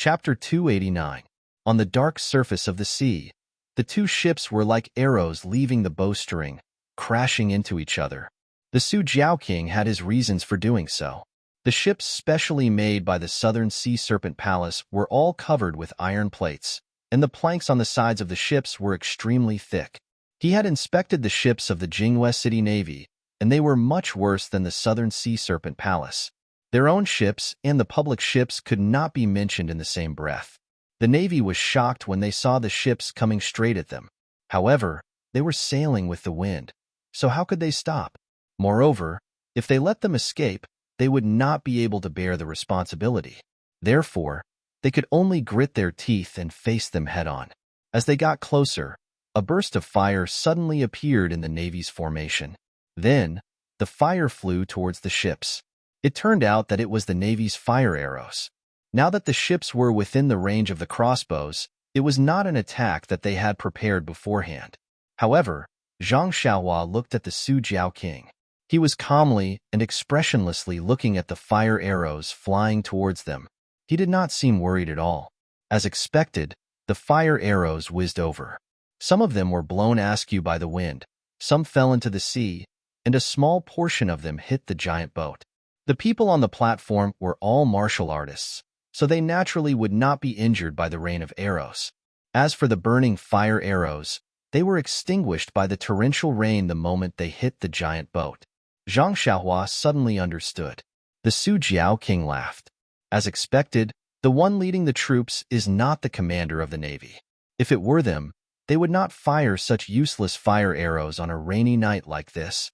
Chapter 289. On the dark surface of the sea, the two ships were like arrows leaving the bowstring, crashing into each other. The Su Jiaoqing had his reasons for doing so. The ships specially made by the Southern Sea Serpent Palace were all covered with iron plates, and the planks on the sides of the ships were extremely thick. He had inspected the ships of the Jinghua City Navy, and they were much worse than the Southern Sea Serpent Palace. Their own ships and the public ships could not be mentioned in the same breath. The Navy was shocked when they saw the ships coming straight at them. However, they were sailing with the wind, so how could they stop? Moreover, if they let them escape, they would not be able to bear the responsibility. Therefore, they could only grit their teeth and face them head-on. As they got closer, a burst of fire suddenly appeared in the Navy's formation. Then, the fire flew towards the ships. It turned out that it was the Navy's fire arrows. Now that the ships were within the range of the crossbows, it was not an attack that they had prepared beforehand. However, Zhang Xiaohua looked at the Su Jiaoqing. He was calmly and expressionlessly looking at the fire arrows flying towards them. He did not seem worried at all. As expected, the fire arrows whizzed over. Some of them were blown askew by the wind, some fell into the sea, and a small portion of them hit the giant boat. The people on the platform were all martial artists, so they naturally would not be injured by the rain of arrows. As for the burning fire arrows, they were extinguished by the torrential rain the moment they hit the giant boat. Zhang Xiaohua suddenly understood. The Su Jiaoqing laughed. As expected, the one leading the troops is not the commander of the Navy. If it were them, they would not fire such useless fire arrows on a rainy night like this.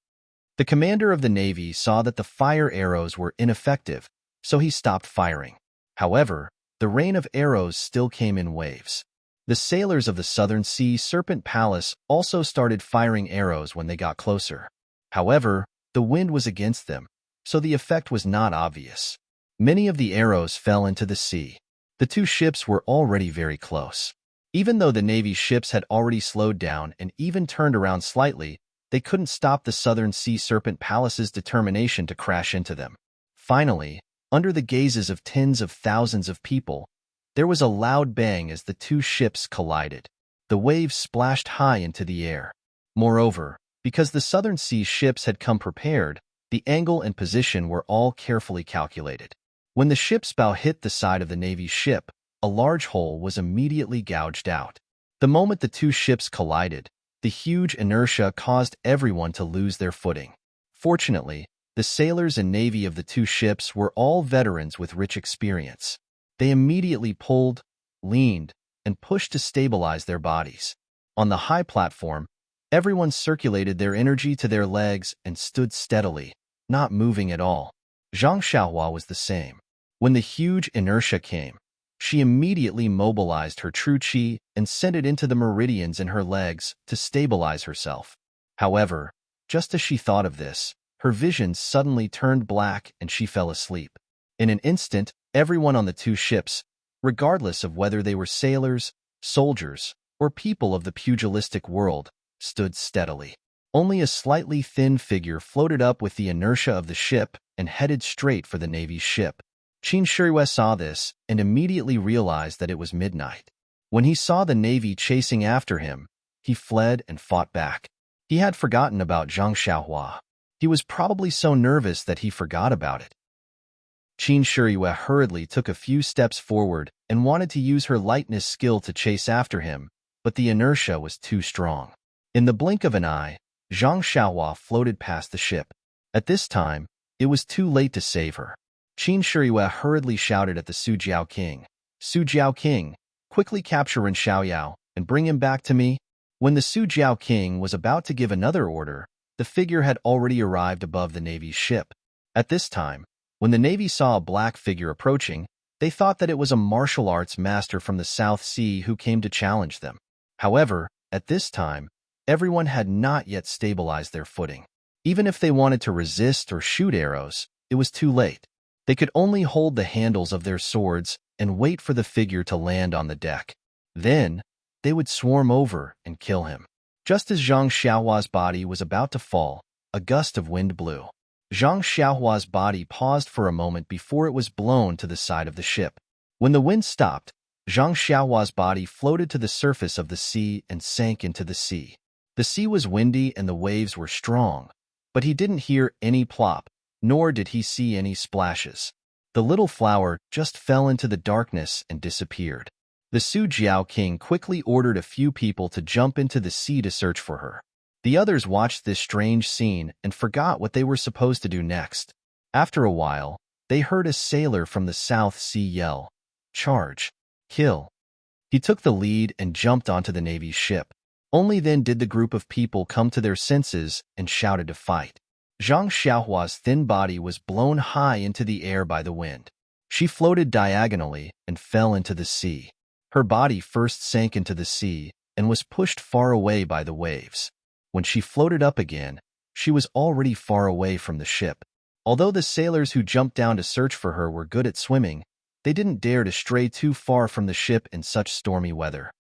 The commander of the Navy saw that the fire arrows were ineffective, so he stopped firing. However, the rain of arrows still came in waves. The sailors of the Southern Sea Serpent Palace also started firing arrows when they got closer. However, the wind was against them, so the effect was not obvious. Many of the arrows fell into the sea. The two ships were already very close. Even though the Navy's ships had already slowed down and even turned around slightly, they couldn't stop the Southern Sea Serpent Palace's determination to crash into them. Finally, under the gazes of tens of thousands of people, there was a loud bang as the two ships collided. The waves splashed high into the air. Moreover, because the Southern Sea ships had come prepared, the angle and position were all carefully calculated. When the ship's bow hit the side of the Navy's ship, a large hole was immediately gouged out. The moment the two ships collided, the huge inertia caused everyone to lose their footing. Fortunately, the sailors and navy of the two ships were all veterans with rich experience. They immediately pulled, leaned, and pushed to stabilize their bodies. On the high platform, everyone circulated their energy to their legs and stood steadily, not moving at all. Zhang Xiaohua was the same. When the huge inertia came, she immediately mobilized her true qi and sent it into the meridians in her legs to stabilize herself. However, just as she thought of this, her vision suddenly turned black and she fell asleep. In an instant, everyone on the two ships, regardless of whether they were sailors, soldiers, or people of the pugilistic world, stood steadily. Only a slightly thin figure floated up with the inertia of the ship and headed straight for the Navy's ship. Qin Shiriyue saw this and immediately realized that it was midnight. When he saw the Navy chasing after him, he fled and fought back. He had forgotten about Zhang Xiaohua. He was probably so nervous that he forgot about it. Qin Shiriyue hurriedly took a few steps forward and wanted to use her lightness skill to chase after him, but the inertia was too strong. In the blink of an eye, Zhang Xiaohua floated past the ship. At this time, it was too late to save her. Qin Shiriyue hurriedly shouted at the Su Jiaoqing, "Su Jiaoqing, quickly capture Ren Xiaoyao and bring him back to me." When the Su Jiaoqing was about to give another order, the figure had already arrived above the Navy's ship. At this time, when the Navy saw a black figure approaching, they thought that it was a martial arts master from the South Sea who came to challenge them. However, at this time, everyone had not yet stabilized their footing. Even if they wanted to resist or shoot arrows, it was too late. They could only hold the handles of their swords and wait for the figure to land on the deck. Then, they would swarm over and kill him. Just as Zhang Xiaohua's body was about to fall, a gust of wind blew. Zhang Xiaohua's body paused for a moment before it was blown to the side of the ship. When the wind stopped, Zhang Xiaohua's body floated to the surface of the sea and sank into the sea. The sea was windy and the waves were strong, but he didn't hear any plop, nor did he see any splashes. The little flower just fell into the darkness and disappeared. The Su Jiao king quickly ordered a few people to jump into the sea to search for her. The others watched this strange scene and forgot what they were supposed to do next. After a while, they heard a sailor from the South Sea yell, "Charge! Kill!" He took the lead and jumped onto the Navy's ship. Only then did the group of people come to their senses and shouted to fight. Zhang Xiaohua's thin body was blown high into the air by the wind. She floated diagonally and fell into the sea. Her body first sank into the sea and was pushed far away by the waves. When she floated up again, she was already far away from the ship. Although the sailors who jumped down to search for her were good at swimming, they didn't dare to stray too far from the ship in such stormy weather.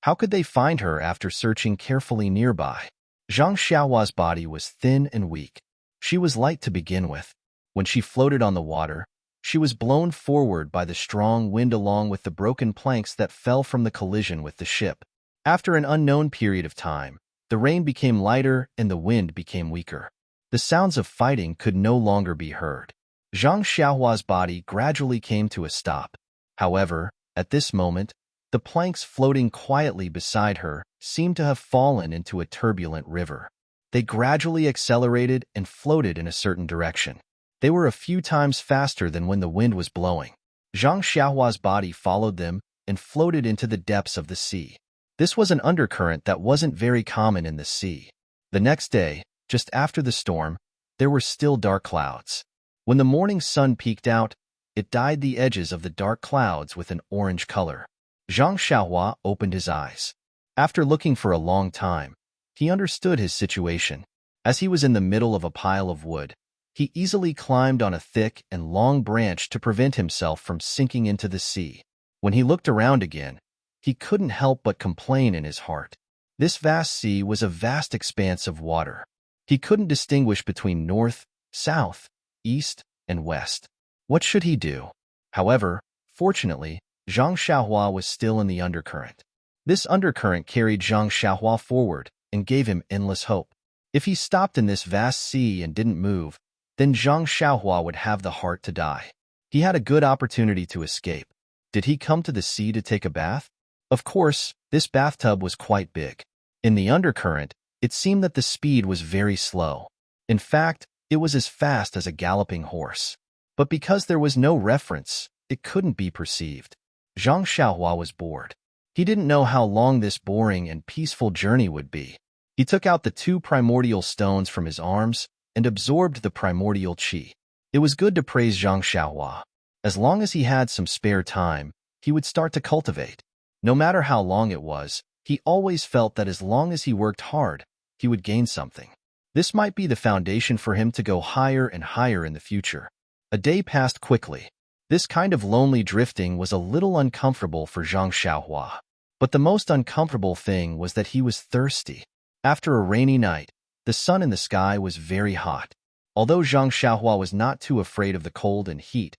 How could they find her after searching carefully nearby? Zhang Xiaohua's body was thin and weak. She was light to begin with. When she floated on the water, she was blown forward by the strong wind along with the broken planks that fell from the collision with the ship. After an unknown period of time, the rain became lighter and the wind became weaker. The sounds of fighting could no longer be heard. Zhang Xiaohua's body gradually came to a stop. However, at this moment, the planks floating quietly beside her seemed to have fallen into a turbulent river. They gradually accelerated and floated in a certain direction. They were a few times faster than when the wind was blowing. Zhang Xiaohua's body followed them and floated into the depths of the sea. This was an undercurrent that wasn't very common in the sea. The next day, just after the storm, there were still dark clouds. When the morning sun peeked out, it dyed the edges of the dark clouds with an orange color. Zhang Xiaohua opened his eyes. After looking for a long time, he understood his situation. As he was in the middle of a pile of wood, he easily climbed on a thick and long branch to prevent himself from sinking into the sea. When he looked around again, he couldn't help but complain in his heart. This vast sea was a vast expanse of water. He couldn't distinguish between north, south, east, and west. What should he do? However, fortunately, Zhang Xiaohua was still in the undercurrent. This undercurrent carried Zhang Xiaohua forward and gave him endless hope. If he stopped in this vast sea and didn't move, then Zhang Xiaohua would have the heart to die. He had a good opportunity to escape. Did he come to the sea to take a bath? Of course, this bathtub was quite big. In the undercurrent, it seemed that the speed was very slow. In fact, it was as fast as a galloping horse. But because there was no reference, it couldn't be perceived. Zhang Xiaohua was bored. He didn't know how long this boring and peaceful journey would be. He took out the 2 primordial stones from his arms and absorbed the primordial qi. It was good to praise Zhang Xiaohua. As long as he had some spare time, he would start to cultivate. No matter how long it was, he always felt that as long as he worked hard, he would gain something. This might be the foundation for him to go higher and higher in the future. A day passed quickly. This kind of lonely drifting was a little uncomfortable for Zhang Xiaohua. But the most uncomfortable thing was that he was thirsty. After a rainy night, the sun in the sky was very hot. Although Zhang Xiaohua was not too afraid of the cold and heat,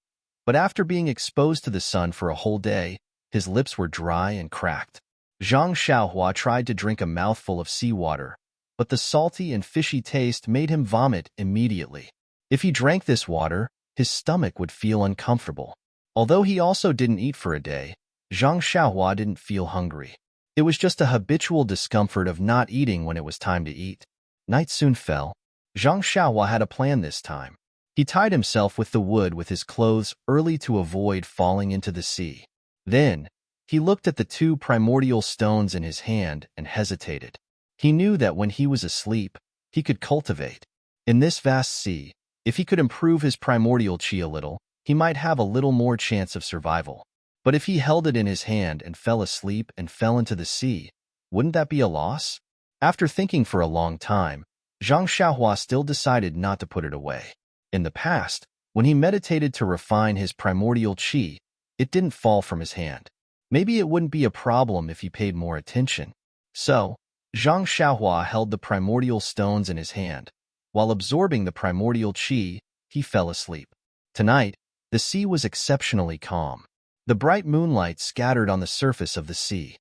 but after being exposed to the sun for a whole day, his lips were dry and cracked. Zhang Xiaohua tried to drink a mouthful of seawater, but the salty and fishy taste made him vomit immediately. If he drank this water, his stomach would feel uncomfortable. Although he also didn't eat for a day, Zhang Xiaohua didn't feel hungry. It was just a habitual discomfort of not eating when it was time to eat. Night soon fell. Zhang Xiaohua had a plan this time. He tied himself with the wood with his clothes early to avoid falling into the sea. Then, he looked at the 2 primordial stones in his hand and hesitated. He knew that when he was asleep, he could cultivate. In this vast sea, if he could improve his primordial qi a little, he might have a little more chance of survival. But if he held it in his hand and fell asleep and fell into the sea, wouldn't that be a loss? After thinking for a long time, Zhang Xiaohua still decided not to put it away. In the past, when he meditated to refine his primordial qi, it didn't fall from his hand. Maybe it wouldn't be a problem if he paid more attention. So, Zhang Xiaohua held the primordial stones in his hand. While absorbing the primordial qi, he fell asleep. Tonight, the sea was exceptionally calm. The bright moonlight scattered on the surface of the sea.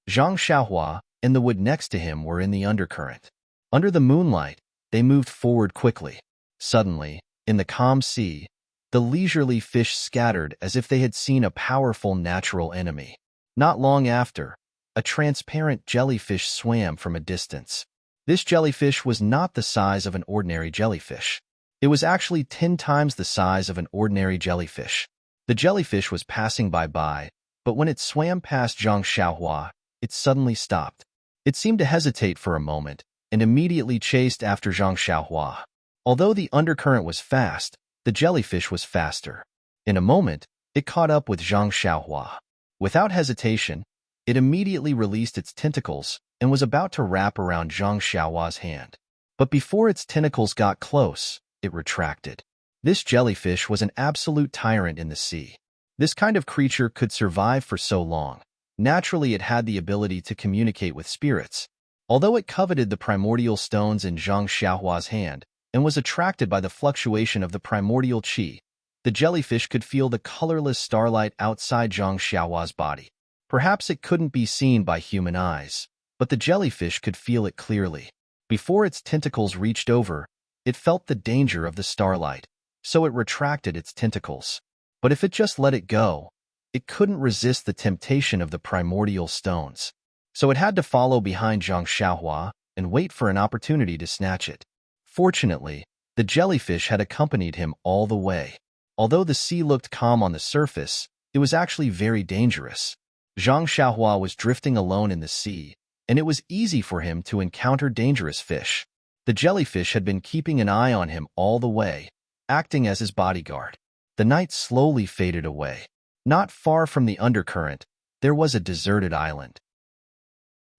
Zhang Xiaohua and the wood next to him were in the undercurrent. Under the moonlight, they moved forward quickly. Suddenly, in the calm sea, the leisurely fish scattered as if they had seen a powerful natural enemy. Not long after, a transparent jellyfish swam from a distance. This jellyfish was not the size of an ordinary jellyfish. It was actually 10 times the size of an ordinary jellyfish. The jellyfish was passing by, but when it swam past Zhang Xiaohua, it suddenly stopped. It seemed to hesitate for a moment and immediately chased after Zhang Xiaohua. Although the undercurrent was fast, the jellyfish was faster. In a moment, it caught up with Zhang Xiaohua. Without hesitation, it immediately released its tentacles and was about to wrap around Zhang Xiaohua's hand. But before its tentacles got close, it retracted. This jellyfish was an absolute tyrant in the sea. This kind of creature could survive for so long. Naturally, it had the ability to communicate with spirits. Although it coveted the primordial stones in Zhang Xiaohua's hand and was attracted by the fluctuation of the primordial qi, the jellyfish could feel the colorless starlight outside Zhang Xiaohua's body. Perhaps it couldn't be seen by human eyes, but the jellyfish could feel it clearly. Before its tentacles reached over, it felt the danger of the starlight, so it retracted its tentacles. But if it just let it go, it couldn't resist the temptation of the primordial stones. So it had to follow behind Zhang Xiaohua and wait for an opportunity to snatch it. Fortunately, the jellyfish had accompanied him all the way. Although the sea looked calm on the surface, it was actually very dangerous. Zhang Xiaohua was drifting alone in the sea, and it was easy for him to encounter dangerous fish. The jellyfish had been keeping an eye on him all the way, acting as his bodyguard. The night slowly faded away. Not far from the undercurrent, there was a deserted island.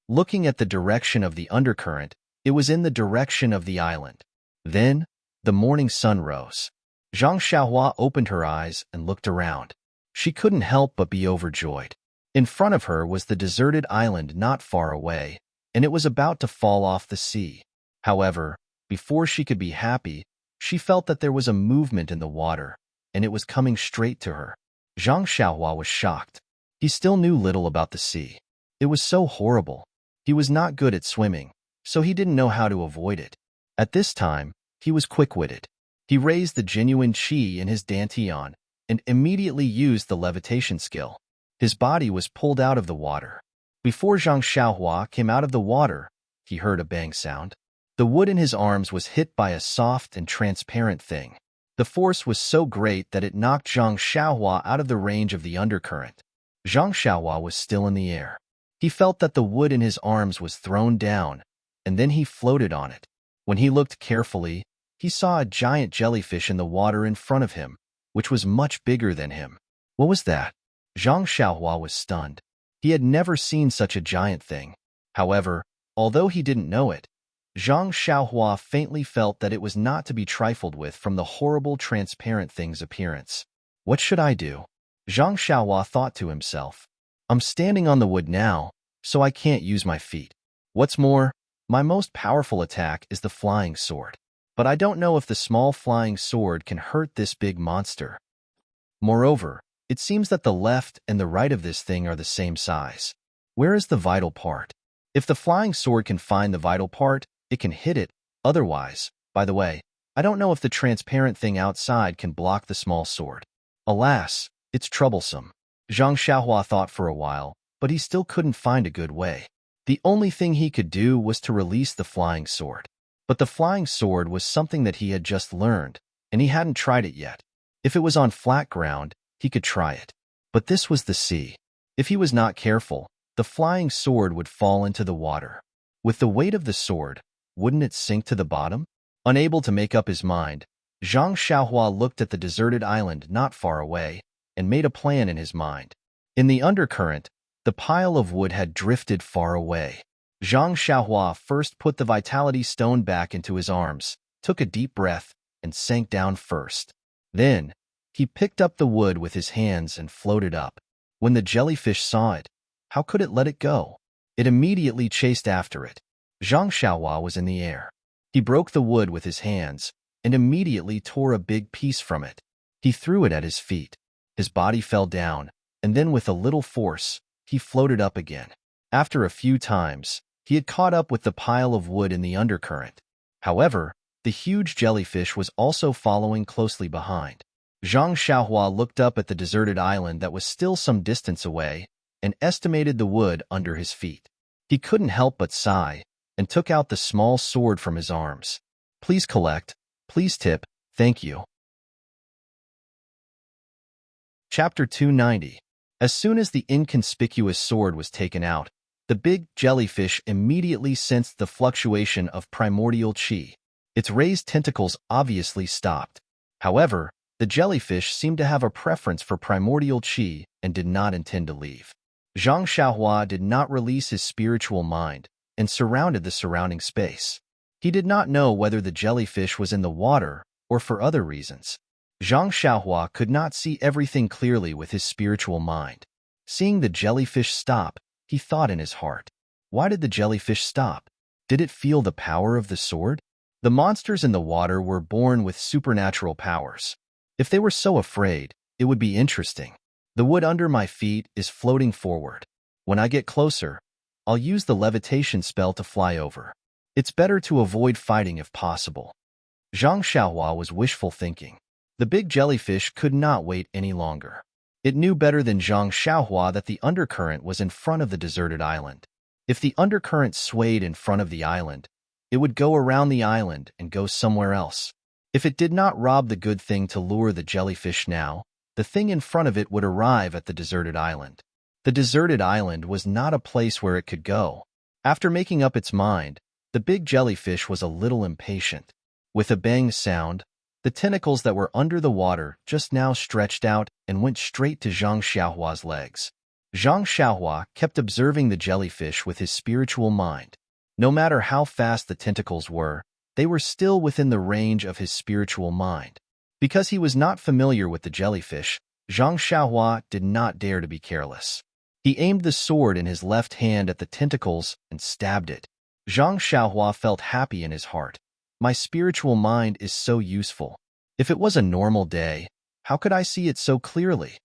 Looking at the direction of the undercurrent, it was in the direction of the island. Then, the morning sun rose. Zhang Xiaohua opened her eyes and looked around. She couldn't help but be overjoyed. In front of her was the deserted island not far away, and it was about to fall off the sea. However, before she could be happy, she felt that there was a movement in the water, and it was coming straight to her. Zhang Xiaohua was shocked. He still knew little about the sea. It was so horrible. He was not good at swimming, so he didn't know how to avoid it. At this time, he was quick-witted. He raised the genuine qi in his dantian and immediately used the levitation skill. His body was pulled out of the water. Before Zhang Xiaohua came out of the water, he heard a bang sound. The wood in his arms was hit by a soft and transparent thing. The force was so great that it knocked Zhang Xiaohua out of the range of the undercurrent. Zhang Xiaohua was still in the air. He felt that the wood in his arms was thrown down, and then he floated on it. When he looked carefully, he saw a giant jellyfish in the water in front of him, which was much bigger than him. What was that? Zhang Xiaohua was stunned. He had never seen such a giant thing. However, although he didn't know it, Zhang Xiaohua faintly felt that it was not to be trifled with from the horrible transparent thing's appearance. What should I do? Zhang Xiaohua thought to himself. I'm standing on the wood now, so I can't use my feet. What's more, my most powerful attack is the flying sword. But I don't know if the small flying sword can hurt this big monster. Moreover, it seems that the left and the right of this thing are the same size. Where is the vital part? If the flying sword can find the vital part, it can hit it. Otherwise, by the way, I don't know if the transparent thing outside can block the small sword. Alas, it's troublesome. Zhang Xiaohua thought for a while, but he still couldn't find a good way. The only thing he could do was to release the flying sword. But the flying sword was something that he had just learned, and he hadn't tried it yet. If it was on flat ground, he could try it. But this was the sea. If he was not careful, the flying sword would fall into the water. With the weight of the sword, wouldn't it sink to the bottom? Unable to make up his mind, Zhang Xiaohua looked at the deserted island not far away and made a plan in his mind. In the undercurrent, the pile of wood had drifted far away. Zhang Xiaohua first put the vitality stone back into his arms, took a deep breath, and sank down first. Then, he picked up the wood with his hands and floated up. When the jellyfish saw it, how could it let it go? It immediately chased after it. Zhang Xiaohua was in the air. He broke the wood with his hands and immediately tore a big piece from it. He threw it at his feet. His body fell down, and then with a little force, he floated up again. After a few times, he had caught up with the pile of wood in the undercurrent. However, the huge jellyfish was also following closely behind. Zhang Xiaohua looked up at the deserted island that was still some distance away and estimated the wood under his feet. He couldn't help but sigh and took out the small sword from his arms. Please collect, please tip, thank you. Chapter 290. As soon as the inconspicuous sword was taken out, the big jellyfish immediately sensed the fluctuation of primordial qi. Its raised tentacles obviously stopped. However, the jellyfish seemed to have a preference for primordial qi and did not intend to leave. Zhang Xiaohua did not release his spiritual mind and surrounded the surrounding space. He did not know whether the jellyfish was in the water or for other reasons. Zhang Xiaohua could not see everything clearly with his spiritual mind. Seeing the jellyfish stop, he thought in his heart, why did the jellyfish stop? Did it feel the power of the sword? The monsters in the water were born with supernatural powers. If they were so afraid, it would be interesting. The wood under my feet is floating forward. When I get closer, I'll use the levitation spell to fly over. It's better to avoid fighting if possible. Zhang Xiaohua was wishful thinking. The big jellyfish could not wait any longer. It knew better than Zhang Xiaohua that the undercurrent was in front of the deserted island. If the undercurrent swayed in front of the island, it would go around the island and go somewhere else. If it did not rob the good thing to lure the jellyfish now, the thing in front of it would arrive at the deserted island. The deserted island was not a place where it could go. After making up its mind, the big jellyfish was a little impatient. With a bang sound, the tentacles that were under the water just now stretched out and went straight to Zhang Xiaohua's legs. Zhang Xiaohua kept observing the jellyfish with his spiritual mind. No matter how fast the tentacles were, they were still within the range of his spiritual mind. Because he was not familiar with the jellyfish, Zhang Xiaohua did not dare to be careless. He aimed the sword in his left hand at the tentacles and stabbed it. Zhang Xiaohua felt happy in his heart. My spiritual mind is so useful. If it was a normal day, how could I see it so clearly?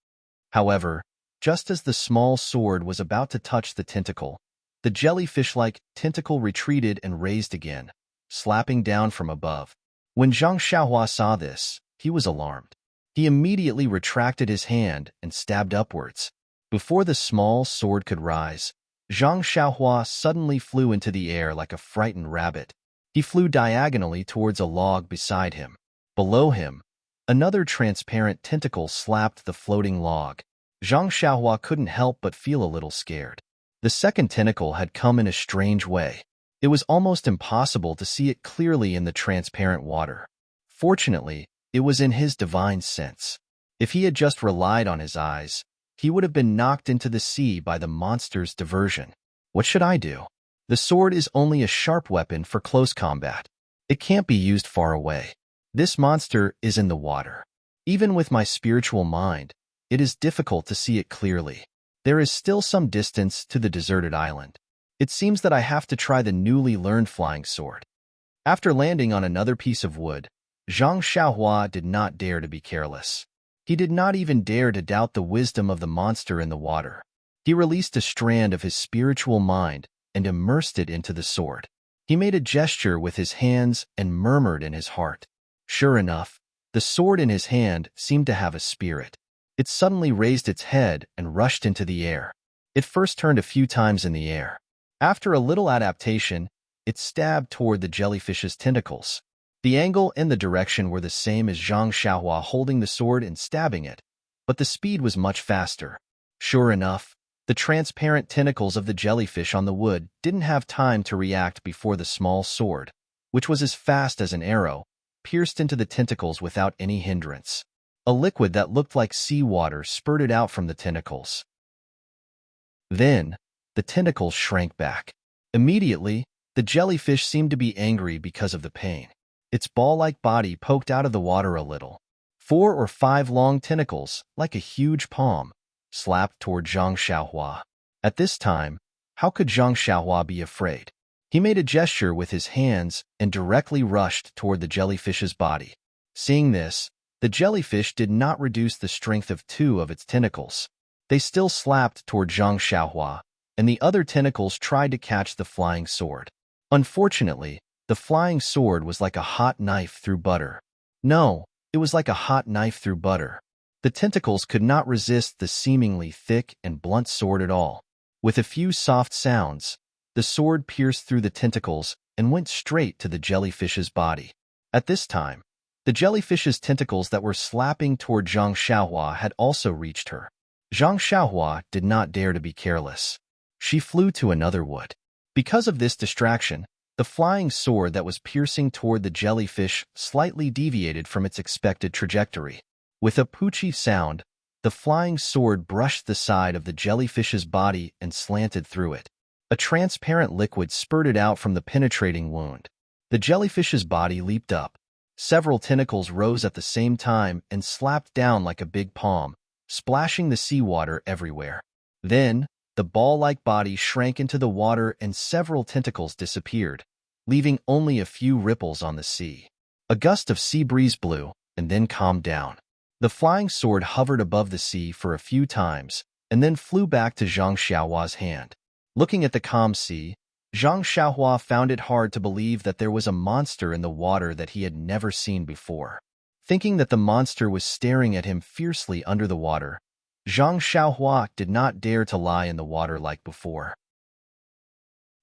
However, just as the small sword was about to touch the tentacle, the jellyfish-like tentacle retreated and raised again, slapping down from above. When Zhang Xiaohua saw this, he was alarmed. He immediately retracted his hand and stabbed upwards. Before the small sword could rise, Zhang Xiaohua suddenly flew into the air like a frightened rabbit. He flew diagonally towards a log beside him. Below him, another transparent tentacle slapped the floating log. Zhang Xiaohua couldn't help but feel a little scared. The second tentacle had come in a strange way. It was almost impossible to see it clearly in the transparent water. Fortunately, it was in his divine sense. If he had just relied on his eyes, he would have been knocked into the sea by the monster's diversion. What should I do? The sword is only a sharp weapon for close combat. It can't be used far away. This monster is in the water. Even with my spiritual mind, it is difficult to see it clearly. There is still some distance to the deserted island. It seems that I have to try the newly learned flying sword. After landing on another piece of wood, Zhang Xiaohua did not dare to be careless. He did not even dare to doubt the wisdom of the monster in the water. He released a strand of his spiritual mind and immersed it into the sword. He made a gesture with his hands and murmured in his heart. Sure enough, the sword in his hand seemed to have a spirit. It suddenly raised its head and rushed into the air. It first turned a few times in the air. After a little adaptation, it stabbed toward the jellyfish's tentacles. The angle and the direction were the same as Zhang Xiaohua holding the sword and stabbing it, but the speed was much faster. Sure enough, the transparent tentacles of the jellyfish on the wood didn't have time to react before the small sword, which was as fast as an arrow, pierced into the tentacles without any hindrance. A liquid that looked like seawater spurted out from the tentacles. Then, the tentacles shrank back. Immediately, the jellyfish seemed to be angry because of the pain. Its ball-like body poked out of the water a little. 4 or 5 long tentacles, like a huge palm, slapped toward Zhang Xiaohua. At this time, how could Zhang Xiaohua be afraid? He made a gesture with his hands and directly rushed toward the jellyfish's body. Seeing this, The jellyfish did not reduce the strength of two of its tentacles. They still slapped toward Zhang Xiaohua, and the other tentacles tried to catch the flying sword. Unfortunately, the flying sword was like a hot knife through butter. No, it was like a hot knife through butter. The tentacles could not resist the seemingly thick and blunt sword at all. With a few soft sounds, the sword pierced through the tentacles and went straight to the jellyfish's body. At this time, the jellyfish's tentacles that were slapping toward Zhang Xiaohua had also reached her. Zhang Xiaohua did not dare to be careless. She flew to another wood. Because of this distraction, the flying sword that was piercing toward the jellyfish slightly deviated from its expected trajectory. With a poochie sound, the flying sword brushed the side of the jellyfish's body and slanted through it. A transparent liquid spurted out from the penetrating wound. The jellyfish's body leaped up. Several tentacles rose at the same time and slapped down like a big palm, splashing the seawater everywhere. Then, the ball-like body shrank into the water and several tentacles disappeared, leaving only a few ripples on the sea. A gust of sea breeze blew and then calmed down. The flying sword hovered above the sea for a few times and then flew back to Zhang Xiaohua's hand. Looking at the calm sea, Zhang Xiaohua found it hard to believe that there was a monster in the water that he had never seen before. Thinking that the monster was staring at him fiercely under the water, Zhang Xiaohua did not dare to lie in the water like before.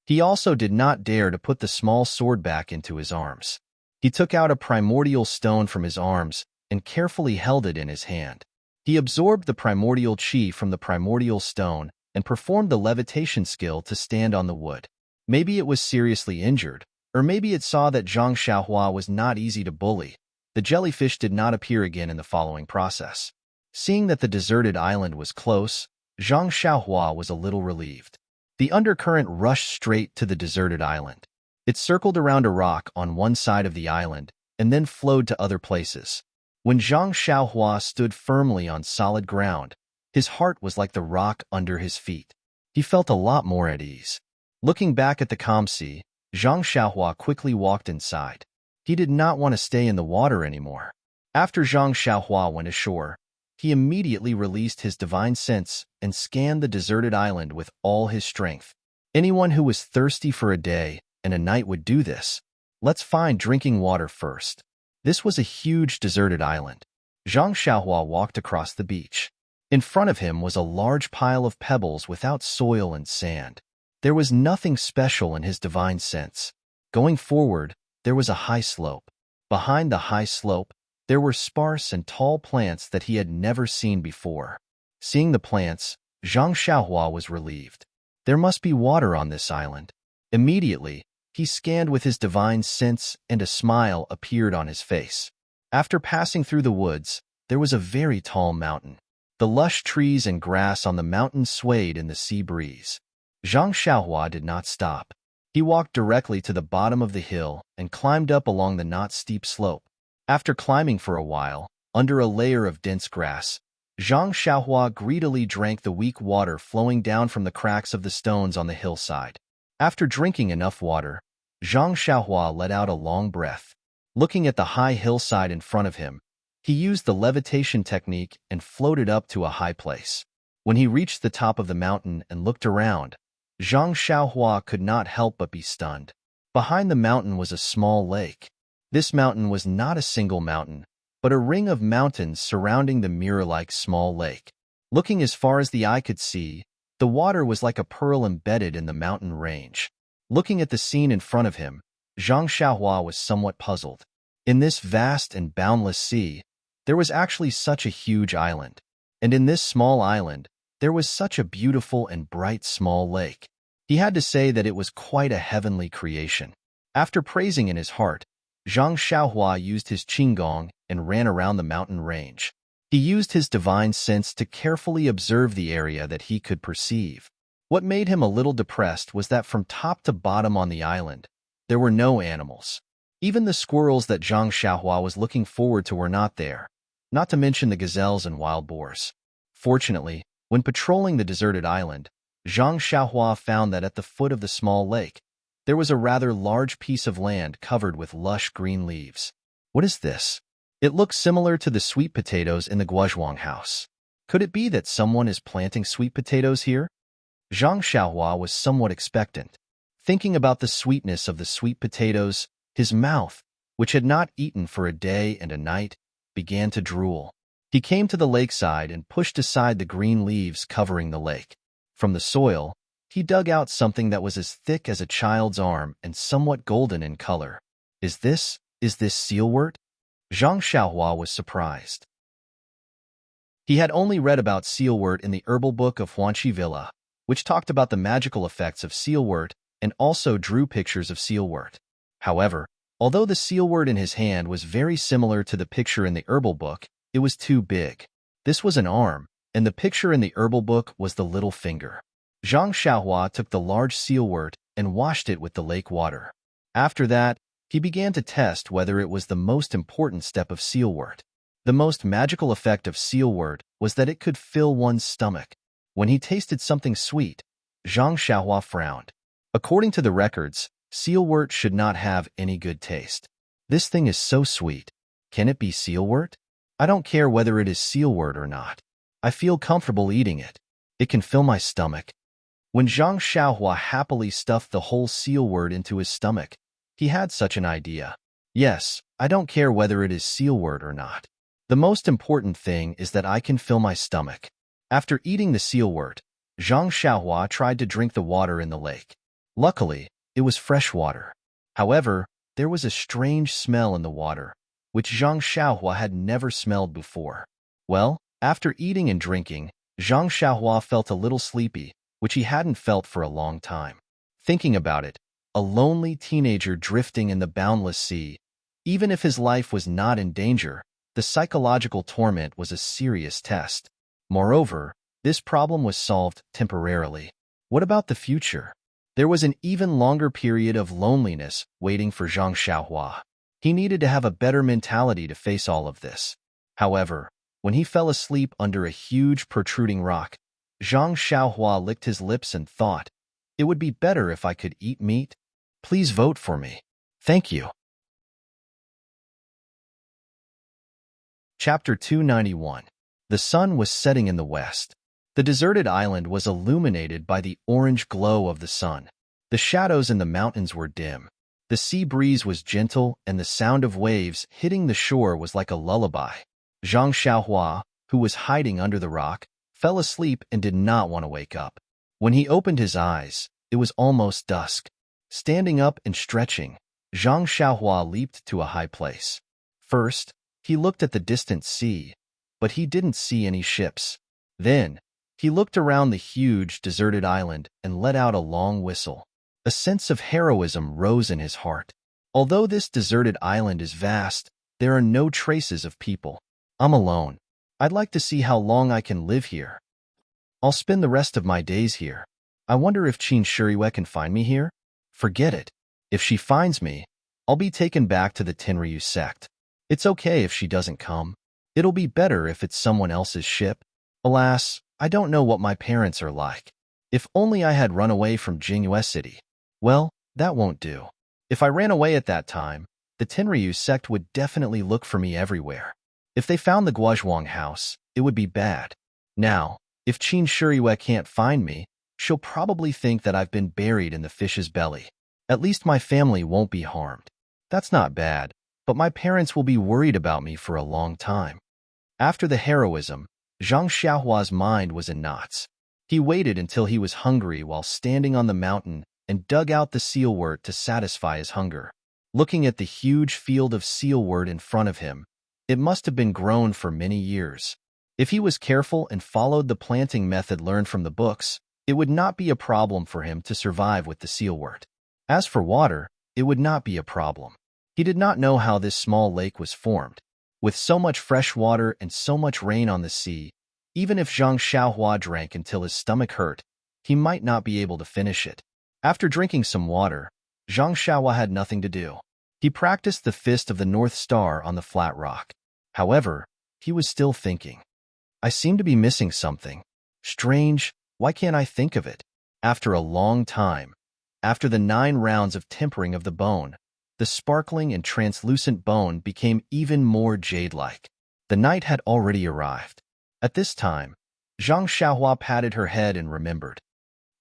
He also did not dare to put the small sword back into his arms. He took out a primordial stone from his arms and carefully held it in his hand. He absorbed the primordial chi from the primordial stone and performed the levitation skill to stand on the wood. Maybe it was seriously injured, or maybe it saw that Zhang Xiaohua was not easy to bully. The jellyfish did not appear again in the following process. Seeing that the deserted island was close, Zhang Xiaohua was a little relieved. The undercurrent rushed straight to the deserted island. It circled around a rock on one side of the island and then flowed to other places. When Zhang Xiaohua stood firmly on solid ground, his heart was like the rock under his feet. He felt a lot more at ease. Looking back at the calm sea, Zhang Xiaohua quickly walked inside. He did not want to stay in the water anymore. After Zhang Xiaohua went ashore, he immediately released his divine sense and scanned the deserted island with all his strength. Anyone who was thirsty for a day and a night would do this. Let's find drinking water first. This was a huge deserted island. Zhang Xiaohua walked across the beach. In front of him was a large pile of pebbles without soil and sand. There was nothing special in his divine sense. Going forward, there was a high slope. Behind the high slope, there were sparse and tall plants that he had never seen before. Seeing the plants, Zhang Xiaohua was relieved. There must be water on this island. Immediately, he scanned with his divine sense and a smile appeared on his face. After passing through the woods, there was a very tall mountain. The lush trees and grass on the mountain swayed in the sea breeze. Zhang Xiaohua did not stop. He walked directly to the bottom of the hill and climbed up along the not steep slope. After climbing for a while, under a layer of dense grass, Zhang Xiaohua greedily drank the weak water flowing down from the cracks of the stones on the hillside. After drinking enough water, Zhang Xiaohua let out a long breath. Looking at the high hillside in front of him, he used the levitation technique and floated up to a high place. When he reached the top of the mountain and looked around, Zhang Xiaohua could not help but be stunned. Behind the mountain was a small lake. This mountain was not a single mountain, but a ring of mountains surrounding the mirror-like small lake. Looking as far as the eye could see, the water was like a pearl embedded in the mountain range. Looking at the scene in front of him, Zhang Xiaohua was somewhat puzzled. In this vast and boundless sea, there was actually such a huge island. And in this small island, there was such a beautiful and bright small lake. He had to say that it was quite a heavenly creation. After praising in his heart, Zhang Xiaohua used his qinggong and ran around the mountain range. He used his divine sense to carefully observe the area that he could perceive. What made him a little depressed was that from top to bottom on the island, there were no animals. Even the squirrels that Zhang Xiaohua was looking forward to were not there, not to mention the gazelles and wild boars. Fortunately, when patrolling the deserted island, Zhang Xiaohua found that at the foot of the small lake, there was a rather large piece of land covered with lush green leaves. What is this? It looked similar to the sweet potatoes in the Guozhuang house. Could it be that someone is planting sweet potatoes here? Zhang Xiaohua was somewhat expectant. Thinking about the sweetness of the sweet potatoes, his mouth, which had not eaten for a day and a night, began to drool. He came to the lakeside and pushed aside the green leaves covering the lake. From the soil, he dug out something that was as thick as a child's arm and somewhat golden in color. Is this sealwort? Zhang Xiaohua was surprised. He had only read about sealwort in the herbal book of Huanqi Villa, which talked about the magical effects of sealwort and also drew pictures of sealwort. However, although the sealwort in his hand was very similar to the picture in the herbal book, it was too big. This was an arm, and the picture in the herbal book was the little finger. Zhang Xiaohua took the large sealwort and washed it with the lake water. After that, he began to test whether it was the most important step of sealwort. The most magical effect of sealwort was that it could fill one's stomach. When he tasted something sweet, Zhang Xiaohua frowned. According to the records, sealwort should not have any good taste. This thing is so sweet. Can it be sealwort? I don't care whether it is sealwort or not. I feel comfortable eating it. It can fill my stomach. When Zhang Xiaohua happily stuffed the whole sealwort into his stomach, he had such an idea. Yes, I don't care whether it is sealwort or not. The most important thing is that I can fill my stomach. After eating the sealwort, Zhang Xiaohua tried to drink the water in the lake. Luckily, it was fresh water. However, there was a strange smell in the water, which Zhang Xiaohua had never smelled before. Well, after eating and drinking, Zhang Xiaohua felt a little sleepy, which he hadn't felt for a long time. Thinking about it, a lonely teenager drifting in the boundless sea, even if his life was not in danger, the psychological torment was a serious test. Moreover, this problem was solved temporarily. What about the future? There was an even longer period of loneliness waiting for Zhang Xiaohua. He needed to have a better mentality to face all of this. However, when he fell asleep under a huge protruding rock, Zhang Xiaohua licked his lips and thought, "It would be better if I could eat meat. Please vote for me. Thank you." Chapter 291. The sun was setting in the west. The deserted island was illuminated by the orange glow of the sun. The shadows in the mountains were dim. The sea breeze was gentle, and the sound of waves hitting the shore was like a lullaby. Zhang Xiaohua, who was hiding under the rock, fell asleep and did not want to wake up. When he opened his eyes, it was almost dusk. Standing up and stretching, Zhang Xiaohua leaped to a high place. First, he looked at the distant sea, but he didn't see any ships. Then, he looked around the huge, deserted island and let out a long whistle. A sense of heroism rose in his heart. Although this deserted island is vast, there are no traces of people. I'm alone. I'd like to see how long I can live here. I'll spend the rest of my days here. I wonder if Qin Shiriyue can find me here? Forget it. If she finds me, I'll be taken back to the Tenryu sect. It's okay if she doesn't come. It'll be better if it's someone else's ship. Alas, I don't know what my parents are like. If only I had run away from Jingyue City. Well, that won't do. If I ran away at that time, the Tenryu sect would definitely look for me everywhere. If they found the Guozhuang house, it would be bad. Now, if Qin Shiriyue can't find me, she'll probably think that I've been buried in the fish's belly. At least my family won't be harmed. That's not bad, but my parents will be worried about me for a long time. After the heroism, Zhang Xiaohua's mind was in knots. He waited until he was hungry while standing on the mountain and dug out the sealwort to satisfy his hunger. Looking at the huge field of sealwort in front of him, it must have been grown for many years. If he was careful and followed the planting method learned from the books, it would not be a problem for him to survive with the sealwort. As for water, it would not be a problem. He did not know how this small lake was formed. With so much fresh water and so much rain on the sea, even if Zhang Xiaohua drank until his stomach hurt, he might not be able to finish it. After drinking some water, Zhang Xiaohua had nothing to do. He practiced the fist of the North Star on the flat rock. However, he was still thinking. I seem to be missing something. Strange, why can't I think of it? After a long time, after the 9 rounds of tempering of the bone, the sparkling and translucent bone became even more jade-like. The night had already arrived. At this time, Zhang Xiaohua patted her head and remembered.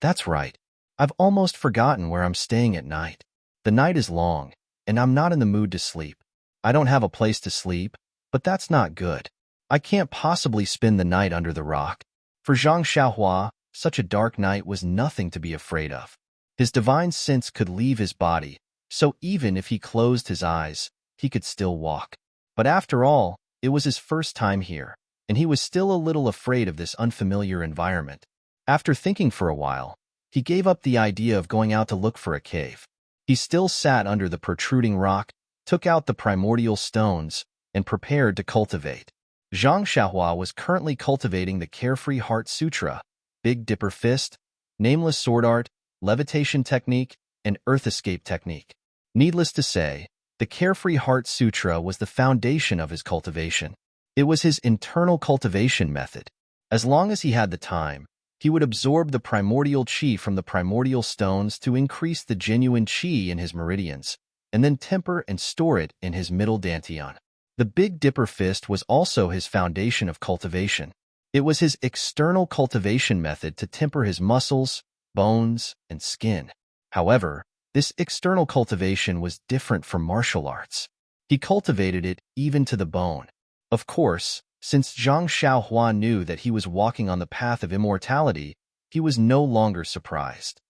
That's right. I've almost forgotten where I'm staying at night. The night is long, and I'm not in the mood to sleep. I don't have a place to sleep, but that's not good. I can't possibly spend the night under the rock. For Zhang Xiaohua, such a dark night was nothing to be afraid of. His divine sense could leave his body, so even if he closed his eyes, he could still walk. But after all, it was his first time here, and he was still a little afraid of this unfamiliar environment. After thinking for a while, he gave up the idea of going out to look for a cave. He still sat under the protruding rock, took out the primordial stones, and prepared to cultivate. Zhang Xiaohua was currently cultivating the Carefree Heart Sutra, Big Dipper Fist, Nameless Sword Art, Levitation Technique, and Earth Escape Technique. Needless to say, the Carefree Heart Sutra was the foundation of his cultivation. It was his internal cultivation method. As long as he had the time, he would absorb the primordial qi from the primordial stones to increase the genuine qi in his meridians, and then temper and store it in his middle dantian. The Big Dipper Fist was also his foundation of cultivation. It was his external cultivation method to temper his muscles, bones, and skin. However, this external cultivation was different from martial arts. He cultivated it even to the bone. Of course, since Zhang Xiaohua knew that he was walking on the path of immortality, he was no longer surprised.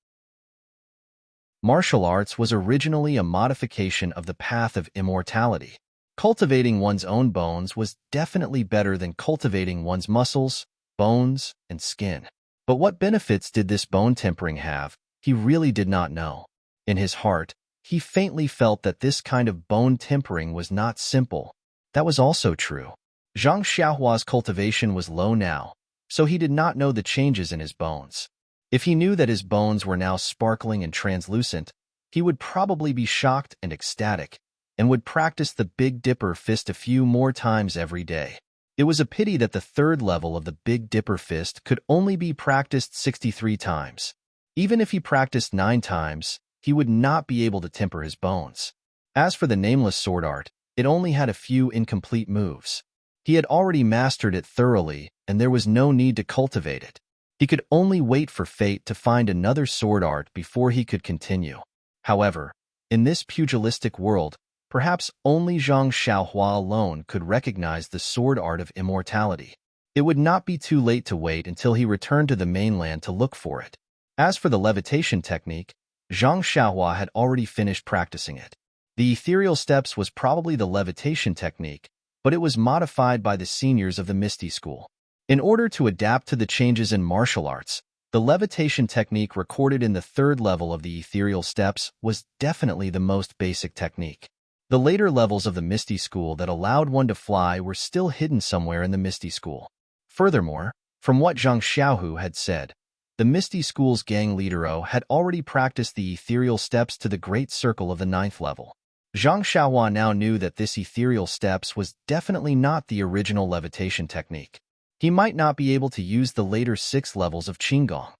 Martial arts was originally a modification of the path of immortality. Cultivating one's own bones was definitely better than cultivating one's muscles, bones, and skin. But what benefits did this bone tempering have? He really did not know. In his heart, he faintly felt that this kind of bone tempering was not simple. That was also true. Zhang Xiaohua's cultivation was low now, so he did not know the changes in his bones. If he knew that his bones were now sparkling and translucent, he would probably be shocked and ecstatic, and would practice the Big Dipper Fist a few more times every day. It was a pity that the third level of the Big Dipper Fist could only be practiced 63 times. Even if he practiced 9 times, he would not be able to temper his bones. As for the Nameless Sword Art, it only had a few incomplete moves. He had already mastered it thoroughly, and there was no need to cultivate it. He could only wait for fate to find another sword art before he could continue. However, in this pugilistic world, perhaps only Zhang Xiaohua alone could recognize the sword art of immortality. It would not be too late to wait until he returned to the mainland to look for it. As for the levitation technique, Zhang Xiaohua had already finished practicing it. The ethereal steps was probably the levitation technique, but it was modified by the seniors of the Misty School. In order to adapt to the changes in martial arts, the levitation technique recorded in the third level of the ethereal steps was definitely the most basic technique. The later levels of the Misty School that allowed one to fly were still hidden somewhere in the Misty School. Furthermore, from what Zhang Xiaohu had said, the Misty School's gang leader had already practiced the ethereal steps to the Great Circle of the 9th level. Zhang Xiaohua now knew that this ethereal steps was definitely not the original levitation technique. He might not be able to use the later 6 levels of Qinggong.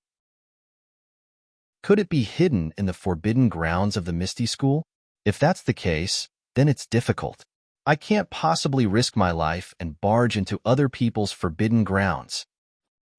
Could it be hidden in the forbidden grounds of the Misty School? If that's the case, then it's difficult. I can't possibly risk my life and barge into other people's forbidden grounds.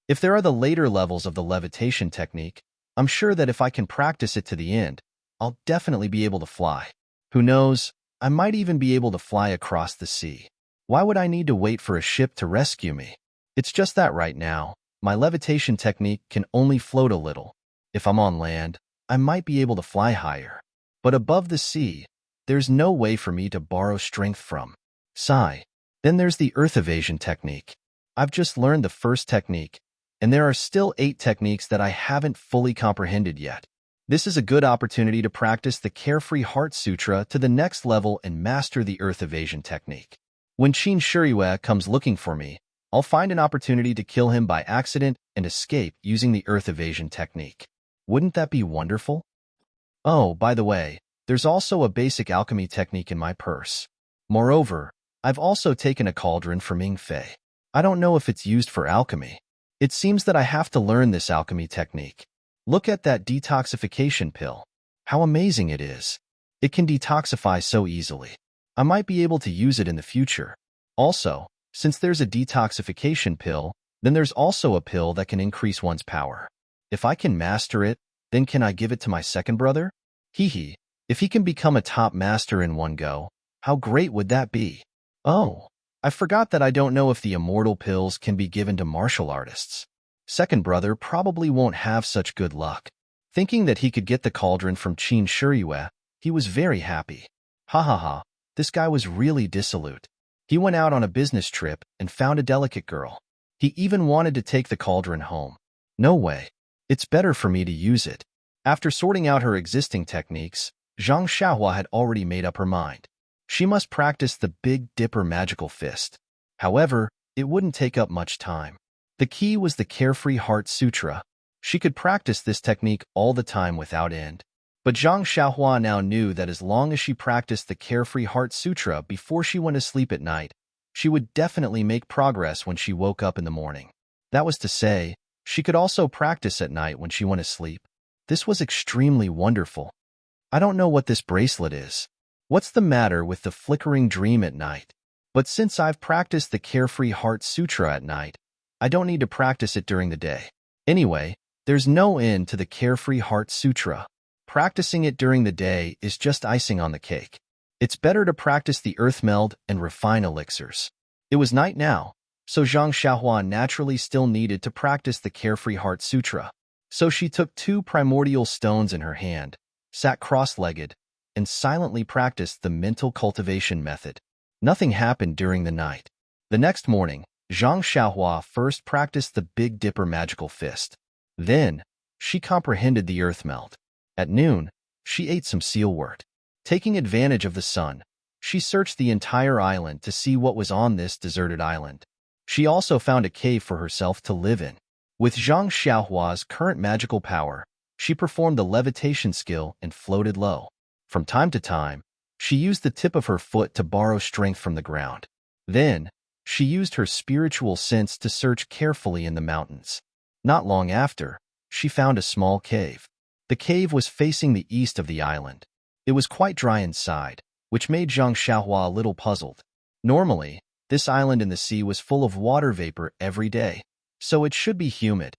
If there are the later levels of the levitation technique, I'm sure that if I can practice it to the end, I'll definitely be able to fly. Who knows, I might even be able to fly across the sea. Why would I need to wait for a ship to rescue me? It's just that right now, my levitation technique can only float a little. If I'm on land, I might be able to fly higher. But above the sea, there's no way for me to borrow strength from. Sigh. Then there's the earth evasion technique. I've just learned the first technique, and there are still 8 techniques that I haven't fully comprehended yet. This is a good opportunity to practice the Carefree Heart Sutra to the next level and master the earth evasion technique. When Qin Shiyue comes looking for me, I'll find an opportunity to kill him by accident and escape using the earth evasion technique. Wouldn't that be wonderful? Oh, by the way, there's also a basic alchemy technique in my purse. Moreover, I've also taken a cauldron from Ming Fei. I don't know if it's used for alchemy. It seems that I have to learn this alchemy technique. Look at that detoxification pill. How amazing it is. It can detoxify so easily. I might be able to use it in the future. Also, since there's a detoxification pill, then there's also a pill that can increase one's power. If I can master it, then can I give it to my second brother? Hee hee. If he can become a top master in one go, how great would that be? Oh, I forgot that I don't know if the immortal pills can be given to martial artists. Second brother probably won't have such good luck. Thinking that he could get the cauldron from Qin Shiyue, he was very happy. Ha ha ha, this guy was really dissolute. He went out on a business trip and found a delicate girl. He even wanted to take the cauldron home. No way. It's better for me to use it. After sorting out her existing techniques, Zhang Xiaohua had already made up her mind. She must practice the Big Dipper magical fist. However, it wouldn't take up much time. The key was the Carefree Heart Sutra. She could practice this technique all the time without end. But Zhang Xiaohua now knew that as long as she practiced the Carefree Heart Sutra before she went to sleep at night, she would definitely make progress when she woke up in the morning. That was to say, she could also practice at night when she went to sleep. This was extremely wonderful. I don't know what this bracelet is. What's the matter with the flickering dream at night? But since I've practiced the Carefree Heart Sutra at night, I don't need to practice it during the day. Anyway, there's no end to the Carefree Heart Sutra. Practicing it during the day is just icing on the cake. It's better to practice the earth meld and refine elixirs. It was night now, so Zhang Xiaohua naturally still needed to practice the Carefree Heart Sutra. So she took 2 primordial stones in her hand, sat cross-legged, and silently practiced the mental cultivation method. Nothing happened during the night. The next morning, Zhang Xiaohua first practiced the Big Dipper magical fist. Then, she comprehended the earth melt. At noon, she ate some sealwort. Taking advantage of the sun, she searched the entire island to see what was on this deserted island. She also found a cave for herself to live in. With Zhang Xiaohua's current magical power, she performed the levitation skill and floated low. From time to time, she used the tip of her foot to borrow strength from the ground. Then, she used her spiritual sense to search carefully in the mountains. Not long after, she found a small cave. The cave was facing the east of the island. It was quite dry inside, which made Zhang Xiaohua a little puzzled. Normally, this island in the sea was full of water vapor every day, so it should be humid.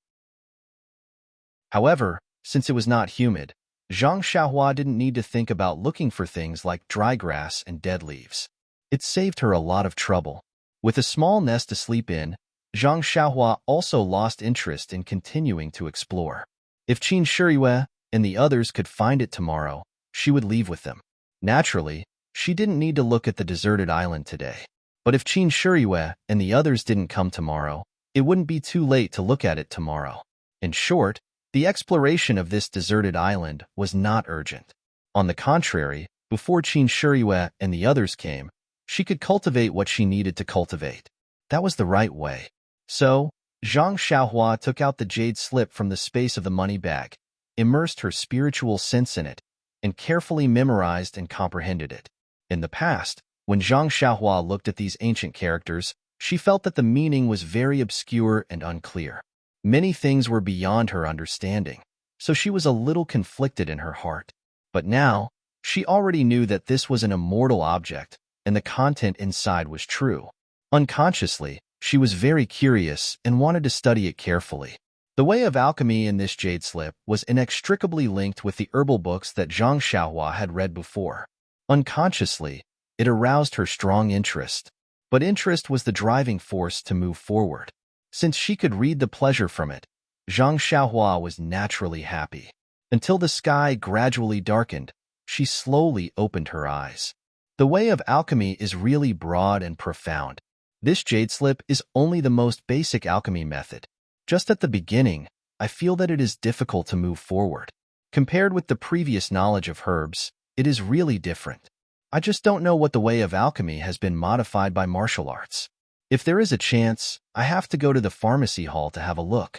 However, since it was not humid, Zhang Xiaohua didn't need to think about looking for things like dry grass and dead leaves. It saved her a lot of trouble. With a small nest to sleep in, Zhang Xiaohua also lost interest in continuing to explore. If Qin Shiyue and the others could find it tomorrow, she would leave with them. Naturally, she didn't need to look at the deserted island today. But if Qin Shiyue and the others didn't come tomorrow, it wouldn't be too late to look at it tomorrow. In short, the exploration of this deserted island was not urgent. On the contrary, before Qin Shiyue and the others came, she could cultivate what she needed to cultivate. That was the right way. So, Zhang Xiaohua took out the jade slip from the space of the money bag, immersed her spiritual sense in it, and carefully memorized and comprehended it. In the past, when Zhang Xiaohua looked at these ancient characters, she felt that the meaning was very obscure and unclear. Many things were beyond her understanding, so she was a little conflicted in her heart. But now, she already knew that this was an immortal object, and the content inside was true. Unconsciously, she was very curious and wanted to study it carefully. The way of alchemy in this jade slip was inextricably linked with the herbal books that Zhang Xiaohua had read before. Unconsciously, it aroused her strong interest. But interest was the driving force to move forward. Since she could read the pleasure from it, Zhang Xiaohua was naturally happy. Until the sky gradually darkened, she slowly opened her eyes. The way of alchemy is really broad and profound. This jade slip is only the most basic alchemy method. Just at the beginning, I feel that it is difficult to move forward. Compared with the previous knowledge of herbs, it is really different. I just don't know what the way of alchemy has been modified by martial arts. If there is a chance, I have to go to the pharmacy hall to have a look.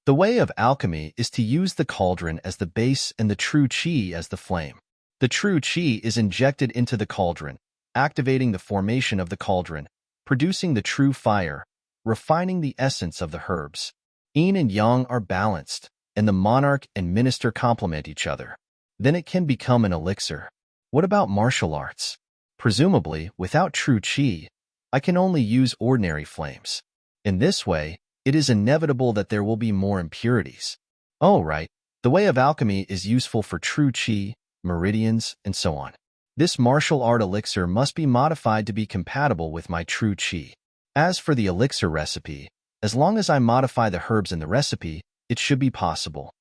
The way of alchemy is to use the cauldron as the base and the true qi as the flame. The true qi is injected into the cauldron, activating the formation of the cauldron, producing the true fire, refining the essence of the herbs. Yin and yang are balanced, and the monarch and minister complement each other. Then it can become an elixir. What about martial arts? Presumably, without true qi, I can only use ordinary flames. In this way, it is inevitable that there will be more impurities. Oh, right. The way of alchemy is useful for true qi, meridians, and so on. This martial art elixir must be modified to be compatible with my true qi. As for the elixir recipe, as long as I modify the herbs in the recipe, it should be possible.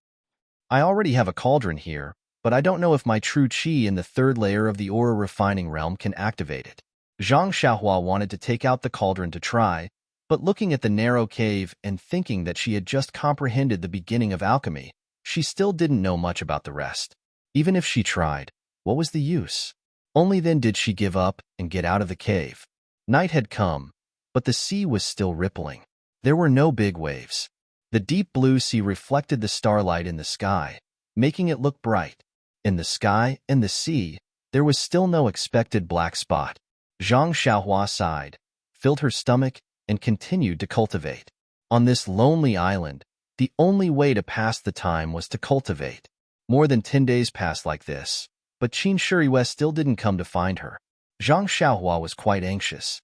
I already have a cauldron here, but I don't know if my true qi in the third layer of the aura refining realm can activate it. Zhang Xiaohua wanted to take out the cauldron to try, but looking at the narrow cave and thinking that she had just comprehended the beginning of alchemy, she still didn't know much about the rest. Even if she tried, what was the use? Only then did she give up and get out of the cave. Night had come, but the sea was still rippling. There were no big waves. The deep blue sea reflected the starlight in the sky, making it look bright. In the sky and the sea, there was still no expected black spot. Zhang Xiaohua sighed, filled her stomach, and continued to cultivate. On this lonely island, the only way to pass the time was to cultivate. More than 10 days passed like this, but Qin Shiyue still didn't come to find her. Zhang Xiaohua was quite anxious.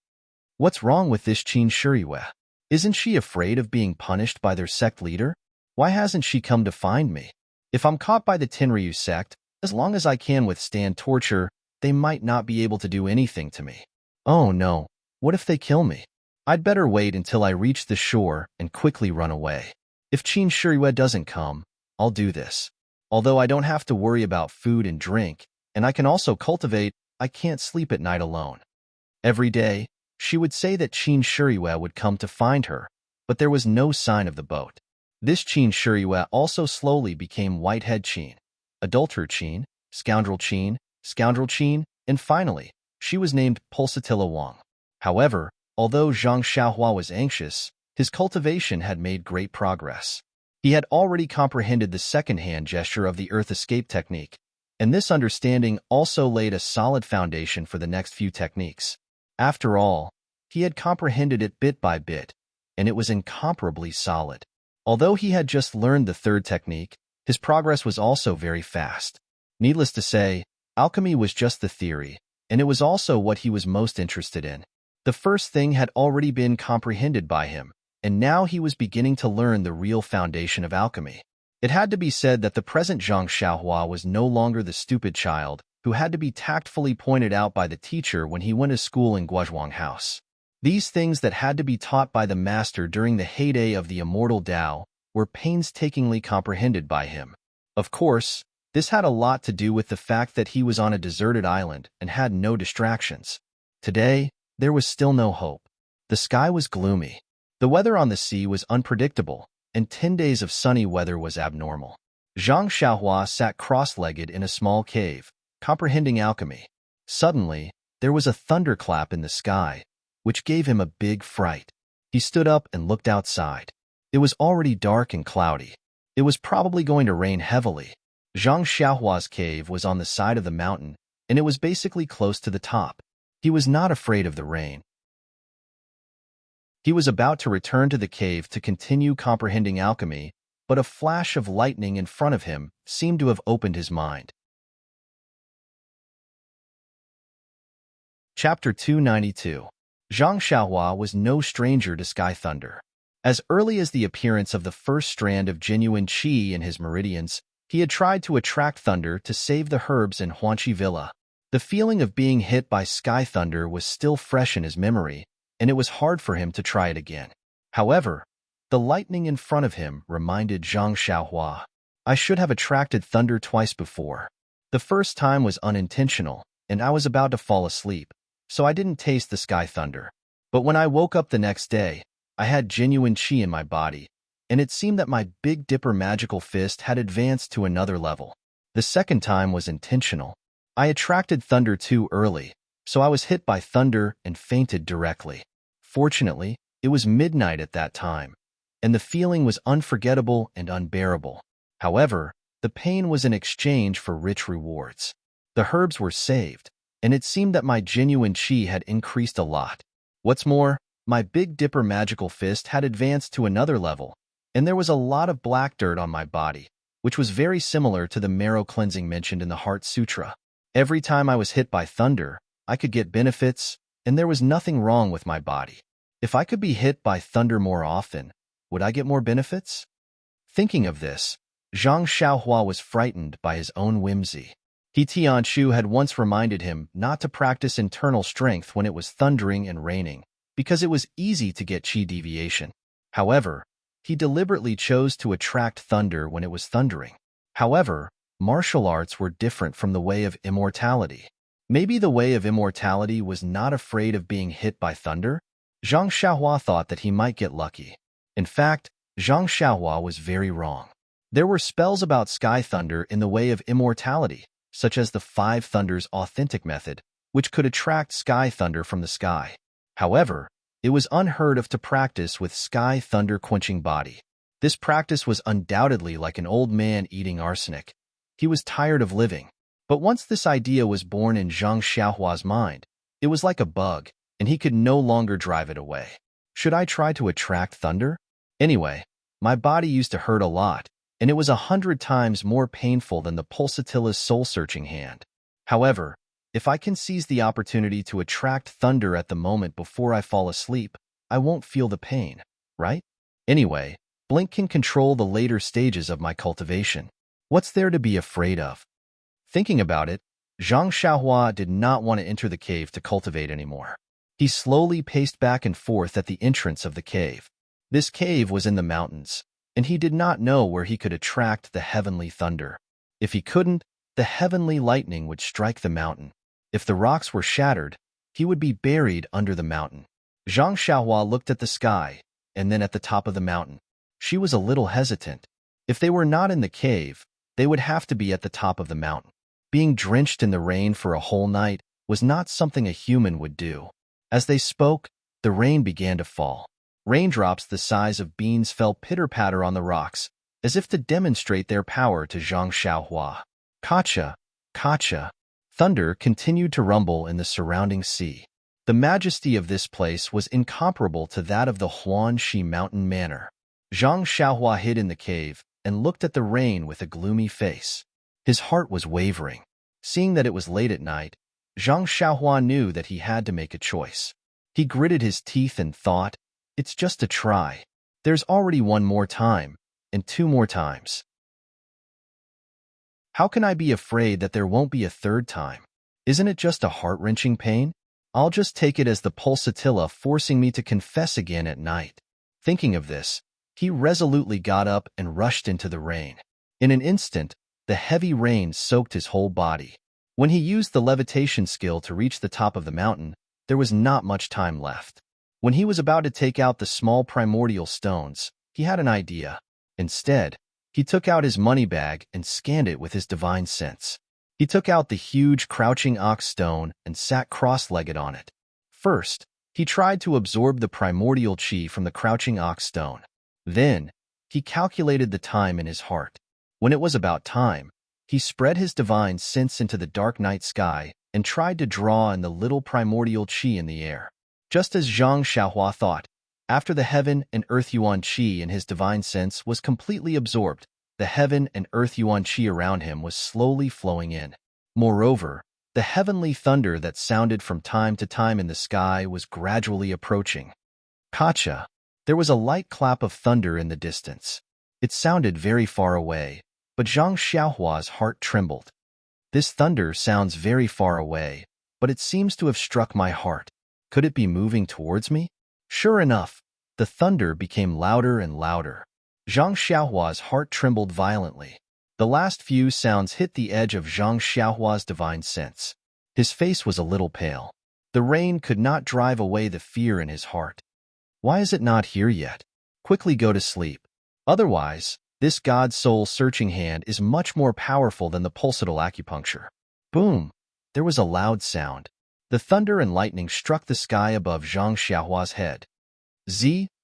What's wrong with this Qin Shiyue? Isn't she afraid of being punished by their sect leader? Why hasn't she come to find me? If I'm caught by the Tenryu sect, as long as I can withstand torture, they might not be able to do anything to me. Oh no, what if they kill me? I'd better wait until I reach the shore and quickly run away. If Qin Shiyue doesn't come, I'll do this. Although I don't have to worry about food and drink, and I can also cultivate, I can't sleep at night alone. Every day, she would say that Qin Shiyue would come to find her, but there was no sign of the boat. This Qin Shiyue also slowly became Whitehead Qin, Adulterer Qin, Scoundrel Qin, and finally, she was named Pulsatilla Wang. However, although Zhang Xiaohua was anxious, his cultivation had made great progress. He had already comprehended the second-hand gesture of the Earth Escape technique, and this understanding also laid a solid foundation for the next few techniques. After all, he had comprehended it bit by bit, and it was incomparably solid. Although he had just learned the third technique, his progress was also very fast. Needless to say, alchemy was just the theory, and it was also what he was most interested in. The first thing had already been comprehended by him, and now he was beginning to learn the real foundation of alchemy. It had to be said that the present Zhang Xiaohua was no longer the stupid child who had to be tactfully pointed out by the teacher when he went to school in Guozhuang House. These things that had to be taught by the master during the heyday of the immortal Tao were painstakingly comprehended by him. Of course, this had a lot to do with the fact that he was on a deserted island and had no distractions. Today, there was still no hope. The sky was gloomy. The weather on the sea was unpredictable, and 10 days of sunny weather was abnormal. Zhang Xiaohua sat cross-legged in a small cave, comprehending alchemy. Suddenly, there was a thunderclap in the sky, which gave him a big fright. He stood up and looked outside. It was already dark and cloudy. It was probably going to rain heavily. Zhang Xiaohua's cave was on the side of the mountain, and it was basically close to the top. He was not afraid of the rain. He was about to return to the cave to continue comprehending alchemy, but a flash of lightning in front of him seemed to have opened his mind. Chapter 292. Zhang Xiaohua was no stranger to sky thunder. As early as the appearance of the first strand of genuine qi in his meridians, he had tried to attract thunder to save the herbs in Huanqi Villa. The feeling of being hit by sky thunder was still fresh in his memory, and it was hard for him to try it again. However, the lightning in front of him reminded Zhang Xiaohua. I should have attracted thunder twice before. The first time was unintentional, and I was about to fall asleep, so I didn't taste the sky thunder. But when I woke up the next day, I had genuine qi in my body, and it seemed that my Big Dipper magical fist had advanced to another level. The second time was intentional. I attracted thunder too early, so I was hit by thunder and fainted directly. Fortunately, it was midnight at that time, and the feeling was unforgettable and unbearable. However, the pain was in exchange for rich rewards. The herbs were saved, and it seemed that my genuine qi had increased a lot. What's more, my Big Dipper magical fist had advanced to another level, and there was a lot of black dirt on my body, which was very similar to the marrow cleansing mentioned in the Heart Sutra. Every time I was hit by thunder, I could get benefits, and there was nothing wrong with my body. If I could be hit by thunder more often, would I get more benefits? Thinking of this, Zhang Xiaohua was frightened by his own whimsy. He Tianchu had once reminded him not to practice internal strength when it was thundering and raining, because it was easy to get chi deviation. However, he deliberately chose to attract thunder when it was thundering. However, martial arts were different from the way of immortality. Maybe the way of immortality was not afraid of being hit by thunder? Zhang Xiaohua thought that he might get lucky. In fact, Zhang Xiaohua was very wrong. There were spells about sky thunder in the way of immortality, such as the Five Thunders authentic method, which could attract sky thunder from the sky. However, it was unheard of to practice with sky thunder quenching body. This practice was undoubtedly like an old man eating arsenic. He was tired of living. But once this idea was born in Zhang Xiaohua's mind, it was like a bug, and he could no longer drive it away. Should I try to attract thunder? Anyway, my body used to hurt a lot, and it was 100 times more painful than the Pulsatilla's soul-searching hand. However, if I can seize the opportunity to attract thunder at the moment before I fall asleep, I won't feel the pain, right? Anyway, Blink can control the later stages of my cultivation. What's there to be afraid of? Thinking about it, Zhang Xiaohua did not want to enter the cave to cultivate anymore. He slowly paced back and forth at the entrance of the cave. This cave was in the mountains, and he did not know where he could attract the heavenly thunder. If he couldn't, the heavenly lightning would strike the mountain. If the rocks were shattered, he would be buried under the mountain. Zhang Xiaohua looked at the sky, and then at the top of the mountain. She was a little hesitant. If they were not in the cave, they would have to be at the top of the mountain. Being drenched in the rain for a whole night was not something a human would do. As they spoke, the rain began to fall. Raindrops the size of beans fell pitter-patter on the rocks, as if to demonstrate their power to Zhang Xiaohua. Kacha, kacha. Thunder continued to rumble in the surrounding sea. The majesty of this place was incomparable to that of the Huanxi Mountain Manor. Zhang Xiaohua hid in the cave and looked at the rain with a gloomy face. His heart was wavering. Seeing that it was late at night, Zhang Xiaohua knew that he had to make a choice. He gritted his teeth and thought, "It's just a try. There's already one more time, and two more times. How can I be afraid that there won't be a third time? Isn't it just a heart-wrenching pain? I'll just take it as the pulsatilla forcing me to confess again at night." Thinking of this, he resolutely got up and rushed into the rain. In an instant, the heavy rain soaked his whole body. When he used the levitation skill to reach the top of the mountain, there was not much time left. When he was about to take out the small primordial stones, he had an idea. Instead, he took out his money bag and scanned it with his divine sense. He took out the huge crouching ox stone and sat cross-legged on it. First, he tried to absorb the primordial chi from the crouching ox stone. Then, he calculated the time in his heart. When it was about time, he spread his divine sense into the dark night sky and tried to draw in the little primordial chi in the air. Just as Zhang Xiaohua thought, after the heaven and earth yuan chi in his divine sense was completely absorbed, the heaven and earth yuan chi around him was slowly flowing in. Moreover, the heavenly thunder that sounded from time to time in the sky was gradually approaching. Kacha. There was a light clap of thunder in the distance. It sounded very far away, but Zhang Xiaohua's heart trembled. This thunder sounds very far away, but it seems to have struck my heart. Could it be moving towards me? Sure enough, the thunder became louder and louder. Zhang Xiaohua's heart trembled violently. The last few sounds hit the edge of Zhang Xiaohua's divine sense. His face was a little pale. The rain could not drive away the fear in his heart. Why is it not here yet? Quickly go to sleep. Otherwise, this God's soul-searching hand is much more powerful than the pulsatile acupuncture. Boom! There was a loud sound. The thunder and lightning struck the sky above Zhang Xiaohua's head.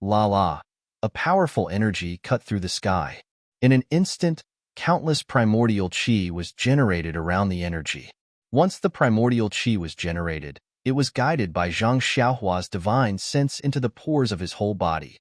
La. A powerful energy cut through the sky. In an instant, countless primordial chi was generated around the energy. Once the primordial chi was generated, it was guided by Zhang Xiaohua's divine sense into the pores of his whole body.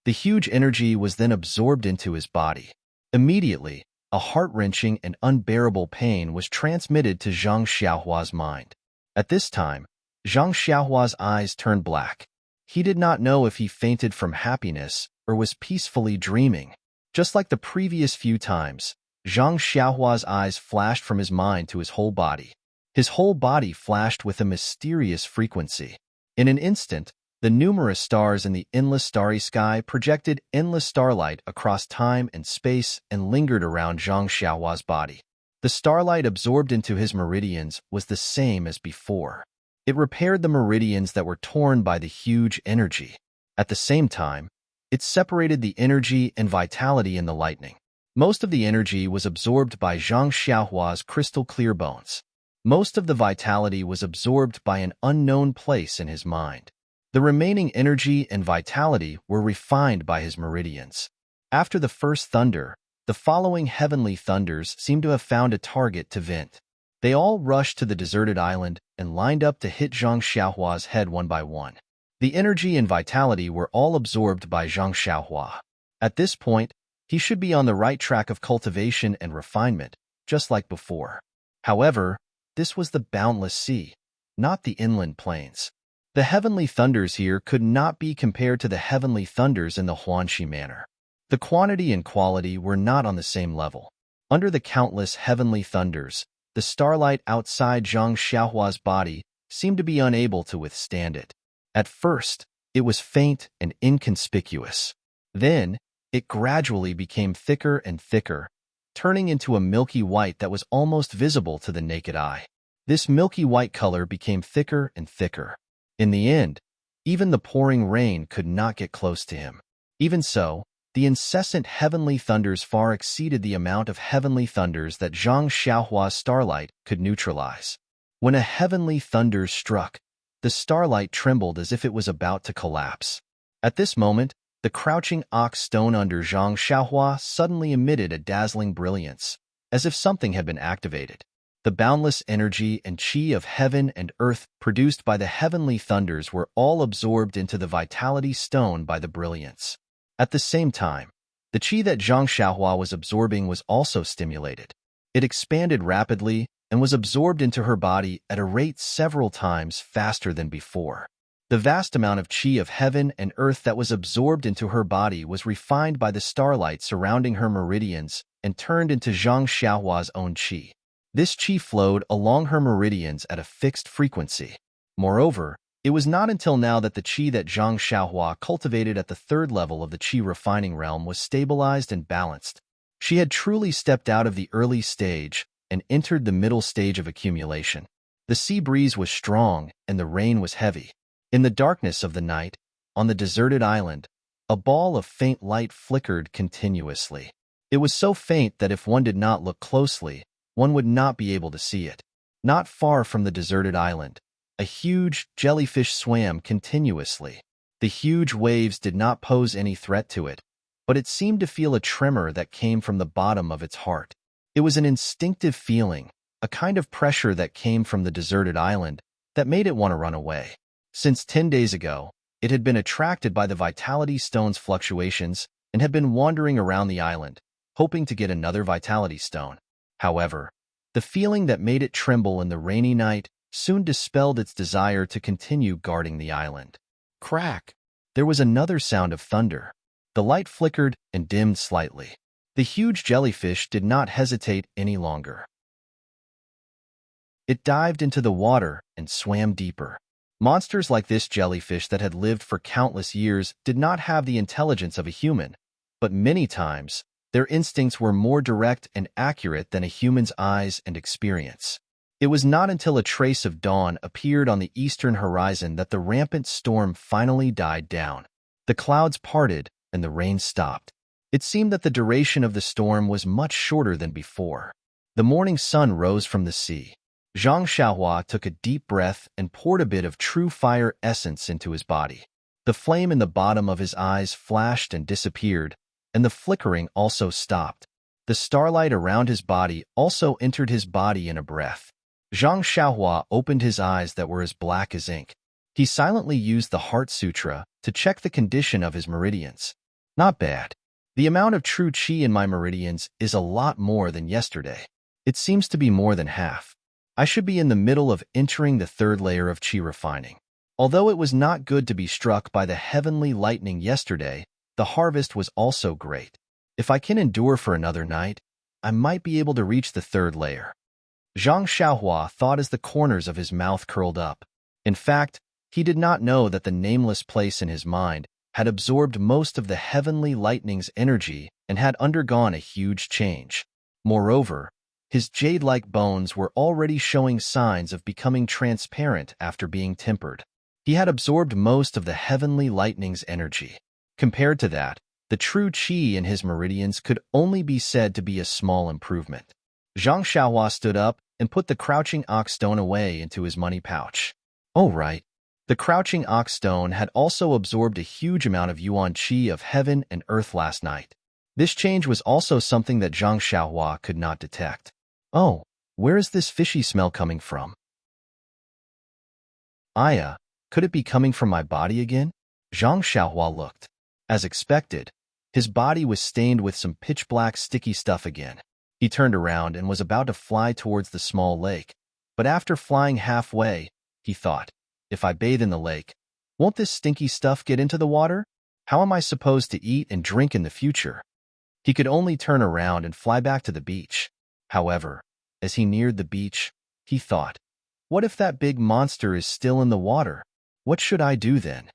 The huge energy was then absorbed into his body. Immediately, a heart-wrenching and unbearable pain was transmitted to Zhang Xiaohua's mind. At this time, Zhang Xiaohua's eyes turned black. He did not know if he fainted from happiness or was peacefully dreaming. Just like the previous few times, Zhang Xiaohua's eyes flashed from his mind to his whole body. His whole body flashed with a mysterious frequency. In an instant, the numerous stars in the endless starry sky projected endless starlight across time and space and lingered around Zhang Xiaohua's body. The starlight absorbed into his meridians was the same as before. It repaired the meridians that were torn by the huge energy. At the same time, it separated the energy and vitality in the lightning. Most of the energy was absorbed by Zhang Xiaohua's crystal-clear bones. Most of the vitality was absorbed by an unknown place in his mind. The remaining energy and vitality were refined by his meridians. After the first thunder, the following heavenly thunders seemed to have found a target to vent. They all rushed to the deserted island and lined up to hit Zhang Xiaohua's head one by one. The energy and vitality were all absorbed by Zhang Xiaohua. At this point, he should be on the right track of cultivation and refinement, just like before. However, this was the boundless sea, not the inland plains. The heavenly thunders here could not be compared to the heavenly thunders in the Huanxi manor. The quantity and quality were not on the same level. Under the countless heavenly thunders, the starlight outside Zhang Xiaohua's body seemed to be unable to withstand it. At first, it was faint and inconspicuous. Then, it gradually became thicker and thicker, turning into a milky white that was almost visible to the naked eye. This milky white color became thicker and thicker. In the end, even the pouring rain could not get close to him. Even so, the incessant heavenly thunders far exceeded the amount of heavenly thunders that Zhang Xiaohua's starlight could neutralize. When a heavenly thunder struck, the starlight trembled as if it was about to collapse. At this moment, the crouching ox stone under Zhang Xiaohua suddenly emitted a dazzling brilliance, as if something had been activated. The boundless energy and qi of heaven and earth produced by the heavenly thunders were all absorbed into the vitality stone by the brilliance. At the same time, the qi that Zhang Xiaohua was absorbing was also stimulated. It expanded rapidly and was absorbed into her body at a rate several times faster than before. The vast amount of qi of heaven and earth that was absorbed into her body was refined by the starlight surrounding her meridians and turned into Zhang Xiaohua's own qi. This qi flowed along her meridians at a fixed frequency. Moreover, it was not until now that the qi that Zhang Xiaohua cultivated at the third level of the qi refining realm was stabilized and balanced. She had truly stepped out of the early stage and entered the middle stage of accumulation. The sea breeze was strong and the rain was heavy. In the darkness of the night, on the deserted island, a ball of faint light flickered continuously. It was so faint that if one did not look closely, one would not be able to see it. Not far from the deserted island, a huge jellyfish swam continuously. The huge waves did not pose any threat to it, but it seemed to feel a tremor that came from the bottom of its heart. It was an instinctive feeling, a kind of pressure that came from the deserted island that made it want to run away. Since 10 days ago, it had been attracted by the vitality stone's fluctuations and had been wandering around the island, hoping to get another vitality stone. However, the feeling that made it tremble in the rainy night soon dispelled its desire to continue guarding the island. Crack! There was another sound of thunder. The light flickered and dimmed slightly. The huge jellyfish did not hesitate any longer. It dived into the water and swam deeper. Monsters like this jellyfish that had lived for countless years did not have the intelligence of a human, but many times, their instincts were more direct and accurate than a human's eyes and experience. It was not until a trace of dawn appeared on the eastern horizon that the rampant storm finally died down. The clouds parted and the rain stopped. It seemed that the duration of the storm was much shorter than before. The morning sun rose from the sea. Zhang Xiaohua took a deep breath and poured a bit of true fire essence into his body. The flame in the bottom of his eyes flashed and disappeared, and the flickering also stopped. The starlight around his body also entered his body in a breath. Zhang Xiaohua opened his eyes that were as black as ink. He silently used the Heart Sutra to check the condition of his meridians. Not bad. The amount of true qi in my meridians is a lot more than yesterday. It seems to be more than half. I should be in the middle of entering the third layer of qi refining. Although it was not good to be struck by the heavenly lightning yesterday, the harvest was also great. If I can endure for another night, I might be able to reach the third layer. Zhang Xiaohua thought as the corners of his mouth curled up. In fact, he did not know that the nameless place in his mind had absorbed most of the heavenly lightning's energy and had undergone a huge change. Moreover, his jade-like bones were already showing signs of becoming transparent after being tempered. He had absorbed most of the heavenly lightning's energy. Compared to that, the true qi in his meridians could only be said to be a small improvement. Zhang Xiaohua stood up and put the crouching ox stone away into his money pouch. Oh, right. The crouching ox stone had also absorbed a huge amount of yuan qi of heaven and earth last night. This change was also something that Zhang Xiaohua could not detect. Oh, where is this fishy smell coming from? Aya, could it be coming from my body again? Zhang Xiaohua looked. As expected, his body was stained with some pitch-black sticky stuff again. He turned around and was about to fly towards the small lake, but after flying halfway, he thought, if I bathe in the lake, won't this stinky stuff get into the water? How am I supposed to eat and drink in the future? He could only turn around and fly back to the beach. However, as he neared the beach, he thought, what if that big monster is still in the water? What should I do then?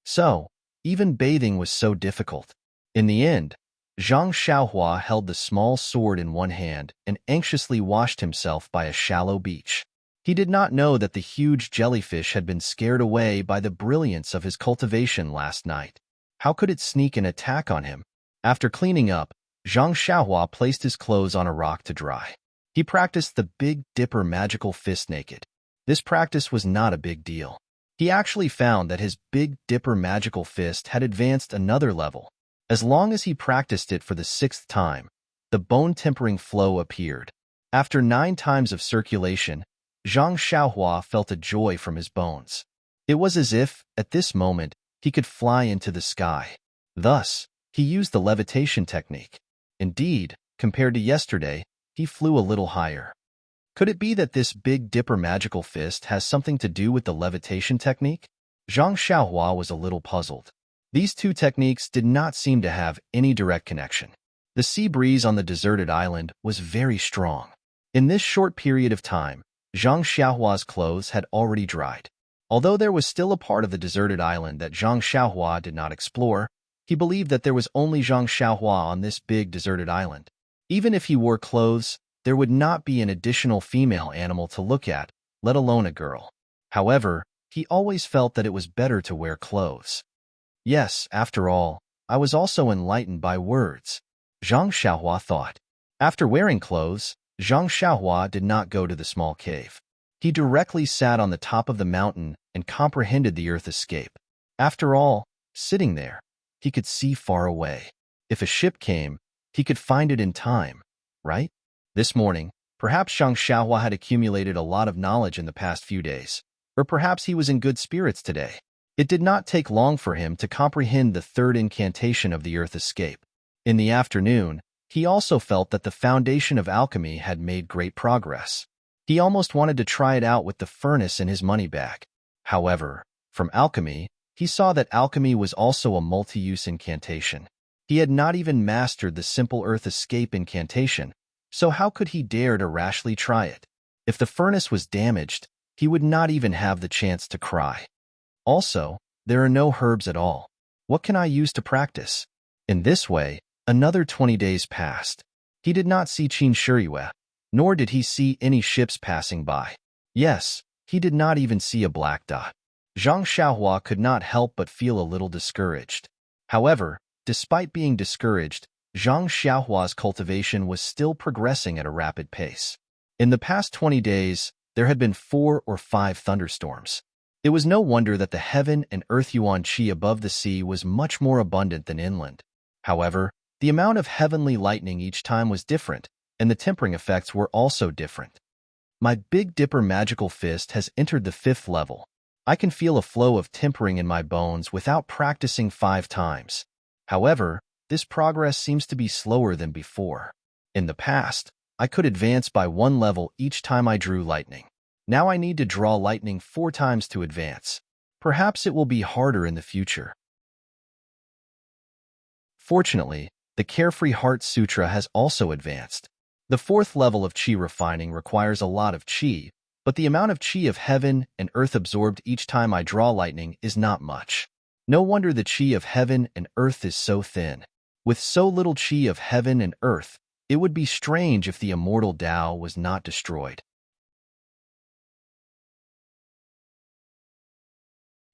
So, even bathing was so difficult. In the end, Zhang Xiaohua held the small sword in one hand and anxiously washed himself by a shallow beach. He did not know that the huge jellyfish had been scared away by the brilliance of his cultivation last night. How could it sneak an attack on him? After cleaning up, Zhang Xiaohua placed his clothes on a rock to dry. He practiced the Big Dipper magical fist naked. This practice was not a big deal. He actually found that his Big Dipper magical fist had advanced another level. As long as he practiced it for the 6th time, the bone-tempering flow appeared. After 9 times of circulation, Zhang Xiaohua felt a joy from his bones. It was as if, at this moment, he could fly into the sky. Thus, he used the levitation technique. Indeed, compared to yesterday, he flew a little higher. Could it be that this Big Dipper magical fist has something to do with the levitation technique? Zhang Xiaohua was a little puzzled. These two techniques did not seem to have any direct connection. The sea breeze on the deserted island was very strong. In this short period of time, Zhang Xiaohua's clothes had already dried. Although there was still a part of the deserted island that Zhang Xiaohua did not explore, he believed that there was only Zhang Xiaohua on this big deserted island. Even if he wore clothes, there would not be an additional female animal to look at, let alone a girl. However, he always felt that it was better to wear clothes. Yes, after all, I was also enlightened by words, Zhang Xiaohua thought. After wearing clothes, Zhang Xiaohua did not go to the small cave. He directly sat on the top of the mountain and comprehended the earth escape. After all, sitting there, he could see far away. If a ship came, he could find it in time, right? This morning, perhaps Zhang Xiaohua had accumulated a lot of knowledge in the past few days, or perhaps he was in good spirits today. It did not take long for him to comprehend the third incantation of the earth escape. In the afternoon, he also felt that the foundation of alchemy had made great progress. He almost wanted to try it out with the furnace in his money bag. However, from alchemy, he saw that alchemy was also a multi-use incantation. He had not even mastered the simple earth escape incantation, so how could he dare to rashly try it? If the furnace was damaged, he would not even have the chance to cry. Also, there are no herbs at all. What can I use to practice? In this way, another 20 days passed. He did not see Qin Shiyue, nor did he see any ships passing by. Yes, he did not even see a black dot. Zhang Xiaohua could not help but feel a little discouraged. However, despite being discouraged, Zhang Xiaohua's cultivation was still progressing at a rapid pace. In the past 20 days, there had been 4 or 5 thunderstorms. It was no wonder that the heaven and earth yuan qi above the sea was much more abundant than inland. However, the amount of heavenly lightning each time was different, and the tempering effects were also different. My Big Dipper magical fist has entered the 5th level. I can feel a flow of tempering in my bones without practicing 5 times. However, this progress seems to be slower than before. In the past, I could advance by one level each time I drew lightning. Now I need to draw lightning 4 times to advance. Perhaps it will be harder in the future. Fortunately, the Carefree Heart Sutra has also advanced. The 4th level of Qi refining requires a lot of Qi, but the amount of Qi of heaven and earth absorbed each time I draw lightning is not much. No wonder the Qi of heaven and earth is so thin. With so little Qi of heaven and earth, it would be strange if the immortal Tao was not destroyed.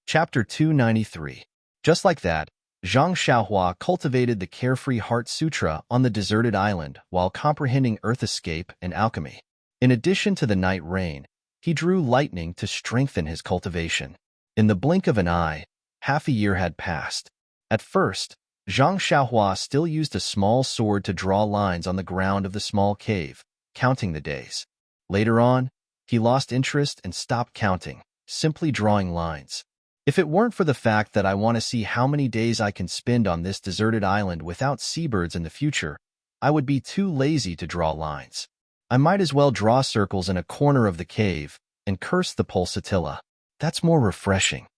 Chapter 293. Just like that, Zhang Xiaohua cultivated the Carefree Heart Sutra on the deserted island while comprehending earth escape and alchemy. In addition to the night rain, he drew lightning to strengthen his cultivation. In the blink of an eye, half a year had passed. At first, Zhang Xiaohua still used a small sword to draw lines on the ground of the small cave, counting the days. Later on, he lost interest and stopped counting, simply drawing lines. If it weren't for the fact that I want to see how many days I can spend on this deserted island without seabirds in the future, I would be too lazy to draw lines. I might as well draw circles in a corner of the cave and curse the pulsatilla. That's more refreshing.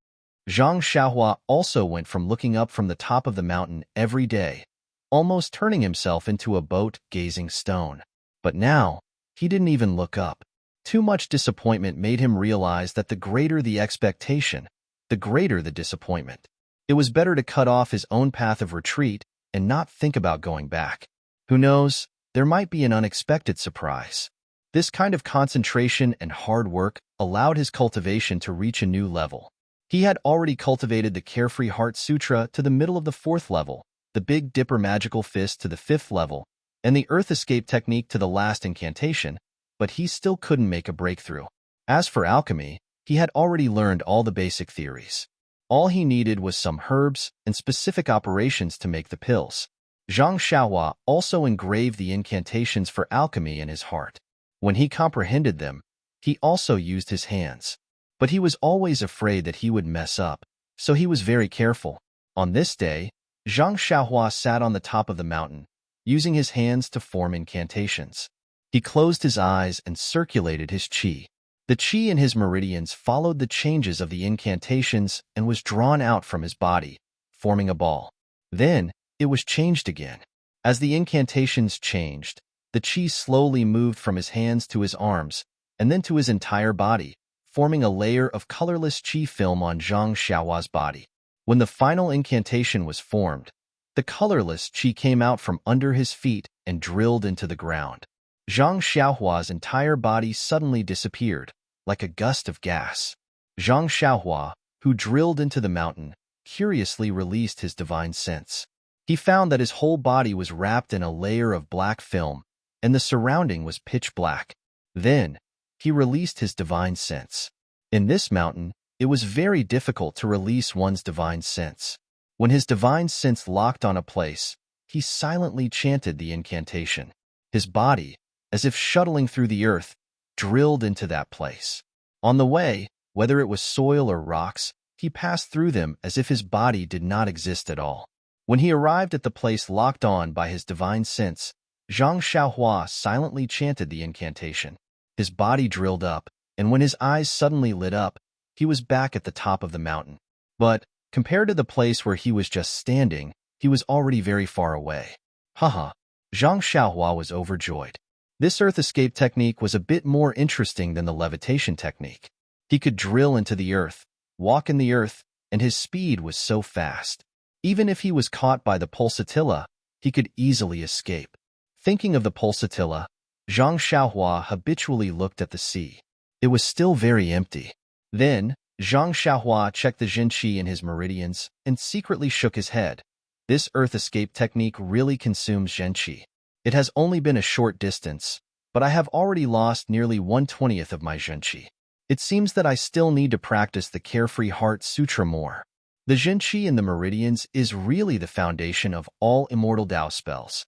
Zhang Xiaohua also went from looking up from the top of the mountain every day, almost turning himself into a boat-gazing stone. But now, he didn't even look up. Too much disappointment made him realize that the greater the expectation, the greater the disappointment. It was better to cut off his own path of retreat and not think about going back. Who knows, there might be an unexpected surprise. This kind of concentration and hard work allowed his cultivation to reach a new level. He had already cultivated the Carefree Heart Sutra to the middle of the 4th level, the Big Dipper Magical Fist to the 5th level, and the Earth Escape Technique to the last incantation, but he still couldn't make a breakthrough. As for alchemy, he had already learned all the basic theories. All he needed was some herbs and specific operations to make the pills. Zhang Xiaohua also engraved the incantations for alchemy in his heart. When he comprehended them, he also used his hands. But he was always afraid that he would mess up, so he was very careful. On this day, Zhang Xiaohua sat on the top of the mountain, using his hands to form incantations. He closed his eyes and circulated his qi. The qi in his meridians followed the changes of the incantations and was drawn out from his body, forming a ball. Then, it was changed again. As the incantations changed, the qi slowly moved from his hands to his arms, and then to his entire body, forming a layer of colorless qi film on Zhang Xiaohua's body. When the final incantation was formed, the colorless qi came out from under his feet and drilled into the ground. Zhang Xiaohua's entire body suddenly disappeared, like a gust of gas. Zhang Xiaohua, who drilled into the mountain, curiously released his divine sense. He found that his whole body was wrapped in a layer of black film, and the surrounding was pitch black. Then, he released his divine sense. In this mountain, it was very difficult to release one's divine sense. When his divine sense locked on a place, he silently chanted the incantation. His body, as if shuttling through the earth, drilled into that place. On the way, whether it was soil or rocks, he passed through them as if his body did not exist at all. When he arrived at the place locked on by his divine sense, Zhang Xiaohua silently chanted the incantation. His body drilled up, and when his eyes suddenly lit up, he was back at the top of the mountain. But, compared to the place where he was just standing, he was already very far away. Haha, Zhang Xiaohua was overjoyed. This earth escape technique was a bit more interesting than the levitation technique. He could drill into the earth, walk in the earth, and his speed was so fast. Even if he was caught by the pulsatilla, he could easily escape. Thinking of the pulsatilla, Zhang Xiaohua habitually looked at the sea. It was still very empty. Then, Zhang Xiaohua checked the zhenqi in his meridians and secretly shook his head. This earth escape technique really consumes zhenqi. It has only been a short distance, but I have already lost nearly 1/20th of my zhenqi. It seems that I still need to practice the Carefree Heart Sutra more. The zhenqi in the meridians is really the foundation of all immortal Tao spells.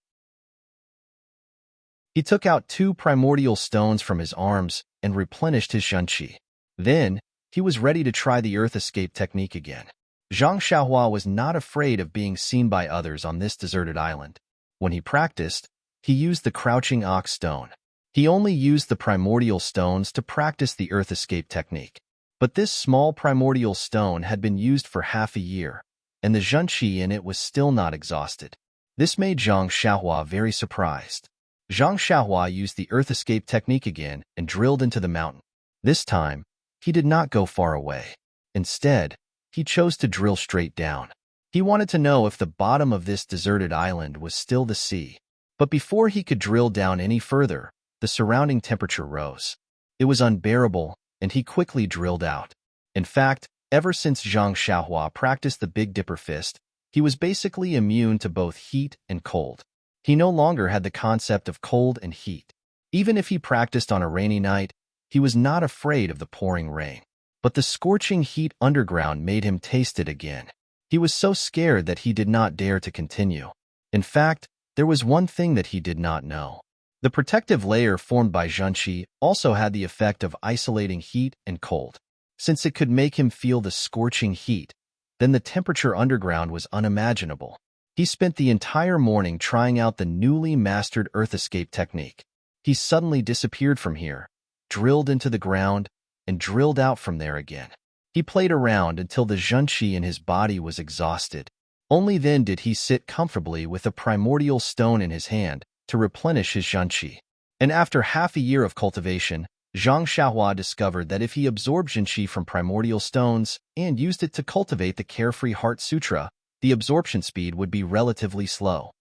He took out 2 primordial stones from his arms and replenished his zhenqi. Then, he was ready to try the earth escape technique again. Zhang Xiaohua was not afraid of being seen by others on this deserted island. When he practiced, he used the crouching ox stone. He only used the primordial stones to practice the earth escape technique. But this small primordial stone had been used for half a year, and the zhenqi in it was still not exhausted. This made Zhang Xiaohua very surprised. Zhang Xiaohua used the earth escape technique again and drilled into the mountain. This time, he did not go far away. Instead, he chose to drill straight down. He wanted to know if the bottom of this deserted island was still the sea. But before he could drill down any further, the surrounding temperature rose. It was unbearable, and he quickly drilled out. In fact, ever since Zhang Xiaohua practiced the Big Dipper Fist, he was basically immune to both heat and cold. He no longer had the concept of cold and heat. Even if he practiced on a rainy night, he was not afraid of the pouring rain. But the scorching heat underground made him taste it again. He was so scared that he did not dare to continue. In fact, there was one thing that he did not know. The protective layer formed by zhenqi also had the effect of isolating heat and cold. Since it could make him feel the scorching heat, then the temperature underground was unimaginable. He spent the entire morning trying out the newly mastered earth escape technique. He suddenly disappeared from here, drilled into the ground, and drilled out from there again. He played around until the zhenqi in his body was exhausted. Only then did he sit comfortably with a primordial stone in his hand to replenish his zhenqi. And after half a year of cultivation, Zhang Xiaohua discovered that if he absorbed zhenqi from primordial stones and used it to cultivate the Carefree Heart Sutra, the absorption speed would be relatively slow.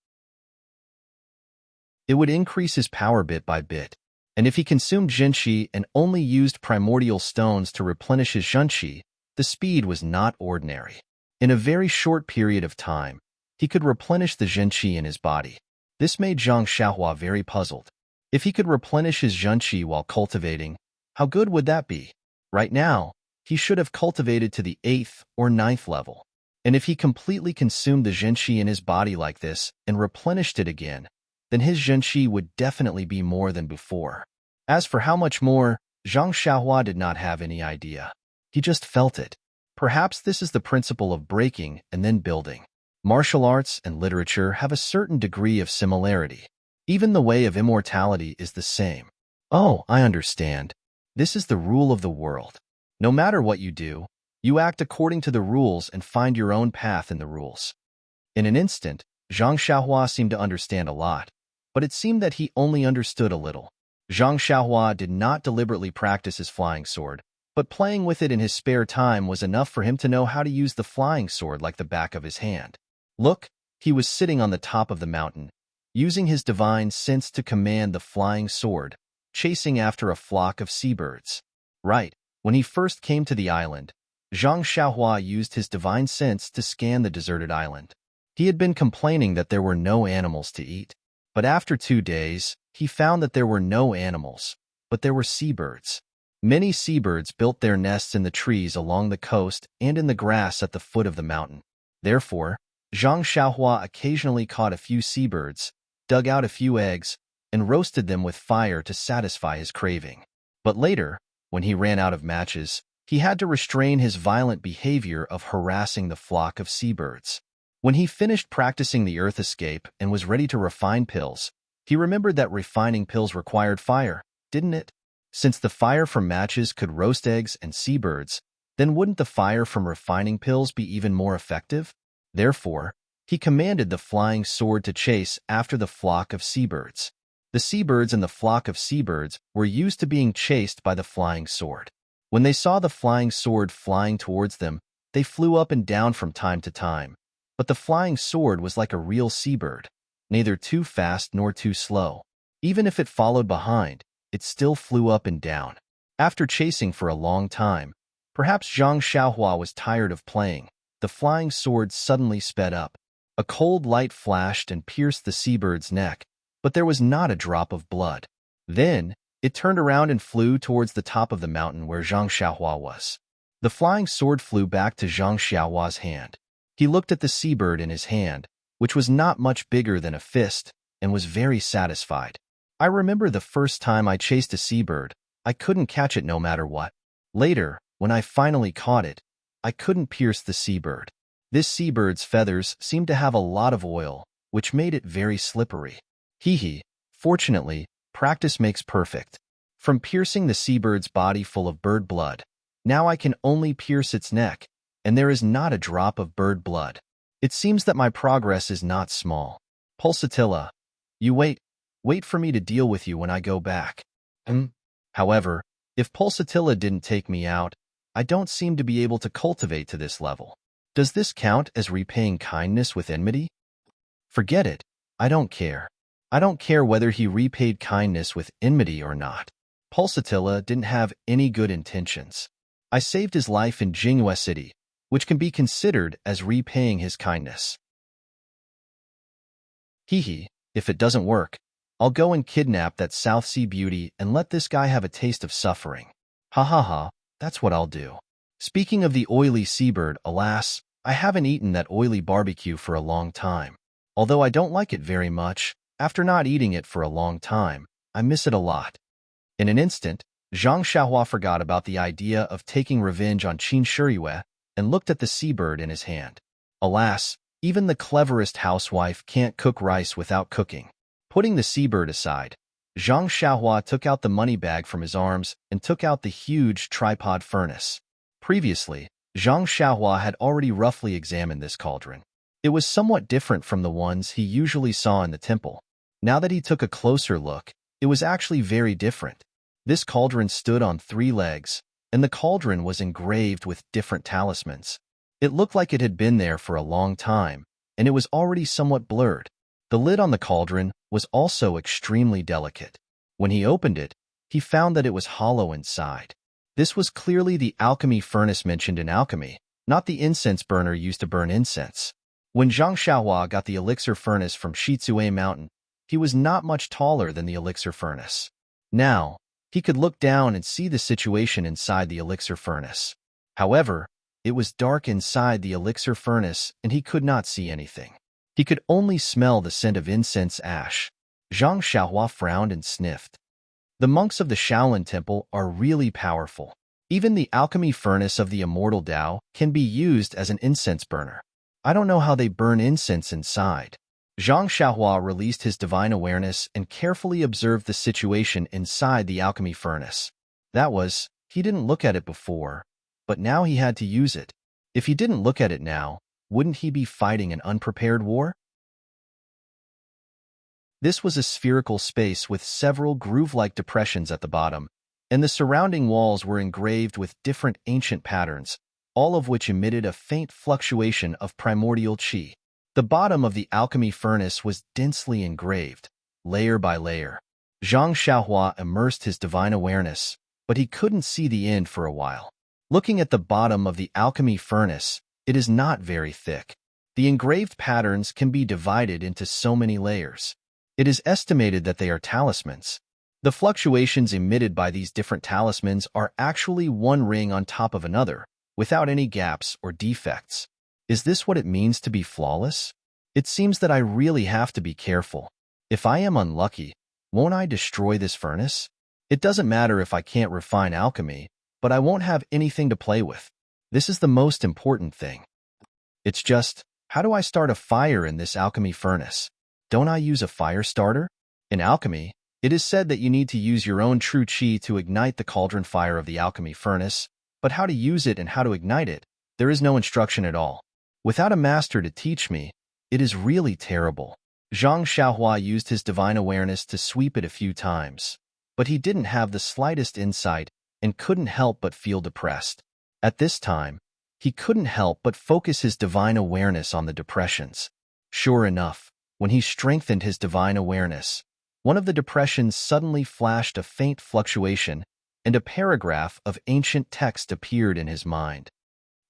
It would increase his power bit by bit. And if he consumed zhenqi and only used primordial stones to replenish his zhenqi, the speed was not ordinary. In a very short period of time, he could replenish the zhenqi in his body. This made Zhang Xiaohua very puzzled. If he could replenish his zhenqi while cultivating, how good would that be? Right now, he should have cultivated to the 8th or 9th level. And if he completely consumed the zhenqi in his body like this and replenished it again, then his zhenqi would definitely be more than before. As for how much more, Zhang Xiaohua did not have any idea. He just felt it. Perhaps this is the principle of breaking and then building. Martial arts and literature have a certain degree of similarity. Even the way of immortality is the same. Oh, I understand. This is the rule of the world. No matter what you do, you act according to the rules and find your own path in the rules. In an instant, Zhang Xiaohua seemed to understand a lot, but it seemed that he only understood a little. Zhang Xiaohua did not deliberately practice his flying sword, but playing with it in his spare time was enough for him to know how to use the flying sword like the back of his hand. Look, he was sitting on the top of the mountain, using his divine sense to command the flying sword, chasing after a flock of seabirds. Right, when he first came to the island, Zhang Xiaohua used his divine sense to scan the deserted island. He had been complaining that there were no animals to eat. But after 2 days, he found that there were no animals, but there were seabirds. Many seabirds built their nests in the trees along the coast and in the grass at the foot of the mountain. Therefore, Zhang Xiaohua occasionally caught a few seabirds, dug out a few eggs, and roasted them with fire to satisfy his craving. But later, when he ran out of matches, he had to restrain his violent behavior of harassing the flock of seabirds. When he finished practicing the earth escape and was ready to refine pills, he remembered that refining pills required fire, didn't it? Since the fire from matches could roast eggs and seabirds, then wouldn't the fire from refining pills be even more effective? Therefore, he commanded the flying sword to chase after the flock of seabirds. The seabirds and the flock of seabirds were used to being chased by the flying sword. When they saw the flying sword flying towards them, they flew up and down from time to time. But the flying sword was like a real seabird, neither too fast nor too slow. Even if it followed behind, it still flew up and down. After chasing for a long time, perhaps Zhang Xiaohua was tired of playing, the flying sword suddenly sped up. A cold light flashed and pierced the seabird's neck, but there was not a drop of blood. Then, it turned around and flew towards the top of the mountain where Zhang Xiaohua was. The flying sword flew back to Zhang Xiaohua's hand. He looked at the seabird in his hand, which was not much bigger than a fist, and was very satisfied. I remember the first time I chased a seabird, I couldn't catch it no matter what. Later, when I finally caught it, I couldn't pierce the seabird. This seabird's feathers seemed to have a lot of oil, which made it very slippery. Hee. Fortunately, practice makes perfect. From piercing the seabird's body full of bird blood, now I can only pierce its neck, and there is not a drop of bird blood. It seems that my progress is not small. Pulsatilla, you wait for me to deal with you when I go back. However, if Pulsatilla didn't take me out, I don't seem to be able to cultivate to this level. Does this count as repaying kindness with enmity? Forget it. I don't care. I don't care whether he repaid kindness with enmity or not. Pulsatilla didn't have any good intentions. I saved his life in Jinghua City, which can be considered as repaying his kindness. If it doesn't work, I'll go and kidnap that South Sea beauty and let this guy have a taste of suffering. That's what I'll do. Speaking of the oily seabird, alas, I haven't eaten that oily barbecue for a long time. Although I don't like it very much, after not eating it for a long time, I miss it a lot. In an instant, Zhang Xiaohua forgot about the idea of taking revenge on Qin Shiyue and looked at the seabird in his hand. Alas, even the cleverest housewife can't cook rice without cooking. Putting the seabird aside, Zhang Xiaohua took out the money bag from his arms and took out the huge tripod furnace. Previously, Zhang Xiaohua had already roughly examined this cauldron. It was somewhat different from the ones he usually saw in the temple. Now that he took a closer look, it was actually very different. This cauldron stood on 3 legs, and the cauldron was engraved with different talismans. It looked like it had been there for a long time, and it was already somewhat blurred. The lid on the cauldron was also extremely delicate. When he opened it, he found that it was hollow inside. This was clearly the alchemy furnace mentioned in alchemy, not the incense burner used to burn incense. When Zhang Xiaohua got the elixir furnace from Shizue Mountain, he was not much taller than the elixir furnace. Now, he could look down and see the situation inside the elixir furnace. However, it was dark inside the elixir furnace and he could not see anything. He could only smell the scent of incense ash. Zhang Xiaohua frowned and sniffed. The monks of the Shaolin Temple are really powerful. Even the alchemy furnace of the immortal Tao can be used as an incense burner. I don't know how they burn incense inside. Zhang Xiaohua released his divine awareness and carefully observed the situation inside the alchemy furnace. He didn't look at it before, but now he had to use it. If he didn't look at it now, wouldn't he be fighting an unprepared war? This was a spherical space with several groove-like depressions at the bottom, and the surrounding walls were engraved with different ancient patterns, all of which emitted a faint fluctuation of primordial qi. The bottom of the alchemy furnace was densely engraved, layer by layer. Zhang Xiaohua immersed his divine awareness, but he couldn't see the end for a while. Looking at the bottom of the alchemy furnace, it is not very thick. The engraved patterns can be divided into so many layers. It is estimated that they are talismans. The fluctuations emitted by these different talismans are actually one ring on top of another, without any gaps or defects. Is this what it means to be flawless? It seems that I really have to be careful. If I am unlucky, won't I destroy this furnace? It doesn't matter if I can't refine alchemy, but I won't have anything to play with. This is the most important thing. It's just, how do I start a fire in this alchemy furnace? Don't I use a fire starter? In alchemy, it is said that you need to use your own true qi to ignite the cauldron fire of the alchemy furnace, but how to use it and how to ignite it, there is no instruction at all. Without a master to teach me, it is really terrible. Zhang Xiaohua used his divine awareness to sweep it a few times, but he didn't have the slightest insight and couldn't help but feel depressed. At this time, he couldn't help but focus his divine awareness on the depressions. Sure enough, when he strengthened his divine awareness, one of the depressions suddenly flashed a faint fluctuation, and a paragraph of ancient text appeared in his mind.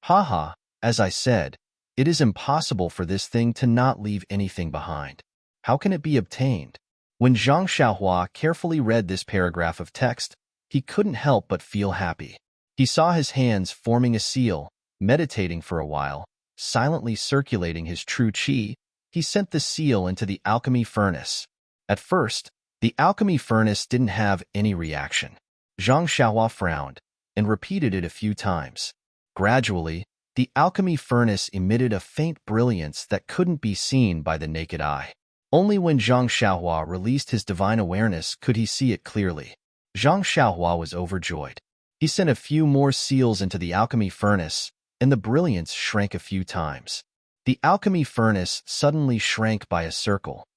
As I said, it is impossible for this thing to not leave anything behind. How can it be obtained? When Zhang Xiaohua carefully read this paragraph of text, he couldn't help but feel happy. He saw his hands forming a seal, meditating for a while, silently circulating his true qi. He sent the seal into the alchemy furnace. At first, the alchemy furnace didn't have any reaction. Zhang Xiaohua frowned and repeated it a few times. Gradually, The alchemy furnace emitted a faint brilliance that couldn't be seen by the naked eye. Only when Zhang Xiaohua released his divine awareness could he see it clearly. Zhang Xiaohua was overjoyed. He sent a few more seals into the alchemy furnace, and the brilliance shrank a few times. The alchemy furnace suddenly shrank by a circle.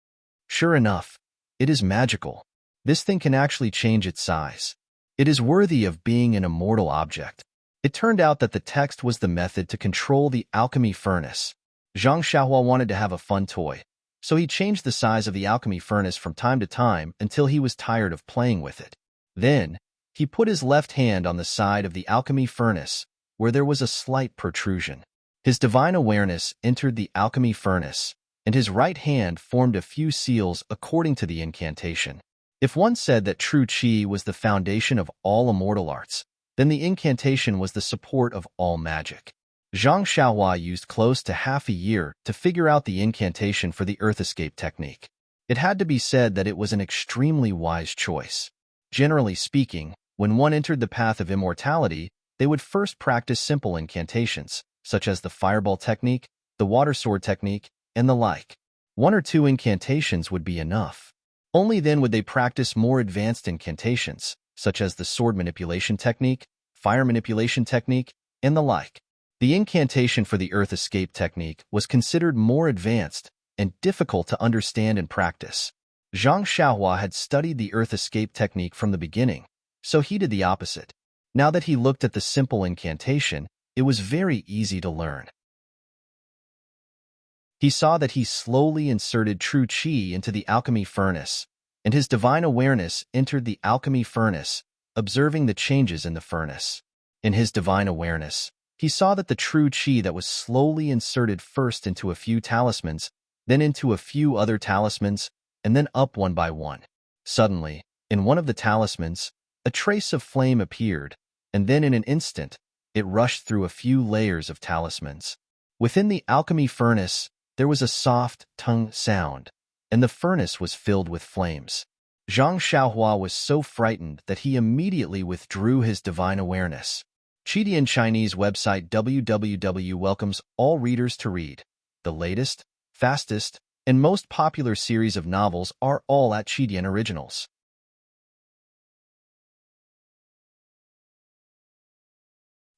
Sure enough, it is magical. This thing can actually change its size. It is worthy of being an immortal object. It turned out that the text was the method to control the alchemy furnace. Zhang Xiaohua wanted to have a fun toy, so he changed the size of the alchemy furnace from time to time until he was tired of playing with it. Then, he put his left hand on the side of the alchemy furnace, where there was a slight protrusion. His divine awareness entered the alchemy furnace, and his right hand formed a few seals according to the incantation. If one said that true qi was the foundation of all immortal arts, then the incantation was the support of all magic. Zhang Xiaohua used close to half a year to figure out the incantation for the earth escape technique. It had to be said that it was an extremely wise choice. Generally speaking, when one entered the path of immortality, they would first practice simple incantations, such as the fireball technique, the water sword technique, and the like. One or two incantations would be enough. Only then would they practice more advanced incantations, such as the sword manipulation technique, fire manipulation technique, and the like. The incantation for the earth escape technique was considered more advanced and difficult to understand and practice. Zhang Xiaohua had studied the earth escape technique from the beginning, so he did the opposite. Now that he looked at the simple incantation, it was very easy to learn. He saw that he slowly inserted true qi into the alchemy furnace, and his divine awareness entered the alchemy furnace, observing the changes in the furnace. In his divine awareness, he saw that the true qi that was slowly inserted first into a few talismans, then into a few other talismans, and then up one by one. Suddenly, in one of the talismans, a trace of flame appeared, and then in an instant, it rushed through a few layers of talismans. Within the alchemy furnace, there was a soft tongue sound, and the furnace was filled with flames. Zhang Xiaohua was so frightened that he immediately withdrew his divine awareness. Qidian Chinese website www welcomes all readers to read. The latest, fastest, and most popular series of novels are all at Qidian Originals.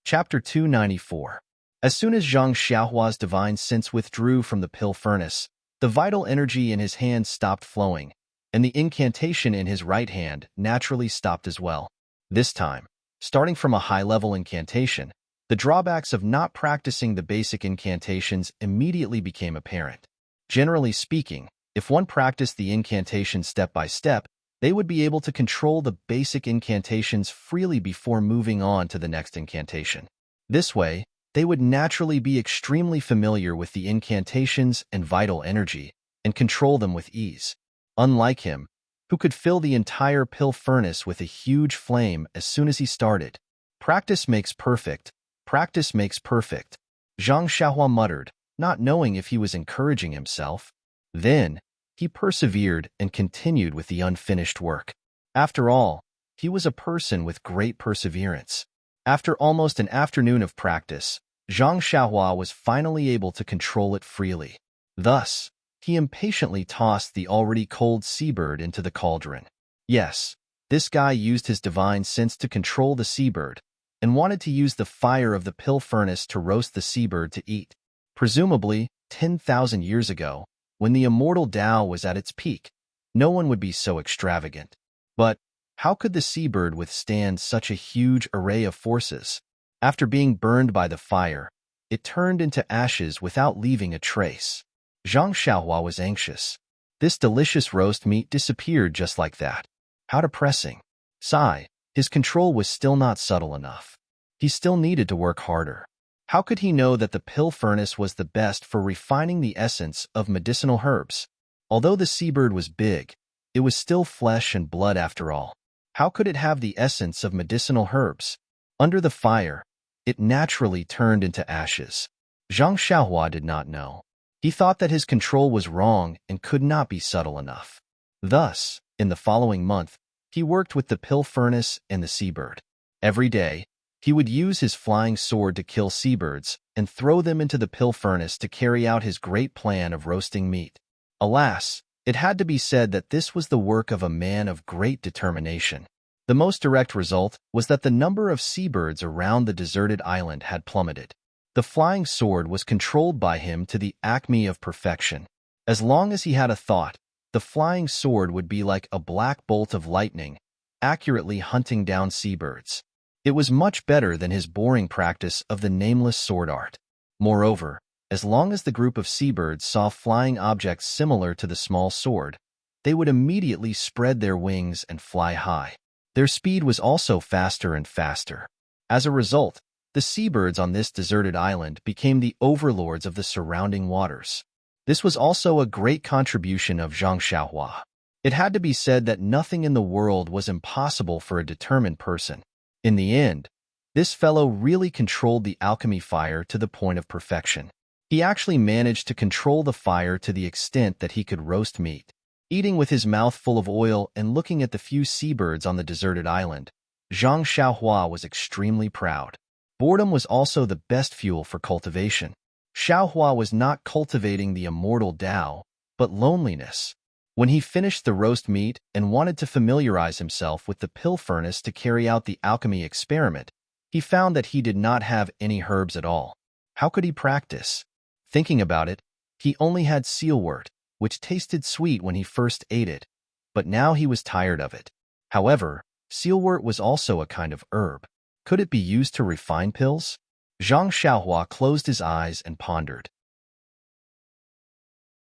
Chapter 294. As soon as Zhang Xiaohua's divine sense withdrew from the pill furnace, the vital energy in his hand stopped flowing, and the incantation in his right hand naturally stopped as well. This time, starting from a high-level incantation, the drawbacks of not practicing the basic incantations immediately became apparent. Generally speaking, if one practiced the incantation step by step, they would be able to control the basic incantations freely before moving on to the next incantation. This way, they would naturally be extremely familiar with the incantations and vital energy, and control them with ease. Unlike him, who could fill the entire pill furnace with a huge flame as soon as he started. Practice makes perfect. Practice makes perfect. Zhang Xiaohua muttered, not knowing if he was encouraging himself. Then, he persevered and continued with the unfinished work. After all, he was a person with great perseverance. After almost an afternoon of practice, Zhang Xiaohua was finally able to control it freely. Thus, he impatiently tossed the already cold seabird into the cauldron. Yes, this guy used his divine sense to control the seabird, and wanted to use the fire of the pill furnace to roast the seabird to eat. Presumably, 10,000 years ago, when the immortal Tao was at its peak, no one would be so extravagant. But how could the seabird withstand such a huge array of forces? After being burned by the fire, it turned into ashes without leaving a trace. Zhang Xiaohua was anxious. This delicious roast meat disappeared just like that. How depressing. Sigh, his control was still not subtle enough. He still needed to work harder. How could he know that the pill furnace was the best for refining the essence of medicinal herbs? Although the seabird was big, it was still flesh and blood after all. How could it have the essence of medicinal herbs? Under the fire, it naturally turned into ashes. Zhang Xiaohua did not know. He thought that his control was wrong and could not be subtle enough. Thus, in the following month, he worked with the pill furnace and the seabird. Every day, He would use his flying sword to kill seabirds and throw them into the pill furnace to carry out his great plan of roasting meat. Alas, it had to be said that this was the work of a man of great determination. The most direct result was that the number of seabirds around the deserted island had plummeted. The flying sword was controlled by him to the acme of perfection. As long as he had a thought, the flying sword would be like a black bolt of lightning, accurately hunting down seabirds. It was much better than his boring practice of the nameless sword art. Moreover, as long as the group of seabirds saw flying objects similar to the small sword, they would immediately spread their wings and fly high. Their speed was also faster and faster. As a result, the seabirds on this deserted island became the overlords of the surrounding waters. This was also a great contribution of Zhang Xiaohua. It had to be said that nothing in the world was impossible for a determined person. In the end, this fellow really controlled the alchemy fire to the point of perfection. He actually managed to control the fire to the extent that he could roast meat. Eating with his mouth full of oil and looking at the few seabirds on the deserted island, Zhang Xiaohua was extremely proud. Boredom was also the best fuel for cultivation. Xiaohua was not cultivating the immortal Tao, but loneliness. When he finished the roast meat and wanted to familiarize himself with the pill furnace to carry out the alchemy experiment, he found that he did not have any herbs at all. How could he practice? Thinking about it, he only had sealwort, which tasted sweet when he first ate it, but now he was tired of it. However, sealwort was also a kind of herb. Could it be used to refine pills? Zhang Xiaohua closed his eyes and pondered.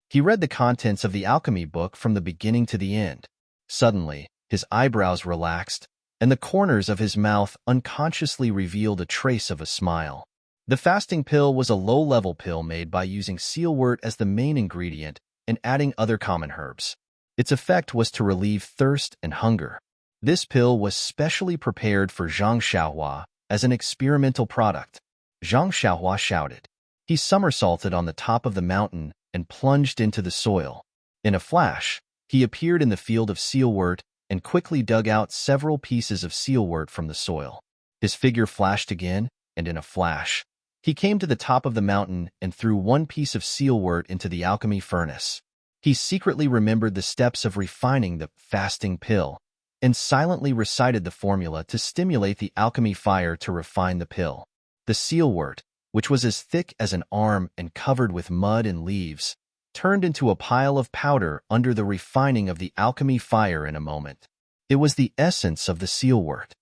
He read the contents of the alchemy book from the beginning to the end. Suddenly, his eyebrows relaxed, and the corners of his mouth unconsciously revealed a trace of a smile. The fasting pill was a low-level pill made by using sealwort as the main ingredient and adding other common herbs. Its effect was to relieve thirst and hunger. This pill was specially prepared for Zhang Xiaohua as an experimental product. Zhang Xiaohua shouted. He somersaulted on the top of the mountain and plunged into the soil. In a flash, he appeared in the field of sealwort and quickly dug out several pieces of sealwort from the soil. His figure flashed again, and in a flash, he came to the top of the mountain and threw one piece of sealwort into the alchemy furnace. He secretly remembered the steps of refining the fasting pill and silently recited the formula to stimulate the alchemy fire to refine the pill. The sealwort, which was as thick as an arm and covered with mud and leaves, turned into a pile of powder under the refining of the alchemy fire in a moment. It was the essence of the sealwort.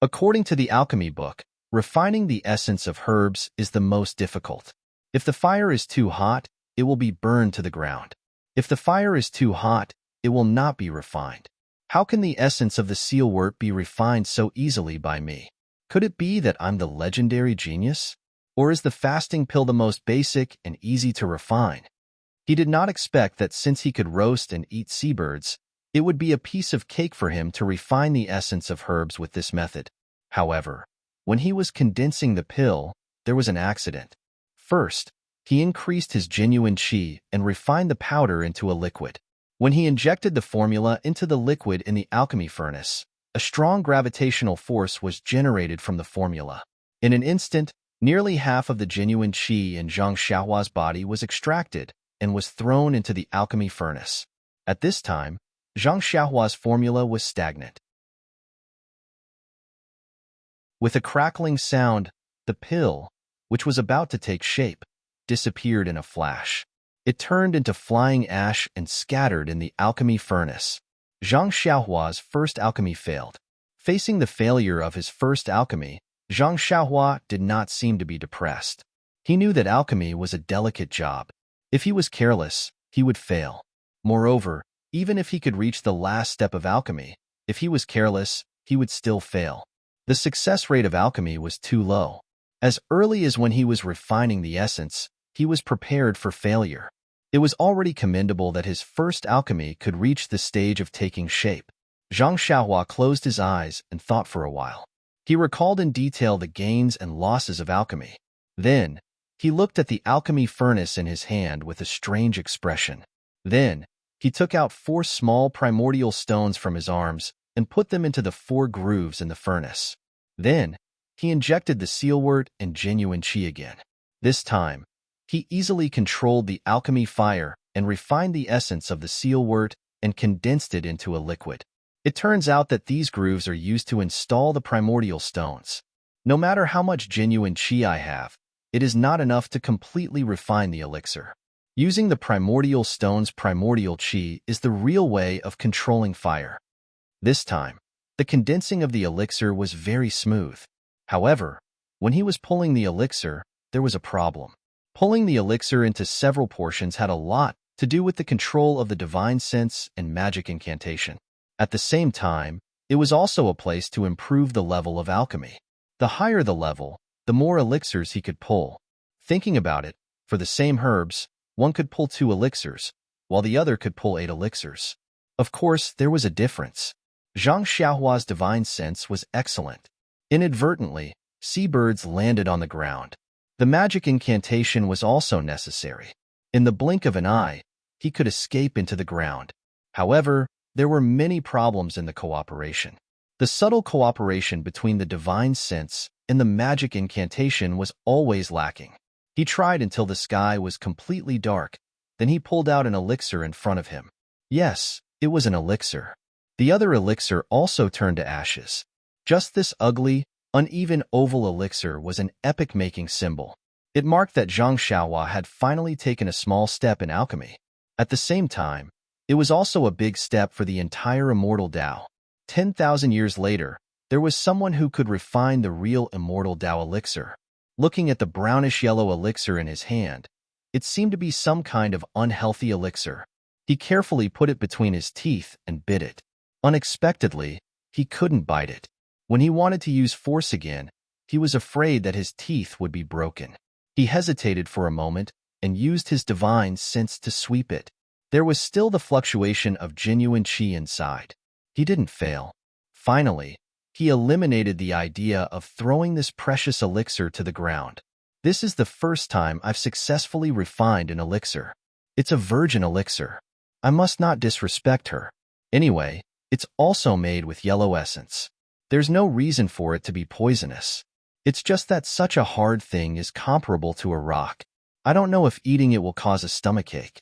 According to the alchemy book, refining the essence of herbs is the most difficult. If the fire is too hot, it will be burned to the ground. If the fire is too hot, it will not be refined. How can the essence of the sealwort be refined so easily by me? Could it be that I'm the legendary genius? Or is the fasting pill the most basic and easy to refine? He did not expect that since he could roast and eat seabirds, it would be a piece of cake for him to refine the essence of herbs with this method. However, when he was condensing the pill, there was an accident. First, he increased his genuine qi and refined the powder into a liquid. When he injected the formula into the liquid in the alchemy furnace, a strong gravitational force was generated from the formula. In an instant, nearly half of the genuine qi in Zhang Xiaohua's body was extracted and was thrown into the alchemy furnace. At this time, Zhang Xiaohua's formula was stagnant. With a crackling sound, the pill, which was about to take shape, disappeared in a flash. It turned into flying ash and scattered in the alchemy furnace. Zhang Xiaohua's first alchemy failed. Facing the failure of his first alchemy, Zhang Xiaohua did not seem to be depressed. He knew that alchemy was a delicate job. If he was careless, he would fail. Moreover, even if he could reach the last step of alchemy, if he was careless, he would still fail. The success rate of alchemy was too low. As early as when he was refining the essence, he was prepared for failure. It was already commendable that his first alchemy could reach the stage of taking shape. Zhang Xiaohua closed his eyes and thought for a while. He recalled in detail the gains and losses of alchemy. Then, he looked at the alchemy furnace in his hand with a strange expression. Then, he took out 4 small primordial stones from his arms and put them into the 4 grooves in the furnace. Then, he injected the sealwort and genuine qi again. This time, he easily controlled the alchemy fire and refined the essence of the sealwort and condensed it into a liquid. It turns out that these grooves are used to install the primordial stones. No matter how much genuine qi I have, it is not enough to completely refine the elixir. Using the primordial stone's primordial qi is the real way of controlling fire. This time, the condensing of the elixir was very smooth. However, when he was pulling the elixir, there was a problem. Pulling the elixir into several portions had a lot to do with the control of the divine sense and magic incantation. At the same time, it was also a place to improve the level of alchemy. The higher the level, the more elixirs he could pull. Thinking about it, for the same herbs, one could pull 2 elixirs, while the other could pull 8 elixirs. Of course, there was a difference. Zhang Xiaohua's divine sense was excellent. Inadvertently, seabirds landed on the ground. The magic incantation was also necessary. In the blink of an eye, he could escape into the ground. However, there were many problems in the cooperation. The subtle cooperation between the divine sense and the magic incantation was always lacking. He tried until the sky was completely dark, then he pulled out an elixir in front of him. Yes, it was an elixir. The other elixir also turned to ashes. Just this ugly, uneven oval elixir was an epic-making symbol. It marked that Zhang Xiaohua had finally taken a small step in alchemy. At the same time, it was also a big step for the entire immortal Tao. 10,000 years later, there was someone who could refine the real immortal Tao elixir. Looking at the brownish-yellow elixir in his hand, it seemed to be some kind of unhealthy elixir. He carefully put it between his teeth and bit it. Unexpectedly, he couldn't bite it. When he wanted to use force again, he was afraid that his teeth would be broken. He hesitated for a moment and used his divine sense to sweep it. There was still the fluctuation of genuine qi inside. He didn't fail. Finally, he eliminated the idea of throwing this precious elixir to the ground. This is the first time I've successfully refined an elixir. It's a virgin elixir. I must not disrespect her. Anyway, it's also made with yellow essence. There's no reason for it to be poisonous. It's just that such a hard thing is comparable to a rock. I don't know if eating it will cause a stomachache.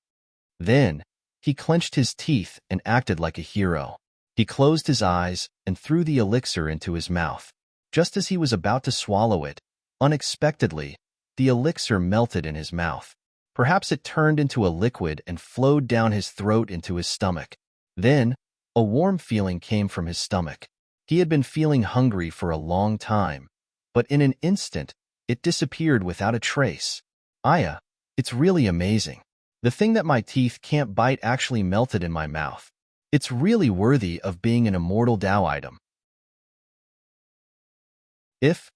Then, he clenched his teeth and acted like a hero. He closed his eyes and threw the elixir into his mouth. Just as he was about to swallow it, unexpectedly, the elixir melted in his mouth. Perhaps it turned into a liquid and flowed down his throat into his stomach. Then, a warm feeling came from his stomach. He had been feeling hungry for a long time, but in an instant, it disappeared without a trace. Aya, it's really amazing. The thing that my teeth can't bite actually melted in my mouth. It's really worthy of being an immortal Tao item. If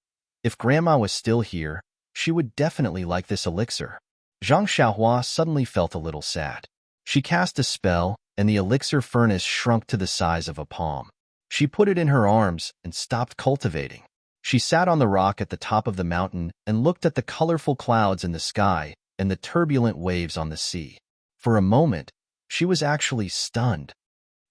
Grandma was still here, she would definitely like this elixir. Zhang Xiaohua suddenly felt a little sad. She cast a spell, and the elixir furnace shrunk to the size of a palm. She put it in her arms and stopped cultivating. She sat on the rock at the top of the mountain and looked at the colorful clouds in the sky and the turbulent waves on the sea. For a moment, she was actually stunned.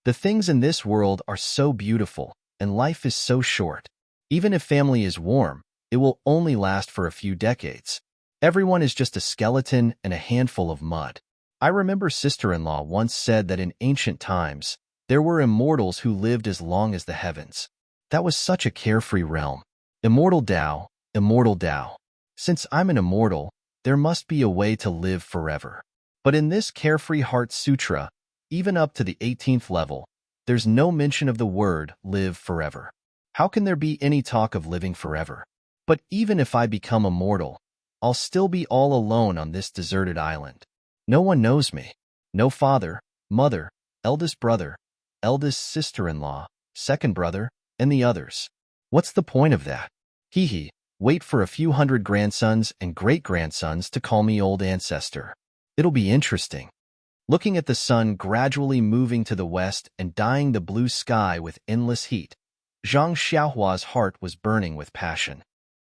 The things in this world are so beautiful, and life is so short. Even if family is warm, it will only last for a few decades. Everyone is just a skeleton and a handful of mud. I remember sister-in-law once said that in ancient times, there were immortals who lived as long as the heavens. That was such a carefree realm. Immortal Tao, immortal Tao. Since I'm an immortal, there must be a way to live forever. But in this Carefree Heart Sutra, even up to the 18th level, there's no mention of the word live forever. How can there be any talk of living forever? But even if I become immortal, I'll still be all alone on this deserted island. No one knows me. No father, mother, eldest brother, eldest sister-in-law, second brother, and the others. What's the point of that? Hee, wait for a few hundred grandsons and great-grandsons to call me old ancestor. It'll be interesting. Looking at the sun gradually moving to the west and dyeing the blue sky with endless heat, Zhang Xiaohua's heart was burning with passion.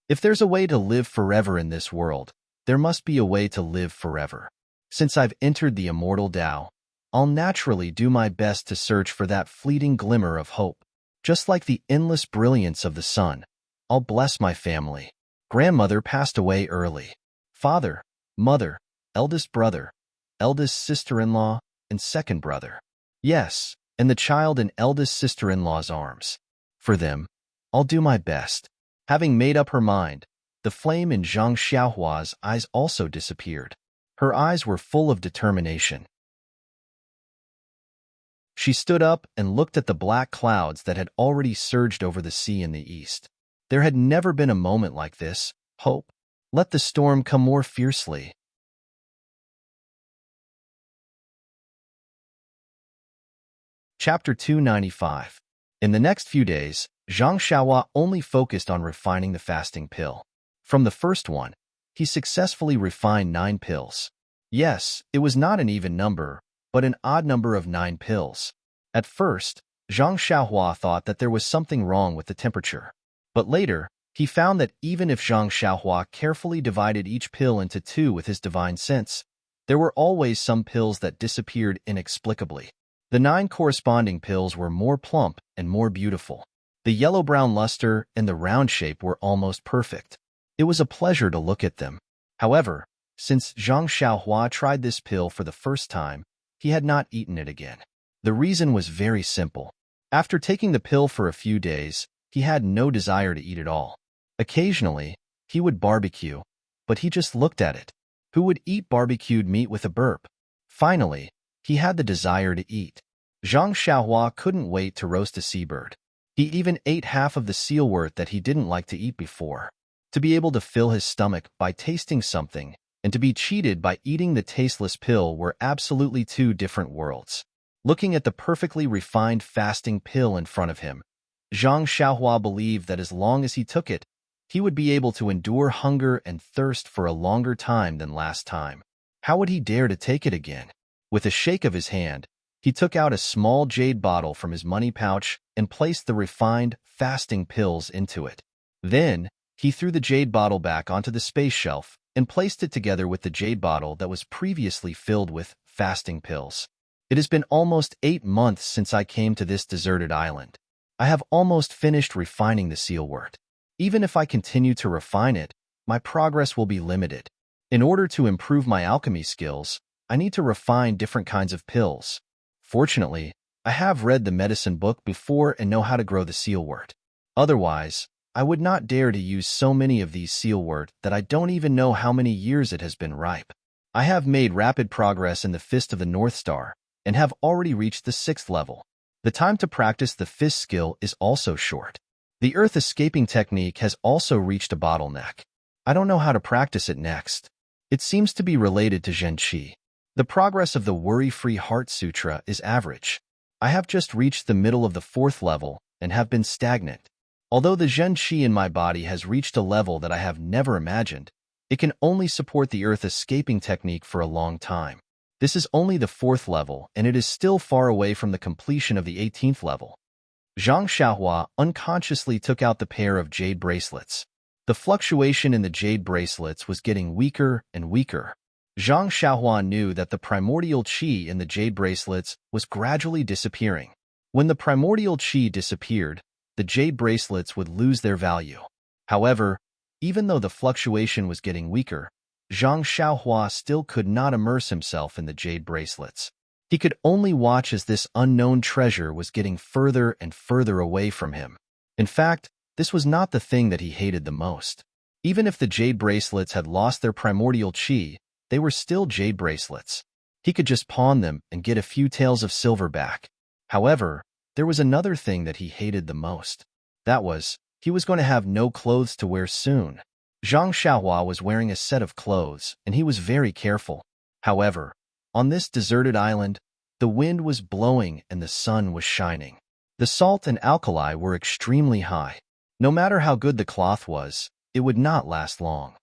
If there's a way to live forever in this world, there must be a way to live forever. Since I've entered the immortal Tao, I'll naturally do my best to search for that fleeting glimmer of hope. Just like the endless brilliance of the sun, I'll bless my family. Grandmother passed away early. Father, mother, eldest brother, eldest sister-in-law, and second brother. Yes, and the child in eldest sister-in-law's arms. For them, I'll do my best. Having made up her mind, the flame in Zhang Xiaohua's eyes also disappeared. Her eyes were full of determination. She stood up and looked at the black clouds that had already surged over the sea in the east. There had never been a moment like this. Hope. Let the storm come more fiercely. Chapter 295. In the next few days, Zhang Xiaohua only focused on refining the fasting pill. From the first one, he successfully refined 9 pills. Yes, it was not an even number, but an odd number of 9 pills. At first, Zhang Xiaohua thought that there was something wrong with the temperature. But later, he found that even if Zhang Xiaohua carefully divided each pill into 2 with his divine sense, there were always some pills that disappeared inexplicably. The 9 corresponding pills were more plump and more beautiful. The yellow-brown luster and the round shape were almost perfect. It was a pleasure to look at them. However, since Zhang Xiaohua tried this pill for the first time, he had not eaten it again. The reason was very simple. After taking the pill for a few days, he had no desire to eat at all. Occasionally, he would barbecue, but he just looked at it. Who would eat barbecued meat with a burp? Finally, he had the desire to eat. Zhang Xiaohua couldn't wait to roast a seabird. He even ate half of the sealwort that he didn't like to eat before. To be able to fill his stomach by tasting something, and to be cheated by eating the tasteless pill were absolutely 2 different worlds. Looking at the perfectly refined fasting pill in front of him, Zhang Xiaohua believed that as long as he took it, he would be able to endure hunger and thirst for a longer time than last time. How would he dare to take it again? With a shake of his hand, he took out a small jade bottle from his money pouch and placed the refined, fasting pills into it. Then, he threw the jade bottle back onto the space shelf and placed it together with the jade bottle that was previously filled with fasting pills. It has been almost 8 months since I came to this deserted island. I have almost finished refining the sealwort. Even if I continue to refine it, my progress will be limited. In order to improve my alchemy skills, I need to refine different kinds of pills. Fortunately, I have read the medicine book before and know how to grow the sealwort. Otherwise, I would not dare to use so many of these sealwort that I don't even know how many years it has been ripe. I have made rapid progress in the Fist of the North Star and have already reached the 6th level. The time to practice the fist skill is also short. The earth escaping technique has also reached a bottleneck. I don't know how to practice it next. It seems to be related to Zhenqi. The progress of the Worry-Free Heart Sutra is average. I have just reached the middle of the 4th level and have been stagnant. Although the Zhenqi in my body has reached a level that I have never imagined, it can only support the earth escaping technique for a long time. This is only the 4th level, and it is still far away from the completion of the 18th level. Zhang Xiaohua unconsciously took out the pair of jade bracelets. The fluctuation in the jade bracelets was getting weaker and weaker. Zhang Xiaohua knew that the primordial qi in the jade bracelets was gradually disappearing. When the primordial qi disappeared, the jade bracelets would lose their value. However, even though the fluctuation was getting weaker, Zhang Xiaohua still could not immerse himself in the jade bracelets. He could only watch as this unknown treasure was getting further and further away from him. In fact, this was not the thing that he hated the most. Even if the jade bracelets had lost their primordial qi, they were still jade bracelets. He could just pawn them and get a few taels of silver back. However, there was another thing that he hated the most. That was, he was going to have no clothes to wear soon. Zhang Xiaohua was wearing a set of clothes, and he was very careful. However, on this deserted island, the wind was blowing and the sun was shining. The salt and alkali were extremely high. No matter how good the cloth was, it would not last long.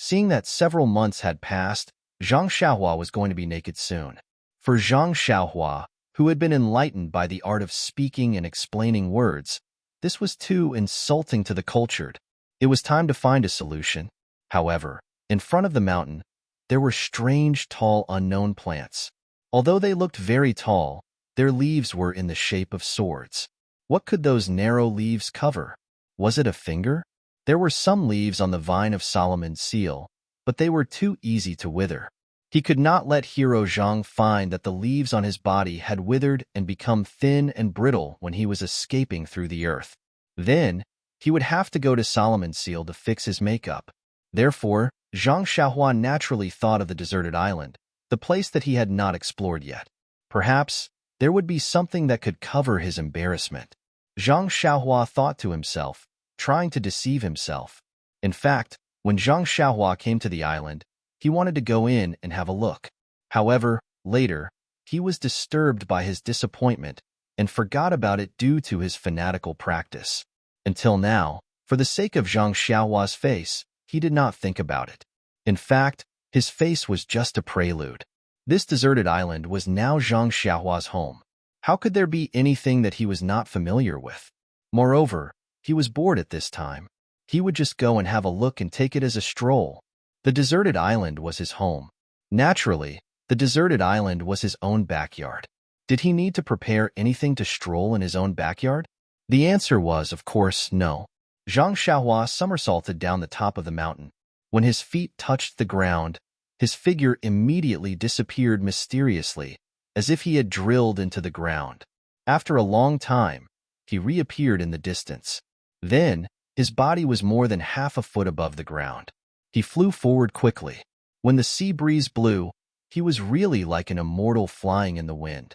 Seeing that several months had passed, Zhang Xiaohua was going to be naked soon. For Zhang Xiaohua, who had been enlightened by the art of speaking and explaining words, this was too insulting to the cultured. It was time to find a solution. However, in front of the mountain, there were strange, tall, unknown plants. Although they looked very tall, their leaves were in the shape of swords. What could those narrow leaves cover? Was it a finger? There were some leaves on the vine of Solomon's seal, but they were too easy to wither. He could not let Hero Zhang find that the leaves on his body had withered and become thin and brittle when he was escaping through the earth. Then, he would have to go to Solomon's seal to fix his makeup. Therefore, Zhang Xiaohua naturally thought of the deserted island, the place that he had not explored yet. Perhaps, there would be something that could cover his embarrassment. Zhang Xiaohua thought to himself, trying to deceive himself. In fact, when Zhang Xiaohua came to the island, he wanted to go in and have a look. However, later, he was disturbed by his disappointment and forgot about it due to his fanatical practice. Until now, for the sake of Zhang Xiaohua's face, he did not think about it. In fact, his face was just a prelude. This deserted island was now Zhang Xiaohua's home. How could there be anything that he was not familiar with? Moreover, he was bored at this time. He would just go and have a look and take it as a stroll. The deserted island was his home. Naturally, the deserted island was his own backyard. Did he need to prepare anything to stroll in his own backyard? The answer was, of course, no. Zhang Xiaohua somersaulted down the top of the mountain. When his feet touched the ground, his figure immediately disappeared mysteriously, as if he had drilled into the ground. After a long time, he reappeared in the distance. Then, his body was more than half a foot above the ground. He flew forward quickly. When the sea breeze blew, he was really like an immortal flying in the wind.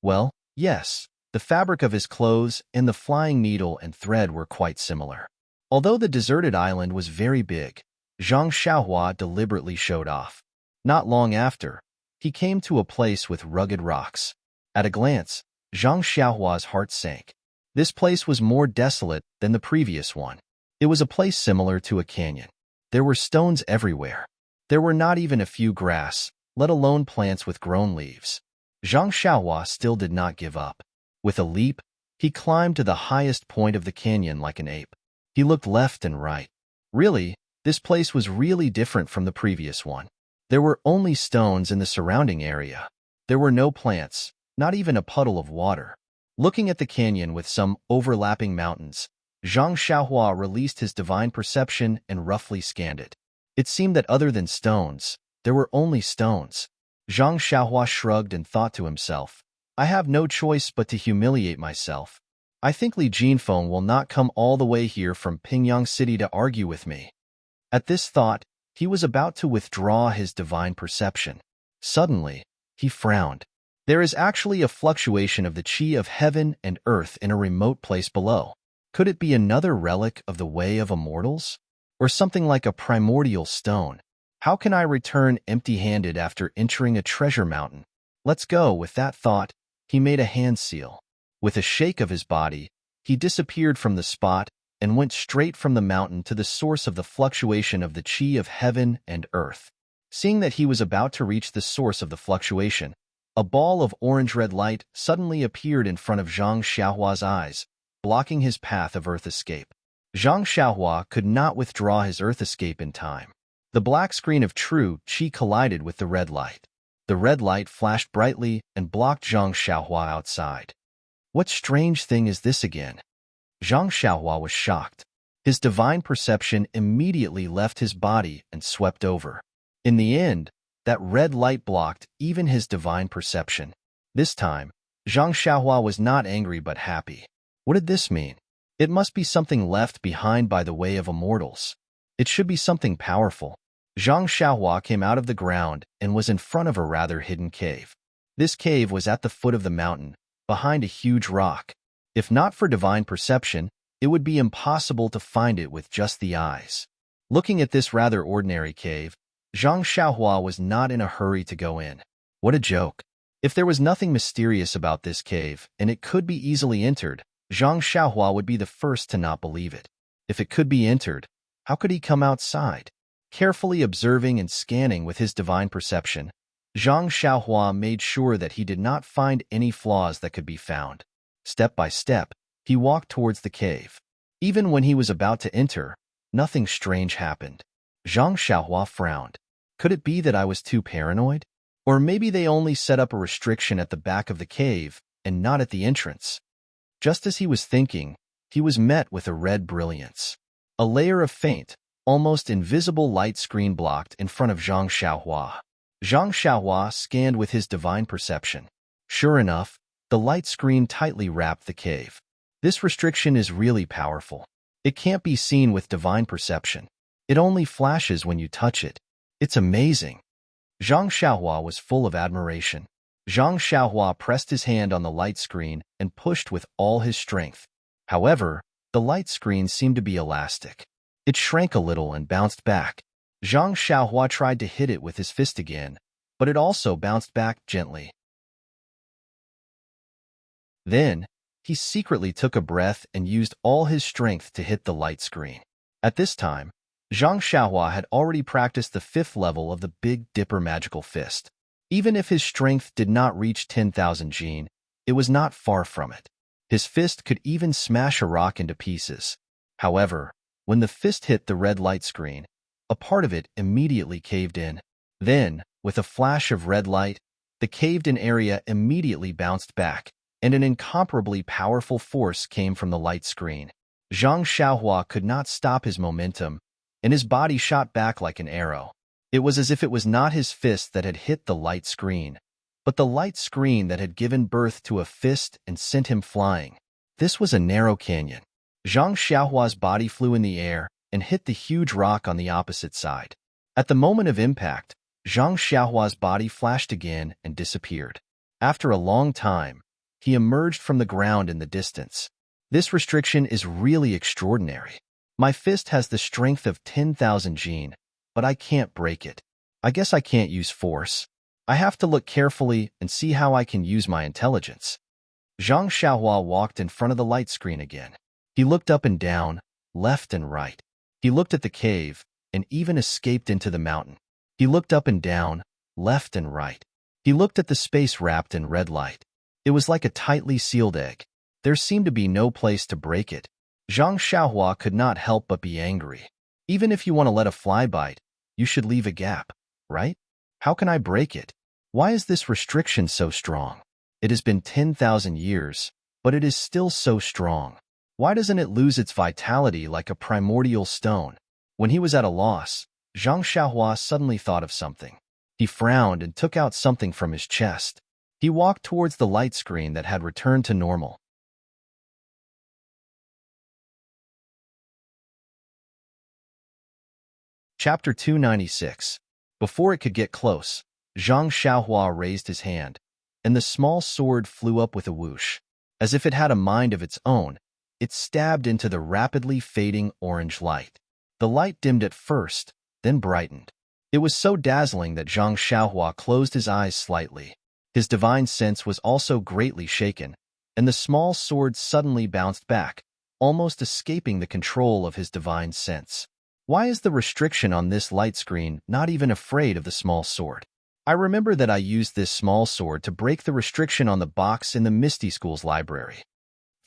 Well, yes, the fabric of his clothes and the flying needle and thread were quite similar. Although the deserted island was very big, Zhang Xiaohua deliberately showed off. Not long after, he came to a place with rugged rocks. At a glance, Zhang Xiaohua's heart sank. This place was more desolate than the previous one. It was a place similar to a canyon. There were stones everywhere. There were not even a few grass, let alone plants with grown leaves. Zhang Xiaohua still did not give up. With a leap, he climbed to the highest point of the canyon like an ape. He looked left and right. Really, this place was really different from the previous one. There were only stones in the surrounding area. There were no plants, not even a puddle of water. Looking at the canyon with some overlapping mountains, Zhang Xiaohua released his divine perception and roughly scanned it. It seemed that other than stones, there were only stones. Zhang Xiaohua shrugged and thought to himself, I have no choice but to humiliate myself. I think Li Jinfeng will not come all the way here from Pingyang City to argue with me. At this thought, he was about to withdraw his divine perception. Suddenly, he frowned. There is actually a fluctuation of the qi of heaven and earth in a remote place below. Could it be another relic of the way of immortals? Or something like a primordial stone? How can I return empty-handed after entering a treasure mountain? Let's go. With that thought, he made a hand seal. With a shake of his body, he disappeared from the spot and went straight from the mountain to the source of the fluctuation of the qi of heaven and earth. Seeing that he was about to reach the source of the fluctuation, a ball of orange-red light suddenly appeared in front of Zhang Xiaohua's eyes, blocking his path of earth escape. Zhang Xiaohua could not withdraw his earth escape in time. The black screen of true qi collided with the red light. The red light flashed brightly and blocked Zhang Xiaohua outside. What strange thing is this again? Zhang Xiaohua was shocked. His divine perception immediately left his body and swept over. In the end, that red light blocked even his divine perception. This time, Zhang Xiaohua was not angry but happy. What did this mean? It must be something left behind by the way of immortals. It should be something powerful. Zhang Xiaohua came out of the ground and was in front of a rather hidden cave. This cave was at the foot of the mountain, behind a huge rock. If not for divine perception, it would be impossible to find it with just the eyes. Looking at this rather ordinary cave, Zhang Xiaohua was not in a hurry to go in. What a joke. If there was nothing mysterious about this cave and it could be easily entered, Zhang Xiaohua would be the first to not believe it. If it could be entered, how could he come outside? Carefully observing and scanning with his divine perception, Zhang Xiaohua made sure that he did not find any flaws that could be found. Step by step, he walked towards the cave. Even when he was about to enter, nothing strange happened. Zhang Xiaohua frowned. Could it be that I was too paranoid? Or maybe they only set up a restriction at the back of the cave, and not at the entrance. Just as he was thinking, he was met with a red brilliance. A layer of faint, almost invisible light screen blocked in front of Zhang Xiaohua. Zhang Xiaohua scanned with his divine perception. Sure enough, the light screen tightly wrapped the cave. This restriction is really powerful. It can't be seen with divine perception. It only flashes when you touch it. It's amazing. Zhang Xiaohua was full of admiration. Zhang Xiaohua pressed his hand on the light screen and pushed with all his strength. However, the light screen seemed to be elastic. It shrank a little and bounced back. Zhang Xiaohua tried to hit it with his fist again, but it also bounced back gently. Then, he secretly took a breath and used all his strength to hit the light screen. At this time, Zhang Xiaohua had already practiced the 5th level of the Big Dipper magical fist. Even if his strength did not reach 10,000 Jin, it was not far from it. His fist could even smash a rock into pieces. However, when the fist hit the red light screen, a part of it immediately caved in. Then, with a flash of red light, the caved-in area immediately bounced back, and an incomparably powerful force came from the light screen. Zhang Xiaohua could not stop his momentum, and his body shot back like an arrow. It was as if it was not his fist that had hit the light screen, but the light screen that had given birth to a fist and sent him flying. This was a narrow canyon. Zhang Xiaohua's body flew in the air and hit the huge rock on the opposite side. At the moment of impact, Zhang Xiaohua's body flashed again and disappeared. After a long time, he emerged from the ground in the distance. This restriction is really extraordinary. My fist has the strength of 10,000 Jin, but I can't break it. I guess I can't use force. I have to look carefully and see how I can use my intelligence. Zhang Xiaohua walked in front of the light screen again. He looked up and down, left and right. He looked at the cave and even escaped into the mountain. He looked up and down, left and right. He looked at the space wrapped in red light. It was like a tightly sealed egg. There seemed to be no place to break it. Zhang Xiaohua could not help but be angry. Even if you want to let a fly bite, you should leave a gap, right? How can I break it? Why is this restriction so strong? It has been 10,000 years, but it is still so strong. Why doesn't it lose its vitality like a primordial stone? When he was at a loss, Zhang Xiaohua suddenly thought of something. He frowned and took out something from his chest. He walked towards the light screen that had returned to normal. Chapter 296. Before it could get close, Zhang Xiaohua raised his hand, and the small sword flew up with a whoosh. As if it had a mind of its own, it stabbed into the rapidly fading orange light. The light dimmed at first, then brightened. It was so dazzling that Zhang Xiaohua closed his eyes slightly. His divine sense was also greatly shaken, and the small sword suddenly bounced back, almost escaping the control of his divine sense. Why is the restriction on this light screen not even afraid of the small sword? I remember that I used this small sword to break the restriction on the box in the Misty School's library.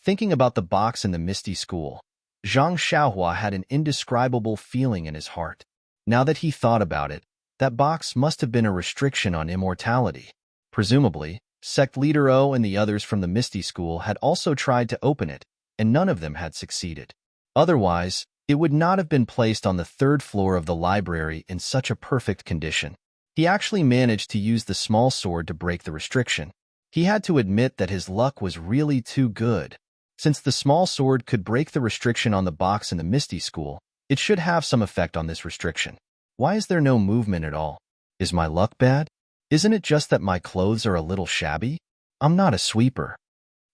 Thinking about the box in the Misty School, Zhang Xiaohua had an indescribable feeling in his heart. Now that he thought about it, that box must have been a restriction on immortality. Presumably, Sect Leader O and the others from the Misty School had also tried to open it, and none of them had succeeded. Otherwise, it would not have been placed on the 3rd floor of the library in such a perfect condition. He actually managed to use the small sword to break the restriction. He had to admit that his luck was really too good. Since the small sword could break the restriction on the box in the Misty School, it should have some effect on this restriction. Why is there no movement at all? Is my luck bad? Isn't it just that my clothes are a little shabby? I'm not a sweeper.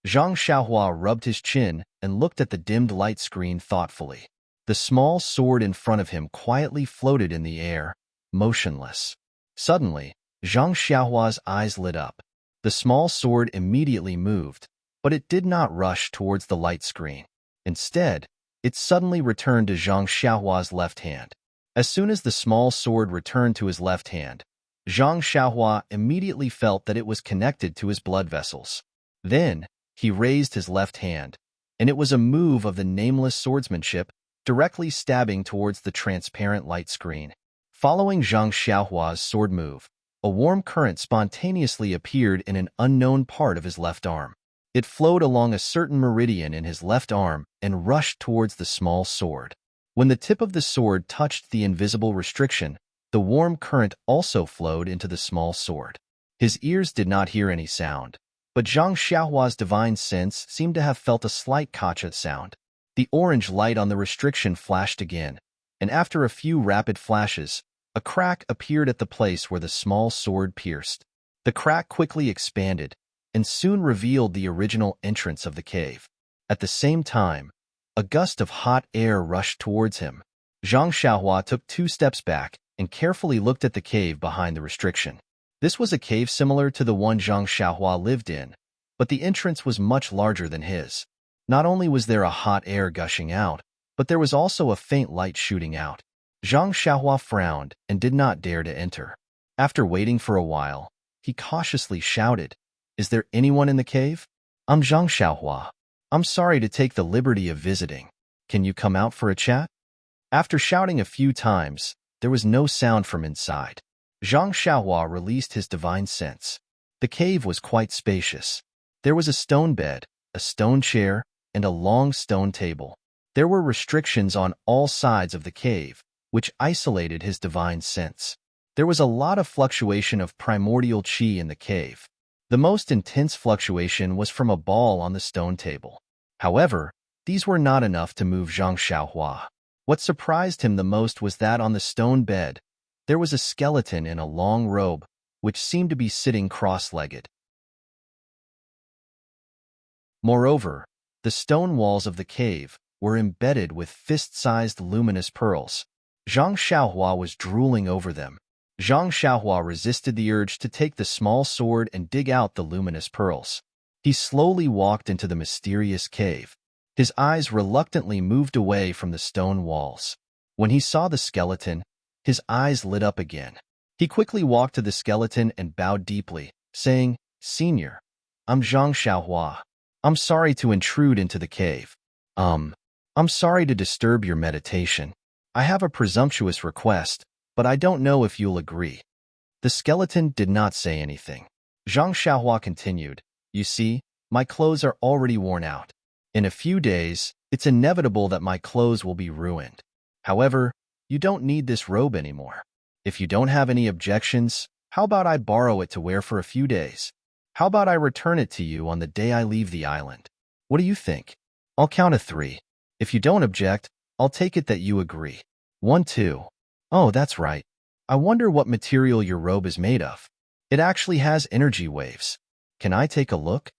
Zhang Xiaohua rubbed his chin and looked at the dimmed light screen thoughtfully. The small sword in front of him quietly floated in the air, motionless. Suddenly, Zhang Xiaohua's eyes lit up. The small sword immediately moved, but it did not rush towards the light screen. Instead, it suddenly returned to Zhang Xiaohua's left hand. As soon as the small sword returned to his left hand, Zhang Xiaohua immediately felt that it was connected to his blood vessels. Then, he raised his left hand, and it was a move of the nameless swordsmanship, directly stabbing towards the transparent light screen. Following Zhang Xiaohua's sword move, a warm current spontaneously appeared in an unknown part of his left arm. It flowed along a certain meridian in his left arm and rushed towards the small sword. When the tip of the sword touched the invisible restriction, the warm current also flowed into the small sword. His ears did not hear any sound, but Zhang Xiaohua's divine sense seemed to have felt a slight kacha sound. The orange light on the restriction flashed again, and after a few rapid flashes, a crack appeared at the place where the small sword pierced. The crack quickly expanded, and soon revealed the original entrance of the cave. At the same time, a gust of hot air rushed towards him. Zhang Xiaohua took 2 steps back and carefully looked at the cave behind the restriction. This was a cave similar to the one Zhang Xiaohua lived in, but the entrance was much larger than his. Not only was there a hot air gushing out, but there was also a faint light shooting out. Zhang Xiaohua frowned and did not dare to enter. After waiting for a while, he cautiously shouted, "Is there anyone in the cave? I'm Zhang Xiaohua. I'm sorry to take the liberty of visiting. Can you come out for a chat?" After shouting a few times, there was no sound from inside. Zhang Xiaohua released his divine sense. The cave was quite spacious. There was a stone bed, a stone chair, and a long stone table. There were restrictions on all sides of the cave, which isolated his divine sense. There was a lot of fluctuation of primordial qi in the cave. The most intense fluctuation was from a ball on the stone table. However, these were not enough to move Zhang Xiaohua. What surprised him the most was that on the stone bed, there was a skeleton in a long robe, which seemed to be sitting cross-legged. Moreover, the stone walls of the cave were embedded with fist-sized luminous pearls. Zhang Xiaohua was drooling over them. Zhang Xiaohua resisted the urge to take the small sword and dig out the luminous pearls. He slowly walked into the mysterious cave. His eyes reluctantly moved away from the stone walls. When he saw the skeleton, his eyes lit up again. He quickly walked to the skeleton and bowed deeply, saying, "Senior, I'm Zhang Xiaohua. I'm sorry to intrude into the cave. I'm sorry to disturb your meditation. I have a presumptuous request, but I don't know if you'll agree." The skeleton did not say anything. Zhang Xiaohua continued, "You see, my clothes are already worn out. In a few days, it's inevitable that my clothes will be ruined. However, you don't need this robe anymore. If you don't have any objections, how about I borrow it to wear for a few days? How about I return it to you on the day I leave the island? What do you think? I'll count to 3. If you don't object, I'll take it that you agree. 1, 2. Oh, that's right. I wonder what material your robe is made of. It actually has energy waves. Can I take a look?"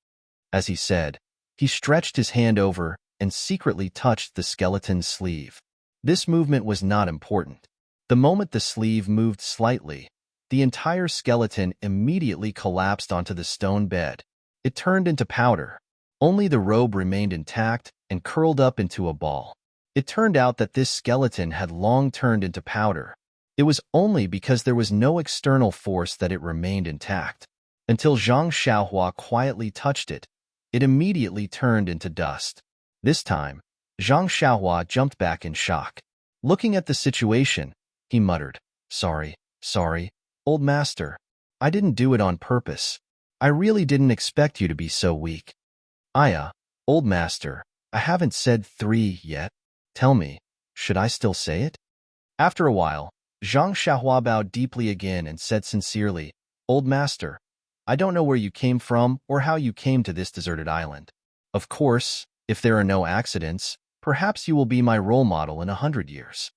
As he said, he stretched his hand over and secretly touched the skeleton's sleeve. This movement was not important. The moment the sleeve moved slightly, the entire skeleton immediately collapsed onto the stone bed. It turned into powder. Only the robe remained intact and curled up into a ball. It turned out that this skeleton had long turned into powder. It was only because there was no external force that it remained intact. Until Zhang Xiaohua quietly touched it, it immediately turned into dust. This time, Zhang Xiaohua jumped back in shock. Looking at the situation, he muttered, Sorry, old master. I didn't do it on purpose. I really didn't expect you to be so weak." Old master, I haven't said 3 yet. Tell me, should I still say it?" After a while, Zhang Xiaohua bowed deeply again and said sincerely, "Old master, I don't know where you came from or how you came to this deserted island. Of course, if there are no accidents, perhaps you will be my role model in 100 years.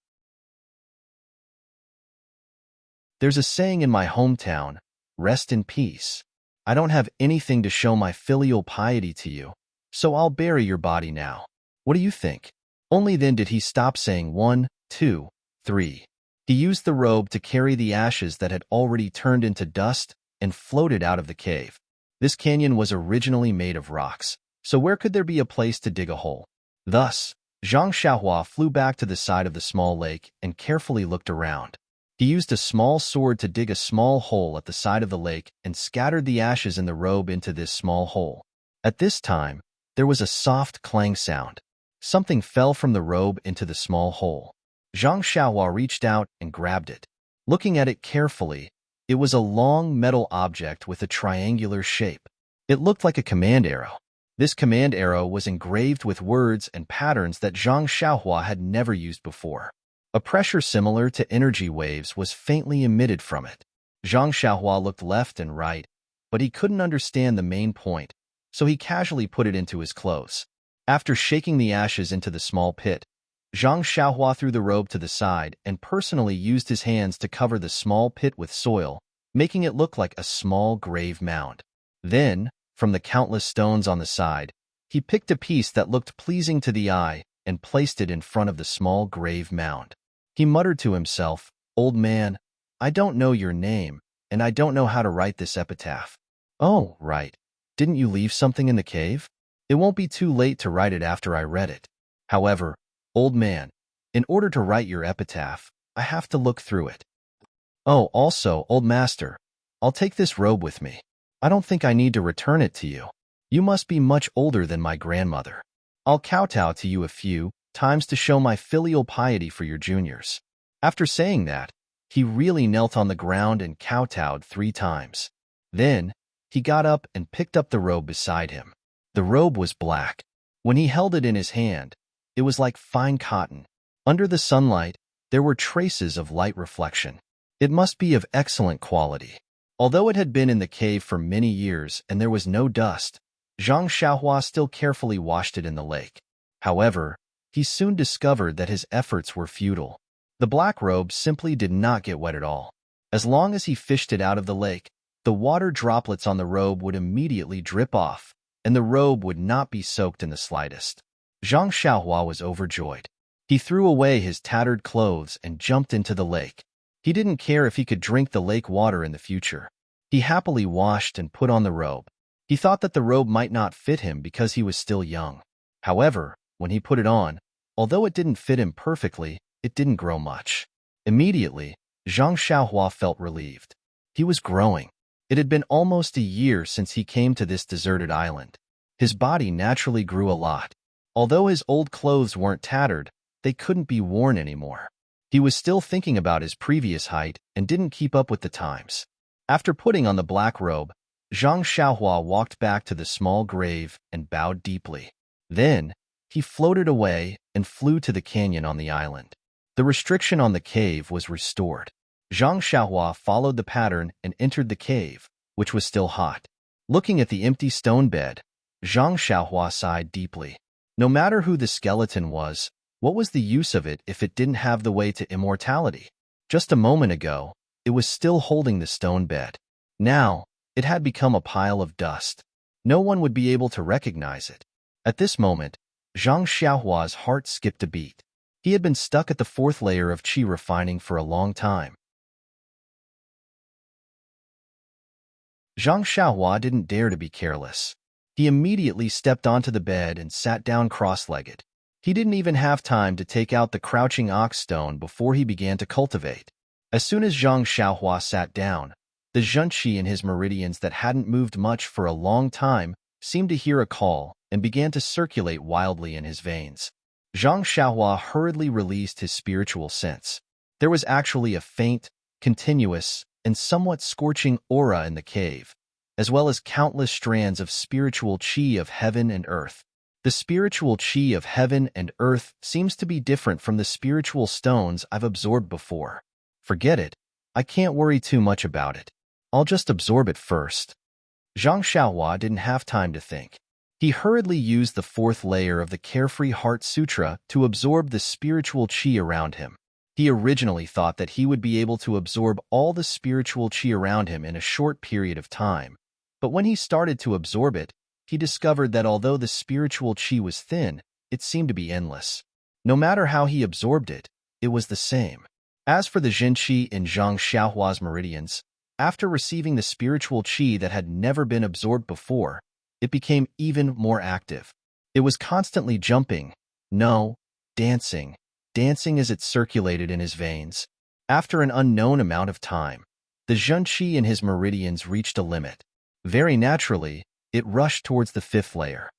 There's a saying in my hometown, rest in peace. I don't have anything to show my filial piety to you, so I'll bury your body now. What do you think?" Only then did he stop saying 1, 2, 3. He used the robe to carry the ashes that had already turned into dust and floated out of the cave. This canyon was originally made of rocks, so where could there be a place to dig a hole? Thus, Zhang Xiaohua flew back to the side of the small lake and carefully looked around. He used a small sword to dig a small hole at the side of the lake and scattered the ashes in the robe into this small hole. At this time, there was a soft clang sound. Something fell from the robe into the small hole. Zhang Xiaohua reached out and grabbed it. Looking at it carefully, it was a long metal object with a triangular shape. It looked like a command arrow. This command arrow was engraved with words and patterns that Zhang Xiaohua had never used before. A pressure similar to energy waves was faintly emitted from it. Zhang Xiaohua looked left and right, but he couldn't understand the main point, so he casually put it into his clothes. After shaking the ashes into the small pit, Zhang Xiaohua threw the robe to the side and personally used his hands to cover the small pit with soil, making it look like a small grave mound. Then, from the countless stones on the side, he picked a piece that looked pleasing to the eye and placed it in front of the small grave mound. He muttered to himself, "Old man, I don't know your name, and I don't know how to write this epitaph." "Oh, right. Didn't you leave something in the cave? It won't be too late to write it after I read it. However, old man, in order to write your epitaph, I have to look through it. Oh, also, old master, I'll take this robe with me. I don't think I need to return it to you. You must be much older than my grandmother. I'll kowtow to you a few times to show my filial piety for your juniors." After saying that, he really knelt on the ground and kowtowed 3 times. Then, he got up and picked up the robe beside him. The robe was black. When he held it in his hand, it was like fine cotton. Under the sunlight, there were traces of light reflection. It must be of excellent quality. Although it had been in the cave for many years and there was no dust, Zhang Xiaohua still carefully washed it in the lake. However, he soon discovered that his efforts were futile. The black robe simply did not get wet at all. As long as he fished it out of the lake, the water droplets on the robe would immediately drip off, and the robe would not be soaked in the slightest. Zhang Xiaohua was overjoyed. He threw away his tattered clothes and jumped into the lake. He didn't care if he could drink the lake water in the future. He happily washed and put on the robe. He thought that the robe might not fit him because he was still young. However, when he put it on, although it didn't fit him perfectly, it didn't grow much. Immediately, Zhang Xiaohua felt relieved. He was growing. It had been almost a year since he came to this deserted island. His body naturally grew a lot. Although his old clothes weren't tattered, they couldn't be worn anymore. He was still thinking about his previous height and didn't keep up with the times. After putting on the black robe, Zhang Xiaohua walked back to the small grave and bowed deeply. Then, he floated away and flew to the canyon on the island. The restriction on the cave was restored. Zhang Xiaohua followed the pattern and entered the cave, which was still hot. Looking at the empty stone bed, Zhang Xiaohua sighed deeply. No matter who the skeleton was, what was the use of it if it didn't have the way to immortality? Just a moment ago, it was still holding the stone bed. Now, it had become a pile of dust. No one would be able to recognize it. At this moment, Zhang Xiaohua's heart skipped a beat. He had been stuck at the 4th layer of qi refining for a long time. Zhang Xiaohua didn't dare to be careless. He immediately stepped onto the bed and sat down cross-legged. He didn't even have time to take out the crouching ox stone before he began to cultivate. As soon as Zhang Xiaohua sat down, the zhenqi in his meridians that hadn't moved much for a long time seemed to hear a call and began to circulate wildly in his veins. Zhang Xiaohua hurriedly released his spiritual sense. There was actually a faint, continuous, and somewhat scorching aura in the cave, as well as countless strands of spiritual qi of heaven and earth. The spiritual qi of heaven and earth seems to be different from the spiritual stones I've absorbed before. Forget it. I can't worry too much about it. I'll just absorb it first. Zhang Xiaohua didn't have time to think. He hurriedly used the 4th layer of the Carefree Heart Sutra to absorb the spiritual qi around him. He originally thought that he would be able to absorb all the spiritual qi around him in a short period of time, but when he started to absorb it, he discovered that although the spiritual qi was thin, it seemed to be endless. No matter how he absorbed it, it was the same. As for the zhenqi in Zhang Xiaohua's meridians, after receiving the spiritual qi that had never been absorbed before, it became even more active. It was constantly jumping, dancing as it circulated in his veins. After an unknown amount of time, the zhenqi in his meridians reached a limit. Very naturally, it rushed towards the 5th layer.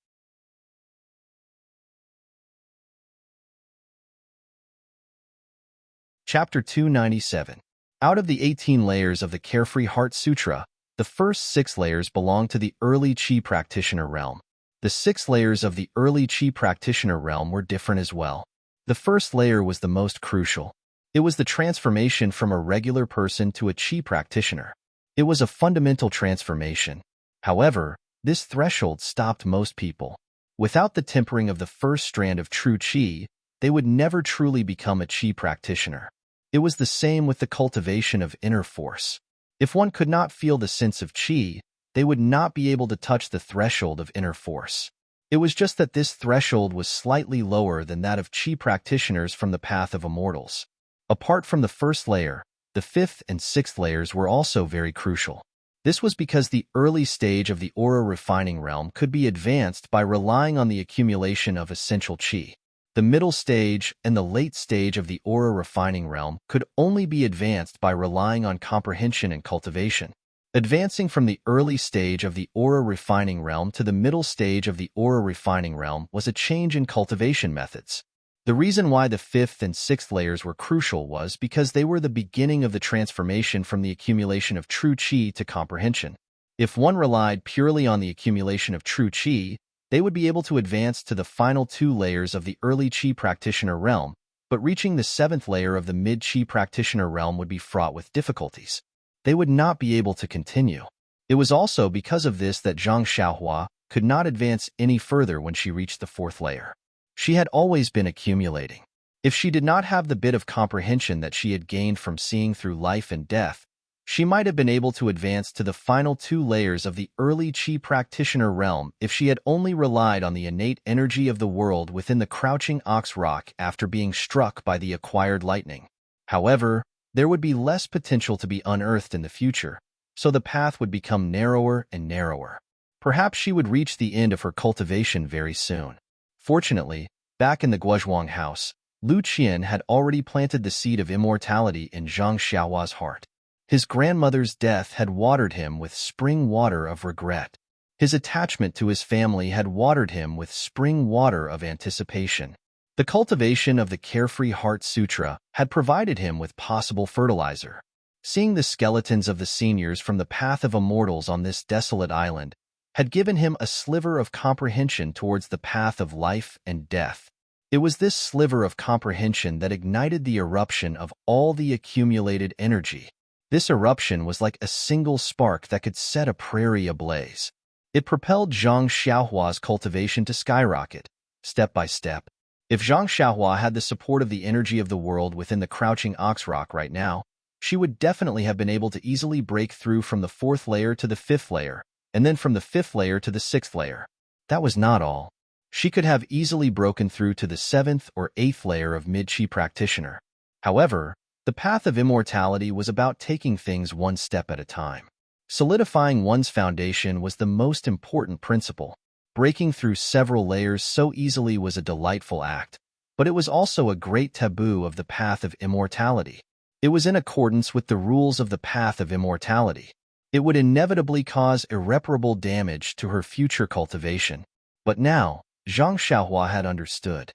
Chapter 297. Out of the 18 layers of the Carefree Heart Sutra, the first 6 layers belong to the early qi practitioner realm. The 6 layers of the early Qi practitioner realm were different as well. The first layer was the most crucial. It was the transformation from a regular person to a Qi practitioner. It was a fundamental transformation. However, this threshold stopped most people. Without the tempering of the first strand of true Qi, they would never truly become a Qi practitioner. It was the same with the cultivation of inner force. If one could not feel the sense of Qi, they would not be able to touch the threshold of inner force. It was just that this threshold was slightly lower than that of Qi practitioners from the path of immortals. Apart from the first layer, the 5th and 6th layers were also very crucial. This was because the early stage of the aura refining realm could be advanced by relying on the accumulation of essential Qi. The middle stage and the late stage of the aura refining realm could only be advanced by relying on comprehension and cultivation. Advancing from the early stage of the aura refining realm to the middle stage of the aura refining realm was a change in cultivation methods. The reason why the 5th and 6th layers were crucial was because they were the beginning of the transformation from the accumulation of true Qi to comprehension. If one relied purely on the accumulation of true Qi, they would be able to advance to the final 2 layers of the early Qi practitioner realm, but reaching the 7th layer of the mid-Qi practitioner realm would be fraught with difficulties. They would not be able to continue. It was also because of this that Zhang Xiaohua could not advance any further when she reached the 4th layer. She had always been accumulating. If she did not have the bit of comprehension that she had gained from seeing through life and death, she might have been able to advance to the final 2 layers of the early Qi practitioner realm if she had only relied on the innate energy of the world within the crouching ox rock after being struck by the acquired lightning. However, there would be less potential to be unearthed in the future, so the path would become narrower and narrower. Perhaps she would reach the end of her cultivation very soon. Fortunately, back in the Guozhuang house, Lu Qian had already planted the seed of immortality in Zhang Xiaohua's heart. His grandmother's death had watered him with spring water of regret. His attachment to his family had watered him with spring water of anticipation. The cultivation of the Carefree Heart Sutra had provided him with possible fertilizer. Seeing the skeletons of the seniors from the path of immortals on this desolate island had given him a sliver of comprehension towards the path of life and death. It was this sliver of comprehension that ignited the eruption of all the accumulated energy. This eruption was like a single spark that could set a prairie ablaze. It propelled Zhang Xiaohua's cultivation to skyrocket, step by step. If Zhang Xiaohua had the support of the energy of the world within the crouching ox rock right now, she would definitely have been able to easily break through from the 4th layer to the 5th layer, and then from the 5th layer to the 6th layer. That was not all. She could have easily broken through to the 7th or 8th layer of mid-Qi practitioner. However, the path of immortality was about taking things one step at a time. Solidifying one's foundation was the most important principle. Breaking through several layers so easily was a delightful act, but it was also a great taboo of the path of immortality. It was in accordance with the rules of the path of immortality. It would inevitably cause irreparable damage to her future cultivation. But now, Zhang Xiaohua had understood.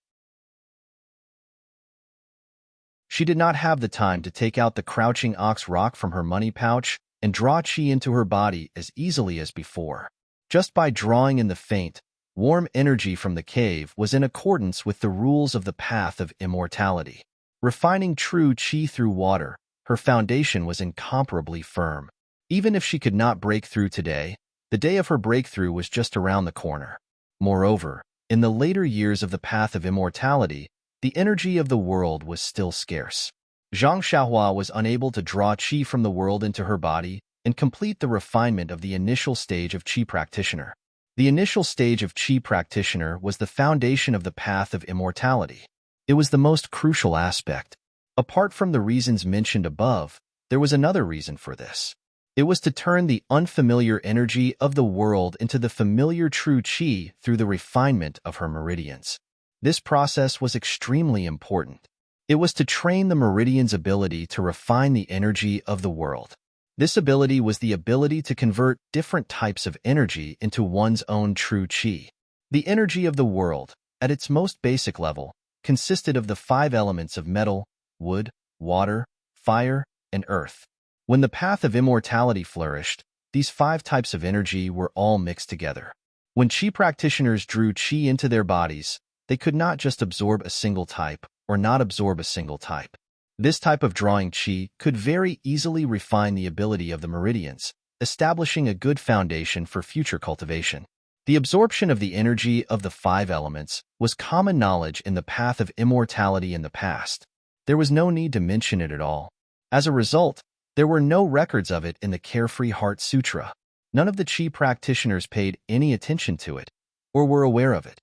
She did not have the time to take out the crouching ox rock from her money pouch and draw qi into her body as easily as before. Just by drawing in the faint, warm energy from the cave was in accordance with the rules of the path of immortality. Refining true qi through water, her foundation was incomparably firm. Even if she could not break through today, the day of her breakthrough was just around the corner. Moreover, in the later years of the path of immortality, the energy of the world was still scarce. Zhang Xiaohua was unable to draw qi from the world into her body and complete the refinement of the initial stage of Qi practitioner. The initial stage of Qi practitioner was the foundation of the path of immortality. It was the most crucial aspect. Apart from the reasons mentioned above, there was another reason for this. It was to turn the unfamiliar energy of the world into the familiar true Qi through the refinement of her meridians. This process was extremely important. It was to train the meridian's ability to refine the energy of the world. This ability was the ability to convert different types of energy into one's own true qi. The energy of the world, at its most basic level, consisted of the 5 elements of metal, wood, water, fire, and earth. When the path of immortality flourished, these 5 types of energy were all mixed together. When Qi practitioners drew Qi into their bodies, they could not just absorb a single type or not absorb a single type. This type of drawing Qi could very easily refine the ability of the meridians, establishing a good foundation for future cultivation. The absorption of the energy of the 5 elements was common knowledge in the path of immortality in the past. There was no need to mention it at all. As a result, there were no records of it in the Carefree Heart Sutra. None of the Qi practitioners paid any attention to it or were aware of it.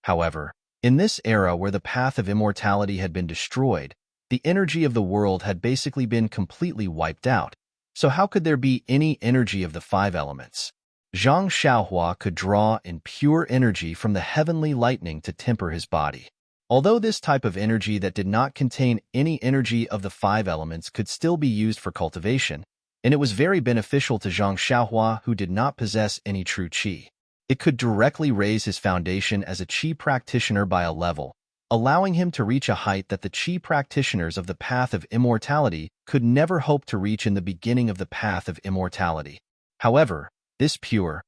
However, in this era where the path of immortality had been destroyed, the energy of the world had basically been completely wiped out. So how could there be any energy of the 5 elements? Zhang Xiaohua could draw in pure energy from the heavenly lightning to temper his body. Although this type of energy that did not contain any energy of the 5 elements could still be used for cultivation, and it was very beneficial to Zhang Xiaohua who did not possess any true qi. It could directly raise his foundation as a qi practitioner by a level, allowing him to reach a height that the qi practitioners of the path of immortality could never hope to reach in the beginning of the path of immortality. However, this pure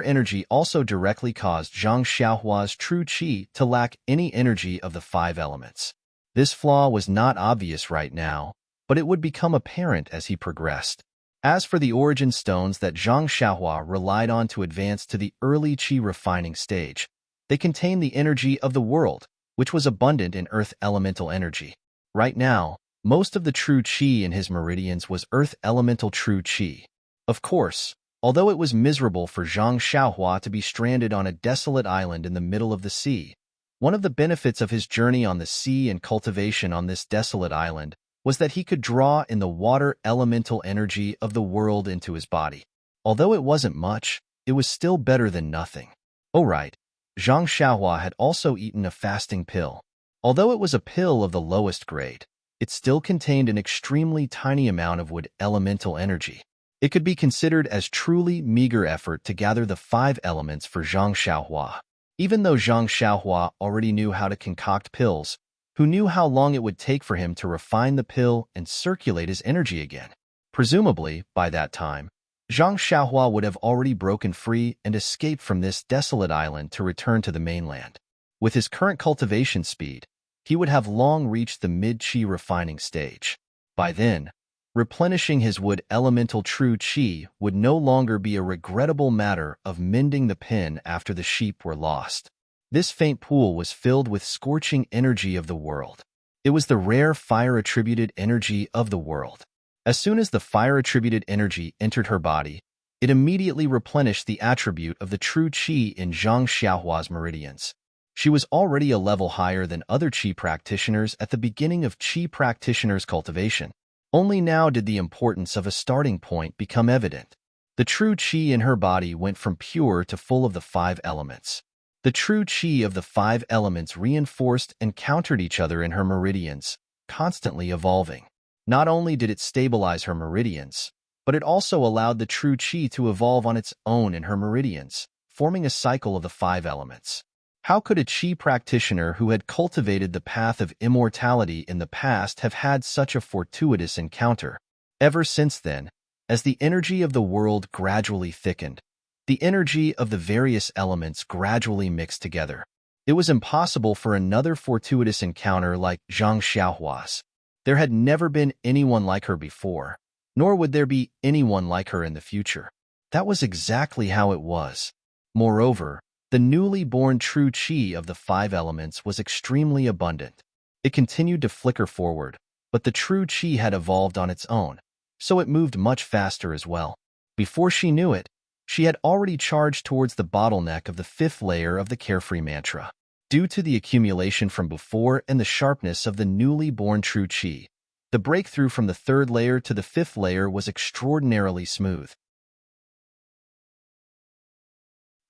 energy also directly caused Zhang Xiaohua's true qi to lack any energy of the 5 elements. This flaw was not obvious right now, but it would become apparent as he progressed. As for the origin stones that Zhang Xiaohua relied on to advance to the early qi refining stage, they contained the energy of the world, which was abundant in earth elemental energy. Right now, most of the true qi in his meridians was earth elemental true qi. Of course, although it was miserable for Zhang Xiaohua to be stranded on a desolate island in the middle of the sea, one of the benefits of his journey on the sea and cultivation on this desolate island was that he could draw in the water elemental energy of the world into his body. Although it wasn't much, it was still better than nothing. Oh right, Zhang Xiaohua had also eaten a fasting pill. Although it was a pill of the lowest grade, it still contained an extremely tiny amount of wood elemental energy. It could be considered as truly meager effort to gather the 5 elements for Zhang Xiaohua. Even though Zhang Xiaohua already knew how to concoct pills, who knew how long it would take for him to refine the pill and circulate his energy again? Presumably, by that time, Zhang Xiaohua would have already broken free and escaped from this desolate island to return to the mainland. With his current cultivation speed, he would have long reached the mid-qi refining stage. By then, replenishing his wood elemental true qi would no longer be a regrettable matter of mending the pen after the sheep were lost. This faint pool was filled with scorching energy of the world. It was the rare fire-attributed energy of the world. As soon as the fire-attributed energy entered her body, it immediately replenished the attribute of the true qi in Zhang Xiaohua's meridians. She was already a level higher than other qi practitioners at the beginning of qi practitioners' cultivation. Only now did the importance of a starting point become evident. The true qi in her body went from pure to full of the 5 elements. The true qi of the 5 elements reinforced and countered each other in her meridians, constantly evolving. Not only did it stabilize her meridians, but it also allowed the true qi to evolve on its own in her meridians, forming a cycle of the 5 elements. How could a qi practitioner who had cultivated the path of immortality in the past have had such a fortuitous encounter? Ever since then, as the energy of the world gradually thickened, the energy of the various elements gradually mixed together. It was impossible for another fortuitous encounter like Zhang Xiaohua's. There had never been anyone like her before, nor would there be anyone like her in the future. That was exactly how it was. Moreover, the newly born true qi of the 5 elements was extremely abundant. It continued to flicker forward, but the true qi had evolved on its own, so it moved much faster as well. Before she knew it, she had already charged towards the bottleneck of the 5th layer of the Carefree mantra. Due to the accumulation from before and the sharpness of the newly born true qi, the breakthrough from the 3rd layer to the 5th layer was extraordinarily smooth.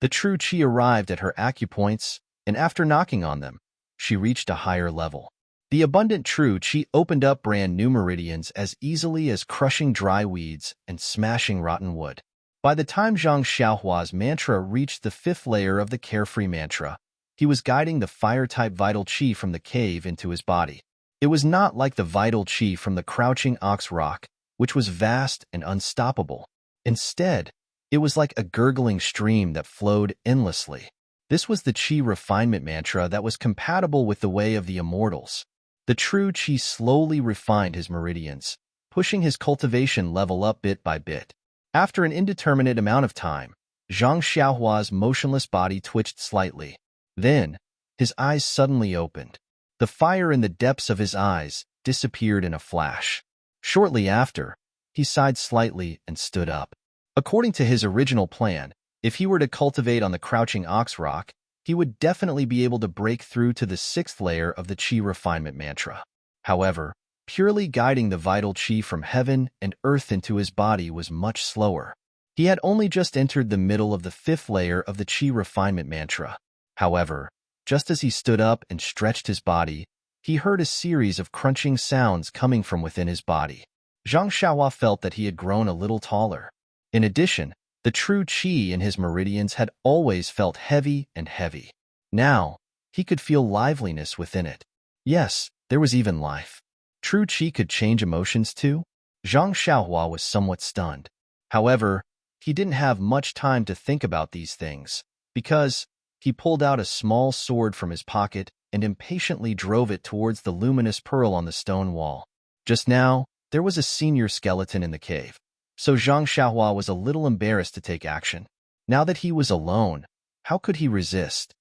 The true qi arrived at her acupoints, and after knocking on them, she reached a higher level. The abundant true qi opened up brand new meridians as easily as crushing dry weeds and smashing rotten wood. By the time Zhang Xiaohua's mantra reached the 5th layer of the Carefree mantra, he was guiding the fire-type vital qi from the cave into his body. It was not like the vital qi from the crouching ox rock, which was vast and unstoppable. Instead, It was like a gurgling stream that flowed endlessly. This was the Qi refinement mantra that was compatible with the way of the immortals. The true Qi slowly refined his meridians, pushing his cultivation level up bit by bit. After an indeterminate amount of time, Zhang Xiaohua's motionless body twitched slightly. Then, his eyes suddenly opened. The fire in the depths of his eyes disappeared in a flash. Shortly after, he sighed slightly and stood up. According to his original plan, if he were to cultivate on the crouching ox rock, he would definitely be able to break through to the 6th layer of the Qi refinement mantra. However, purely guiding the vital Qi from heaven and earth into his body was much slower. He had only just entered the middle of the 5th layer of the Qi refinement mantra. However, just as he stood up and stretched his body, he heard a series of crunching sounds coming from within his body. Zhang Xiaohua felt that he had grown a little taller. In addition, the true Qi in his meridians had always felt heavy and heavy. Now, he could feel liveliness within it. Yes, there was even life. True Qi could change emotions too? Zhang Xiaohua was somewhat stunned. However, he didn't have much time to think about these things, because he pulled out a small sword from his pocket and impatiently drove it towards the luminous pearl on the stone wall. Just now, there was a senior skeleton in the cave, so Zhang Xiaohua was a little embarrassed to take action. Now that he was alone, how could he resist?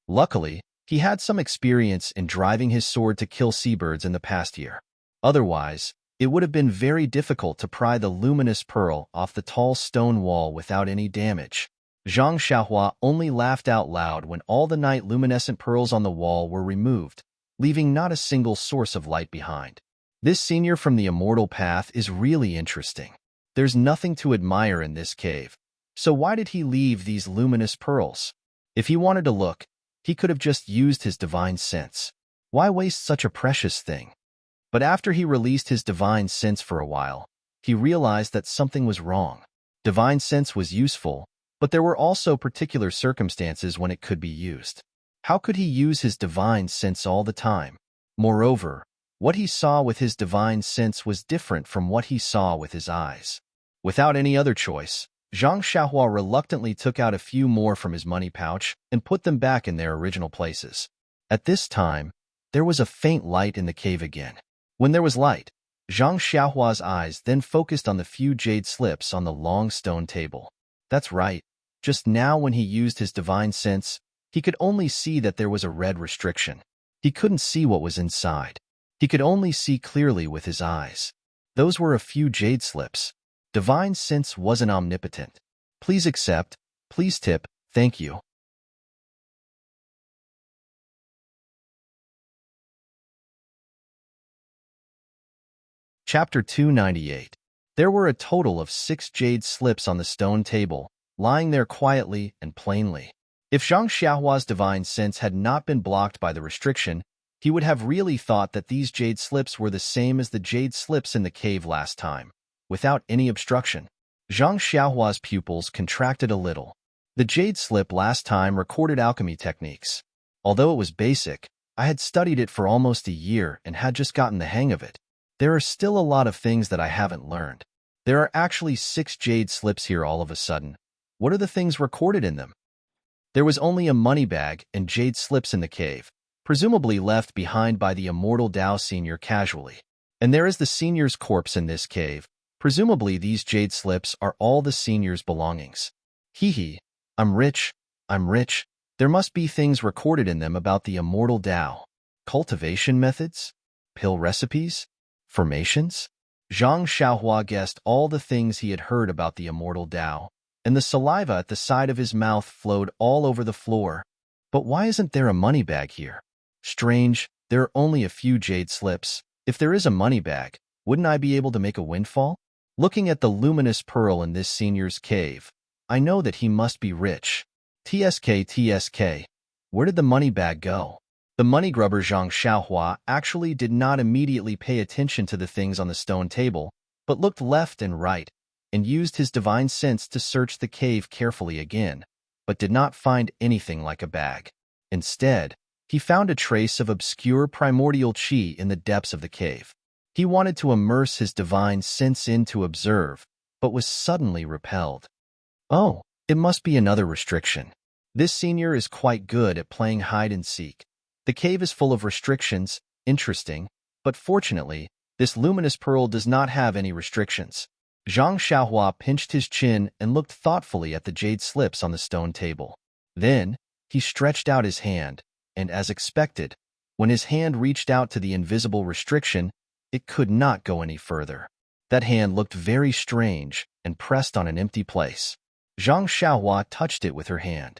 Luckily, he had some experience in driving his sword to kill seabirds in the past year. Otherwise, it would have been very difficult to pry the luminous pearl off the tall stone wall without any damage. Zhang Xiaohua only laughed out loud when all the night luminescent pearls on the wall were removed, leaving not a single source of light behind. This senior from the immortal path is really interesting. There's nothing to admire in this cave, so why did he leave these luminous pearls? If he wanted to look, he could have just used his divine sense. Why waste such a precious thing? But after he released his divine sense for a while, he realized that something was wrong. Divine sense was useful, but there were also particular circumstances when it could be used. How could he use his divine sense all the time? Moreover, what he saw with his divine sense was different from what he saw with his eyes. Without any other choice, Zhang Xiaohua reluctantly took out a few more from his money pouch and put them back in their original places. At this time, there was a faint light in the cave again. When there was light, Zhang Xiaohua's eyes then focused on the few jade slips on the long stone table. That's right. Just now when he used his divine sense, he could only see that there was a red restriction. He couldn't see what was inside. He could only see clearly with his eyes. Those were a few jade slips. Divine sense wasn't omnipotent. Please accept, please tip, thank you. Chapter 298. There were a total of 6 jade slips on the stone table, lying there quietly and plainly. If Zhang Xiaohua's divine sense had not been blocked by the restriction, he would have really thought that these jade slips were the same as the jade slips in the cave last time, without any obstruction. Zhang Xiaohua's pupils contracted a little. The jade slip last time recorded alchemy techniques. Although it was basic, I had studied it for almost a year and had just gotten the hang of it. There are still a lot of things that I haven't learned. There are actually 6 jade slips here all of a sudden. What are the things recorded in them? There was only a money bag and jade slips in the cave, presumably left behind by the immortal Dao senior casually. And there is the senior's corpse in this cave. Presumably these jade slips are all the senior's belongings. Hee, I'm rich. There must be things recorded in them about the immortal Dao. Cultivation methods? Pill recipes? Formations? Zhang Xiaohua guessed all the things he had heard about the immortal Dao, and the saliva at the side of his mouth flowed all over the floor. But why isn't there a money bag here? Strange, there are only a few jade slips. If there is a money bag, wouldn't I be able to make a windfall? Looking at the luminous pearl in this senior's cave, I know that he must be rich. TSK, where did the money bag go? The money grubber Zhang Xiaohua actually did not immediately pay attention to the things on the stone table, but looked left and right, and used his divine sense to search the cave carefully again, but did not find anything like a bag. Instead, he found a trace of obscure primordial qi in the depths of the cave. He wanted to immerse his divine sense in to observe, but was suddenly repelled. Oh, it must be another restriction. This senior is quite good at playing hide-and-seek. The cave is full of restrictions, interesting, but fortunately, this luminous pearl does not have any restrictions. Zhang Xiaohua pinched his chin and looked thoughtfully at the jade slips on the stone table. Then, he stretched out his hand, and as expected, when his hand reached out to the invisible restriction, it could not go any further. That hand looked very strange and pressed on an empty place. Zhang Xiaohua touched it with her hand.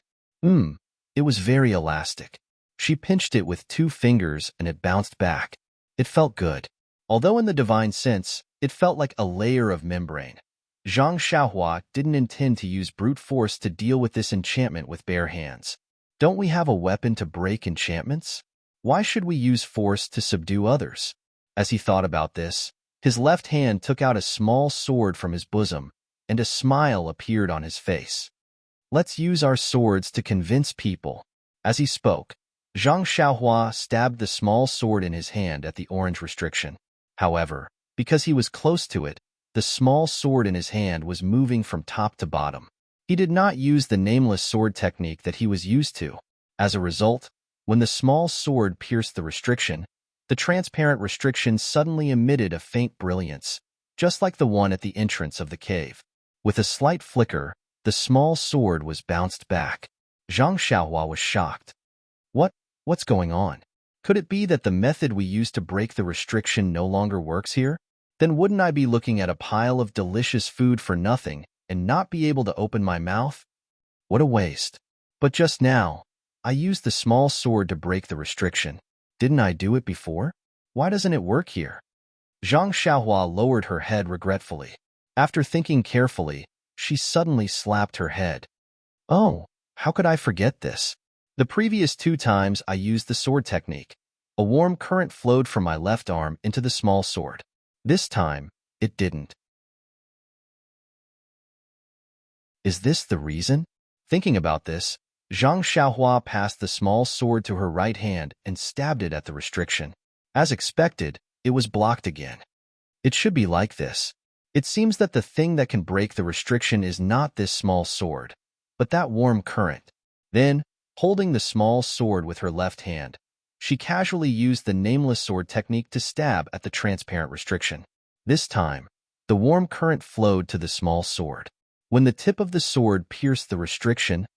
It was very elastic. She pinched it with 2 fingers and it bounced back. It felt good. Although in the divine sense, it felt like a layer of membrane. Zhang Xiaohua didn't intend to use brute force to deal with this enchantment with bare hands. Don't we have a weapon to break enchantments? Why should we use force to subdue others? As he thought about this, his left hand took out a small sword from his bosom, and a smile appeared on his face. Let's use our swords to convince people. As he spoke, Zhang Xiaohua stabbed the small sword in his hand at the orange restriction. However, because he was close to it, the small sword in his hand was moving from top to bottom. He did not use the nameless sword technique that he was used to. As a result, when the small sword pierced the restriction, the transparent restriction suddenly emitted a faint brilliance, just like the one at the entrance of the cave. With a slight flicker, the small sword was bounced back. Zhang Xiaohua was shocked. What's going on? Could it be that the method we used to break the restriction no longer works here? Then wouldn't I be looking at a pile of delicious food for nothing and not be able to open my mouth? What a waste. But just now, I used the small sword to break the restriction. Didn't I do it before? Why doesn't it work here? Zhang Xiaohua lowered her head regretfully. After thinking carefully, she suddenly slapped her head. Oh, how could I forget this? The previous 2 times I used the sword technique. A warm current flowed from my left arm into the small sword. This time, it didn't. Is this the reason? Thinking about this, Zhang Xiaohua passed the small sword to her right hand and stabbed it at the restriction. As expected, it was blocked again. It should be like this. It seems that the thing that can break the restriction is not this small sword, but that warm current. Then, holding the small sword with her left hand, she casually used the nameless sword technique to stab at the transparent restriction. This time, the warm current flowed to the small sword. When the tip of the sword pierced the restriction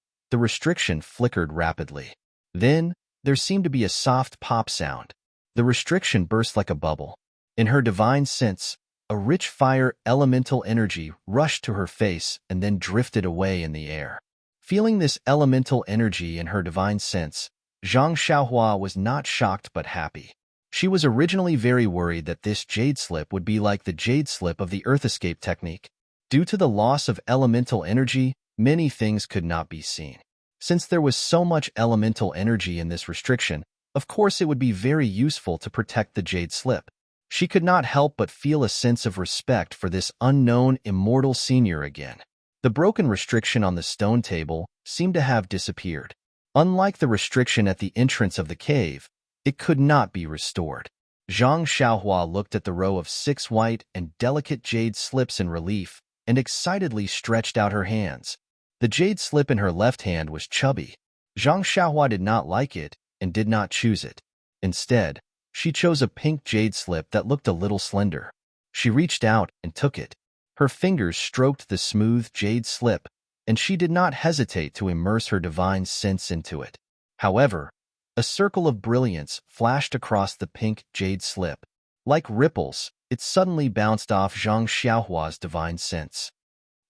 flickered rapidly. Then, there seemed to be a soft pop sound. The restriction burst like a bubble. In her divine sense, a rich fire elemental energy rushed to her face and then drifted away in the air. Feeling this elemental energy in her divine sense, Zhang Xiaohua was not shocked but happy. She was originally very worried that this jade slip would be like the jade slip of the earth escape technique. Due to the loss of elemental energy, many things could not be seen. Since there was so much elemental energy in this restriction, of course it would be very useful to protect the jade slip. She could not help but feel a sense of respect for this unknown immortal senior again. The broken restriction on the stone table seemed to have disappeared. Unlike the restriction at the entrance of the cave, it could not be restored. Zhang Xiaohua looked at the row of 6 white and delicate jade slips in relief and excitedly stretched out her hands. The jade slip in her left hand was chubby. Zhang Xiaohua did not like it and did not choose it. Instead, she chose a pink jade slip that looked a little slender. She reached out and took it. Her fingers stroked the smooth jade slip, and she did not hesitate to immerse her divine sense into it. However, a circle of brilliance flashed across the pink jade slip. Like ripples, it suddenly bounced off Zhang Xiaohua's divine sense.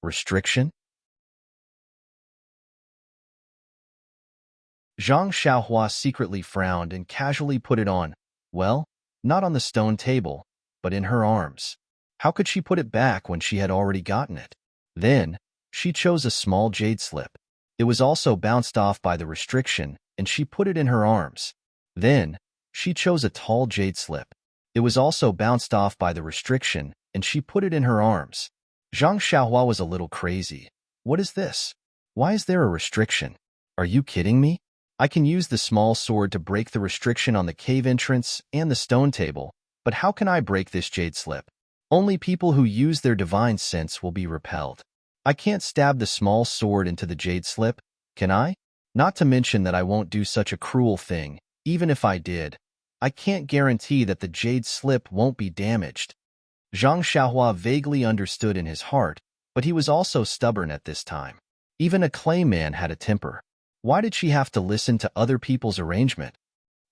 Restriction? Zhang Xiaohua secretly frowned and casually put it on. Well, not on the stone table, but in her arms. How could she put it back when she had already gotten it? Then, she chose a small jade slip. It was also bounced off by the restriction, and she put it in her arms. Then, she chose a tall jade slip. It was also bounced off by the restriction, and she put it in her arms. Zhang Xiaohua was a little crazy. What is this? Why is there a restriction? Are you kidding me? I can use the small sword to break the restriction on the cave entrance and the stone table, But how can I break this jade slip? Only people who use their divine sense will be repelled. I can't stab the small sword into the jade slip, can I? Not to mention that I won't do such a cruel thing. Even if I did, I can't guarantee that the jade slip won't be damaged. Zhang Xiaohua vaguely understood in his heart, but he was also stubborn at this time. Even a clay man had a temper. Why did she have to listen to other people's arrangement?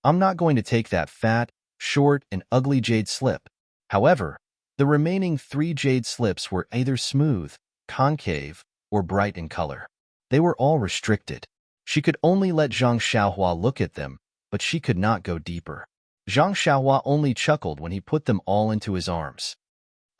I'm not going to take that fat, short, and ugly jade slip. However, the remaining 3 jade slips were either smooth, concave, or bright in color. They were all restricted. She could only let Zhang Xiaohua look at them, but she could not go deeper. Zhang Xiaohua only chuckled when he put them all into his arms.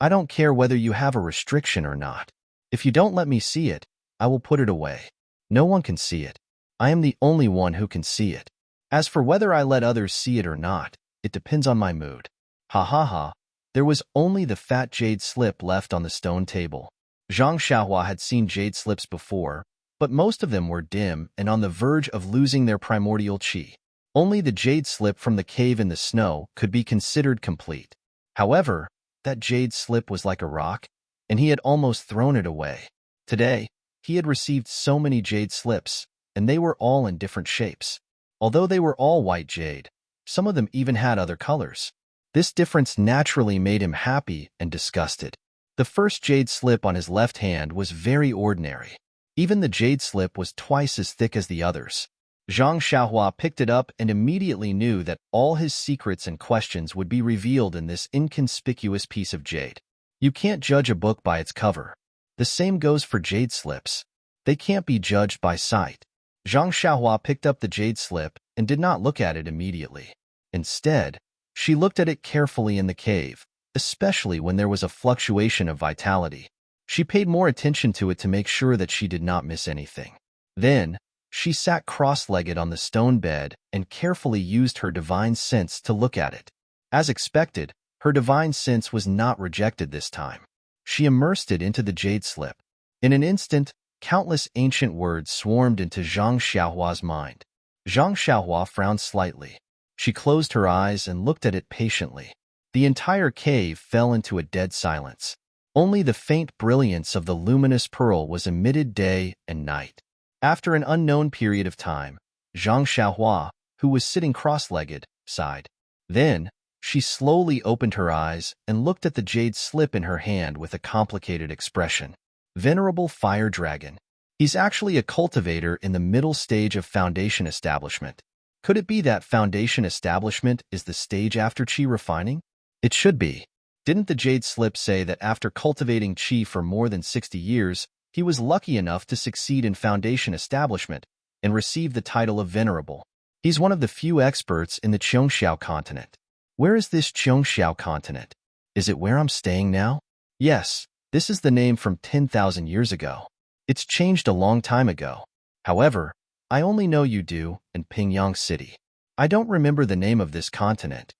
I don't care whether you have a restriction or not. If you don't let me see it, I will put it away. No one can see it. I am the only one who can see it. As for whether I let others see it or not, it depends on my mood. Ha ha ha. There was only the fat jade slip left on the stone table. Zhang Xiaohua had seen jade slips before, but most of them were dim and on the verge of losing their primordial qi. Only the jade slip from the cave in the snow could be considered complete. However, that jade slip was like a rock, and he had almost thrown it away. Today, he had received so many jade slips, and they were all in different shapes. Although they were all white jade, some of them even had other colors. This difference naturally made him happy and disgusted. The first jade slip on his left hand was very ordinary. Even the jade slip was twice as thick as the others. Zhang Xiaohua picked it up and immediately knew that all his secrets and questions would be revealed in this inconspicuous piece of jade. You can't judge a book by its cover. The same goes for jade slips. They can't be judged by sight. Zhang Xiaohua picked up the jade slip and did not look at it immediately. Instead, she looked at it carefully in the cave, especially when there was a fluctuation of vitality. She paid more attention to it to make sure that she did not miss anything. Then, she sat cross-legged on the stone bed and carefully used her divine sense to look at it. As expected, her divine sense was not rejected this time. She immersed it into the jade slip. In an instant, countless ancient words swarmed into Zhang Xiaohua's mind. Zhang Xiaohua frowned slightly. She closed her eyes and looked at it patiently. The entire cave fell into a dead silence. Only the faint brilliance of the luminous pearl was emitted day and night. After an unknown period of time, Zhang Xiaohua, who was sitting cross-legged, sighed. Then, she slowly opened her eyes and looked at the jade slip in her hand with a complicated expression. Venerable Fire Dragon. He's actually a cultivator in the middle stage of Foundation Establishment. Could it be that Foundation Establishment is the stage after Qi refining? It should be. Didn't the jade slip say that after cultivating Qi for more than 60 years, he was lucky enough to succeed in Foundation Establishment and receive the title of Venerable? He's one of the few experts in the Qiongxiao continent. Where is this Qiongxiao continent? Is it where I'm staying now? Yes, this is the name from 10,000 years ago. It's changed a long time ago. However, I only know you do and Pingyang City. I don't remember the name of this continent.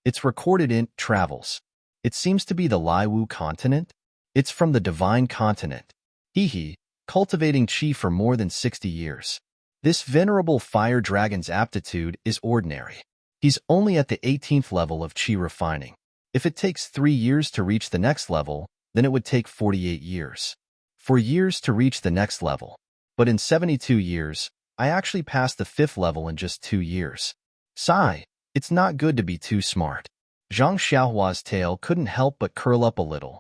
It's recorded in Travels. It seems to be the Laiwu continent. It's from the Divine Continent. Hee, cultivating Qi for more than 60 years. This venerable fire dragon's aptitude is ordinary. He's only at the 18th level of Qi refining. If it takes 3 years to reach the next level, then it would take 48 years. 4 years to reach the next level. But in 72 years, I actually passed the 5th level in just 2 years. Sigh, it's not good to be too smart. Zhang Xiaohua's tail couldn't help but curl up a little.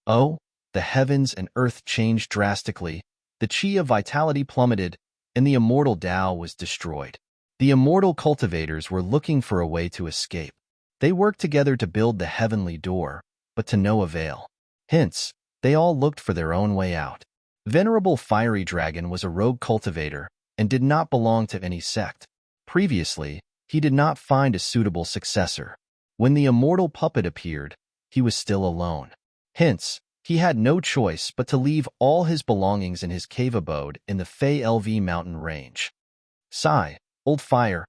Oh, the heavens and earth changed drastically, the qi of vitality plummeted, and the immortal Tao was destroyed. The immortal cultivators were looking for a way to escape. They worked together to build the heavenly door, but to no avail. Hence, they all looked for their own way out. Venerable Fiery Dragon was a rogue cultivator and did not belong to any sect. Previously, he did not find a suitable successor. When the immortal puppet appeared, he was still alone. Hence, he had no choice but to leave all his belongings in his cave abode in the Fei LV mountain range. Sigh, old fire,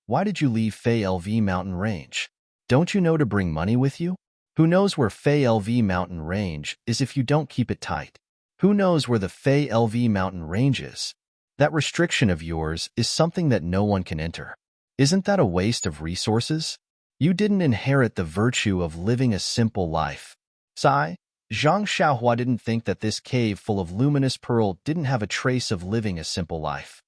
why did you leave Fei LV mountain range? Don't you know to bring money with you? Who knows where Fei LV mountain range is if you don't keep it tight? Who knows where the Fei LV mountain range is? That restriction of yours is something that no one can enter. Isn't that a waste of resources? You didn't inherit the virtue of living a simple life. Sigh. Zhang Xiaohua didn't think that this cave full of luminous pearl didn't have a trace of living a simple life.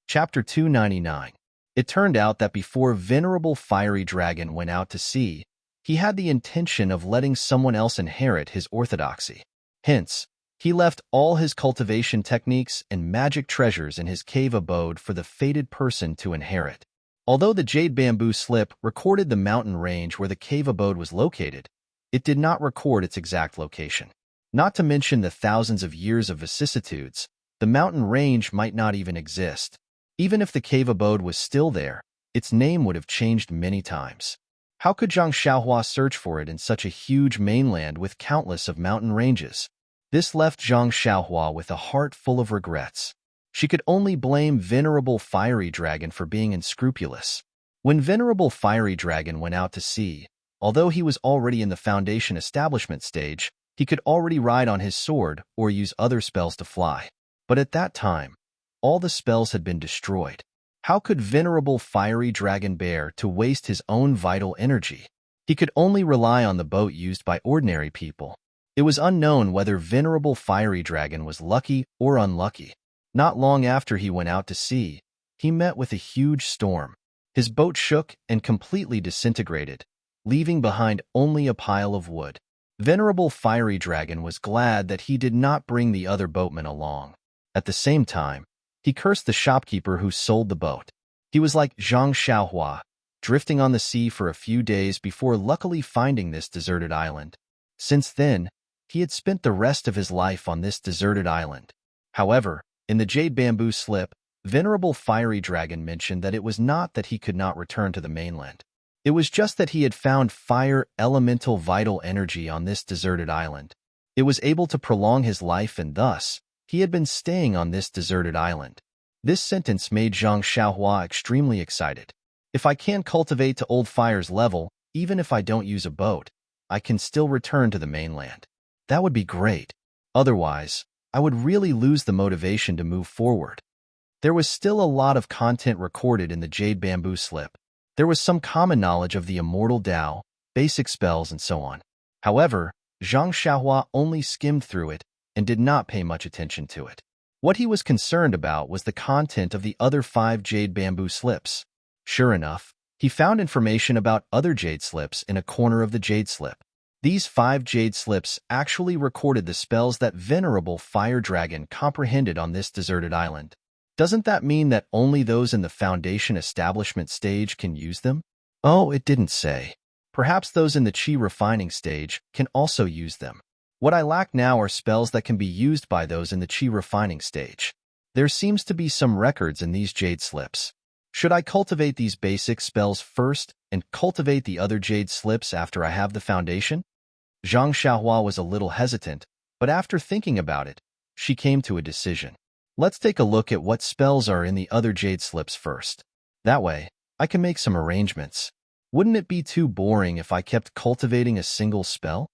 Chapter 299. It turned out that before Venerable Fiery Dragon went out to sea, he had the intention of letting someone else inherit his orthodoxy. Hence, he left all his cultivation techniques and magic treasures in his cave abode for the fated person to inherit. Although the jade bamboo slip recorded the mountain range where the cave abode was located, it did not record its exact location. Not to mention the thousands of years of vicissitudes, the mountain range might not even exist. Even if the cave abode was still there, its name would have changed many times. How could Zhang Xiaohua search for it in such a huge mainland with countless of mountain ranges? This left Zhang Xiaohua with a heart full of regrets. She could only blame Venerable Fiery Dragon for being unscrupulous. When Venerable Fiery Dragon went out to sea, although he was already in the foundation establishment stage, he could already ride on his sword or use other spells to fly. But at that time, all the spells had been destroyed. How could Venerable Fiery Dragon bear to waste his own vital energy? He could only rely on the boat used by ordinary people. It was unknown whether Venerable Fiery Dragon was lucky or unlucky. Not long after he went out to sea, he met with a huge storm. His boat shook and completely disintegrated, leaving behind only a pile of wood. Venerable Fiery Dragon was glad that he did not bring the other boatmen along. At the same time, he cursed the shopkeeper who sold the boat. He was like Zhang Xiaohua, drifting on the sea for a few days before luckily finding this deserted island. Since then, he had spent the rest of his life on this deserted island. However, in the jade bamboo slip, Venerable Fiery Dragon mentioned that it was not that he could not return to the mainland. It was just that he had found fire elemental vital energy on this deserted island. It was able to prolong his life and thus, he had been staying on this deserted island. This sentence made Zhang Xiaohua extremely excited. If I can cultivate to old fire's level, even if I don't use a boat, I can still return to the mainland. That would be great. Otherwise, I would really lose the motivation to move forward. There was still a lot of content recorded in the jade bamboo slip. There was some common knowledge of the immortal Tao, basic spells, and so on. However, Zhang Xiaohua only skimmed through it and did not pay much attention to it. What he was concerned about was the content of the other 5 jade bamboo slips. Sure enough, he found information about other jade slips in a corner of the jade slip. These 5 jade slips actually recorded the spells that Venerable Fire Dragon comprehended on this deserted island. Doesn't that mean that only those in the foundation establishment stage can use them? Oh, it didn't say. Perhaps those in the chi refining stage can also use them. What I lack now are spells that can be used by those in the chi refining stage. There seems to be some records in these jade slips. Should I cultivate these basic spells first and cultivate the other jade slips after I have the foundation? Zhang Xiaohua was a little hesitant, but after thinking about it, she came to a decision. Let's take a look at what spells are in the other jade slips first. That way, I can make some arrangements. Wouldn't it be too boring if I kept cultivating a single spell?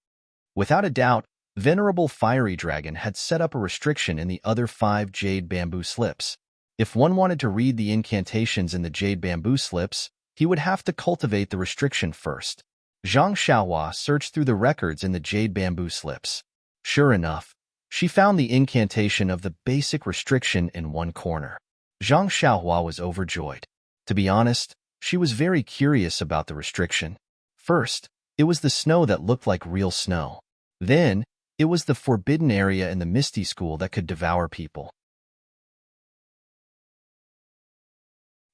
Without a doubt, Venerable Fiery Dragon had set up a restriction in the other 5 jade bamboo slips. If one wanted to read the incantations in the jade bamboo slips, he would have to cultivate the restriction first. Zhang Xiaohua searched through the records in the jade bamboo slips. Sure enough, she found the incantation of the basic restriction in one corner. Zhang Xiaohua was overjoyed. To be honest, she was very curious about the restriction. First, it was the snow that looked like real snow. Then, it was the forbidden area in the Misty School that could devour people.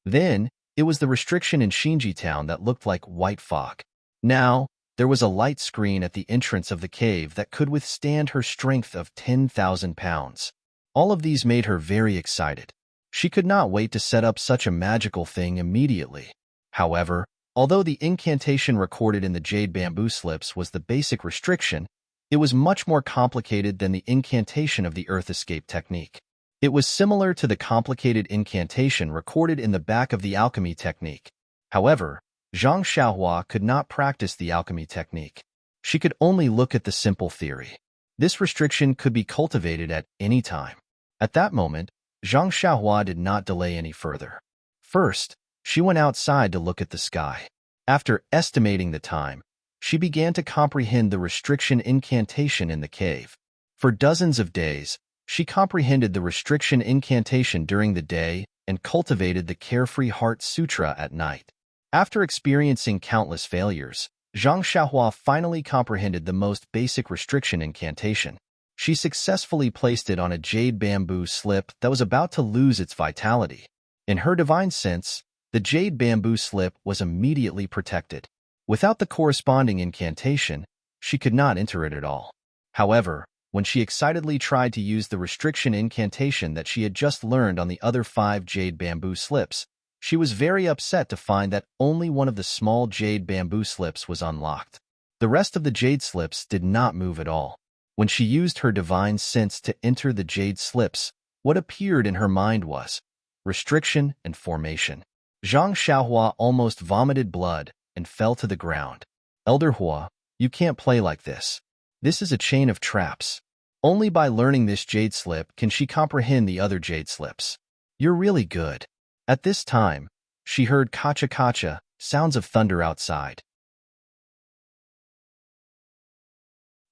Then, it was the restriction in Shinji Town that looked like white fog. Now, there was a light screen at the entrance of the cave that could withstand her strength of 10,000 pounds. All of these made her very excited. She could not wait to set up such a magical thing immediately. However, although the incantation recorded in the jade bamboo slips was the basic restriction, it was much more complicated than the incantation of the Earth Escape technique. It was similar to the complicated incantation recorded in the back of the alchemy technique. However, Zhang Xiaohua could not practice the alchemy technique. She could only look at the simple theory. This restriction could be cultivated at any time. At that moment, Zhang Xiaohua did not delay any further. First, she went outside to look at the sky. After estimating the time, she began to comprehend the restriction incantation in the cave. For dozens of days, she comprehended the restriction incantation during the day and cultivated the Carefree Heart Sutra at night. After experiencing countless failures, Zhang Xiaohua finally comprehended the most basic restriction incantation. She successfully placed it on a jade bamboo slip that was about to lose its vitality. In her divine sense, the jade bamboo slip was immediately protected. Without the corresponding incantation, she could not enter it at all. However, when she excitedly tried to use the restriction incantation that she had just learned on the other 5 jade bamboo slips, she was very upset to find that only one of the small jade bamboo slips was unlocked. The rest of the jade slips did not move at all. When she used her divine sense to enter the jade slips, what appeared in her mind was restriction and formation. Zhang Xiaohua almost vomited blood and fell to the ground. Elder Hua, you can't play like this. This is a chain of traps. Only by learning this jade slip can she comprehend the other jade slips. You're really good. At this time, she heard kacha-kacha, sounds of thunder outside.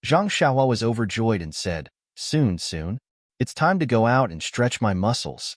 Zhang Xiaohua was overjoyed and said, Soon. It's time to go out and stretch my muscles.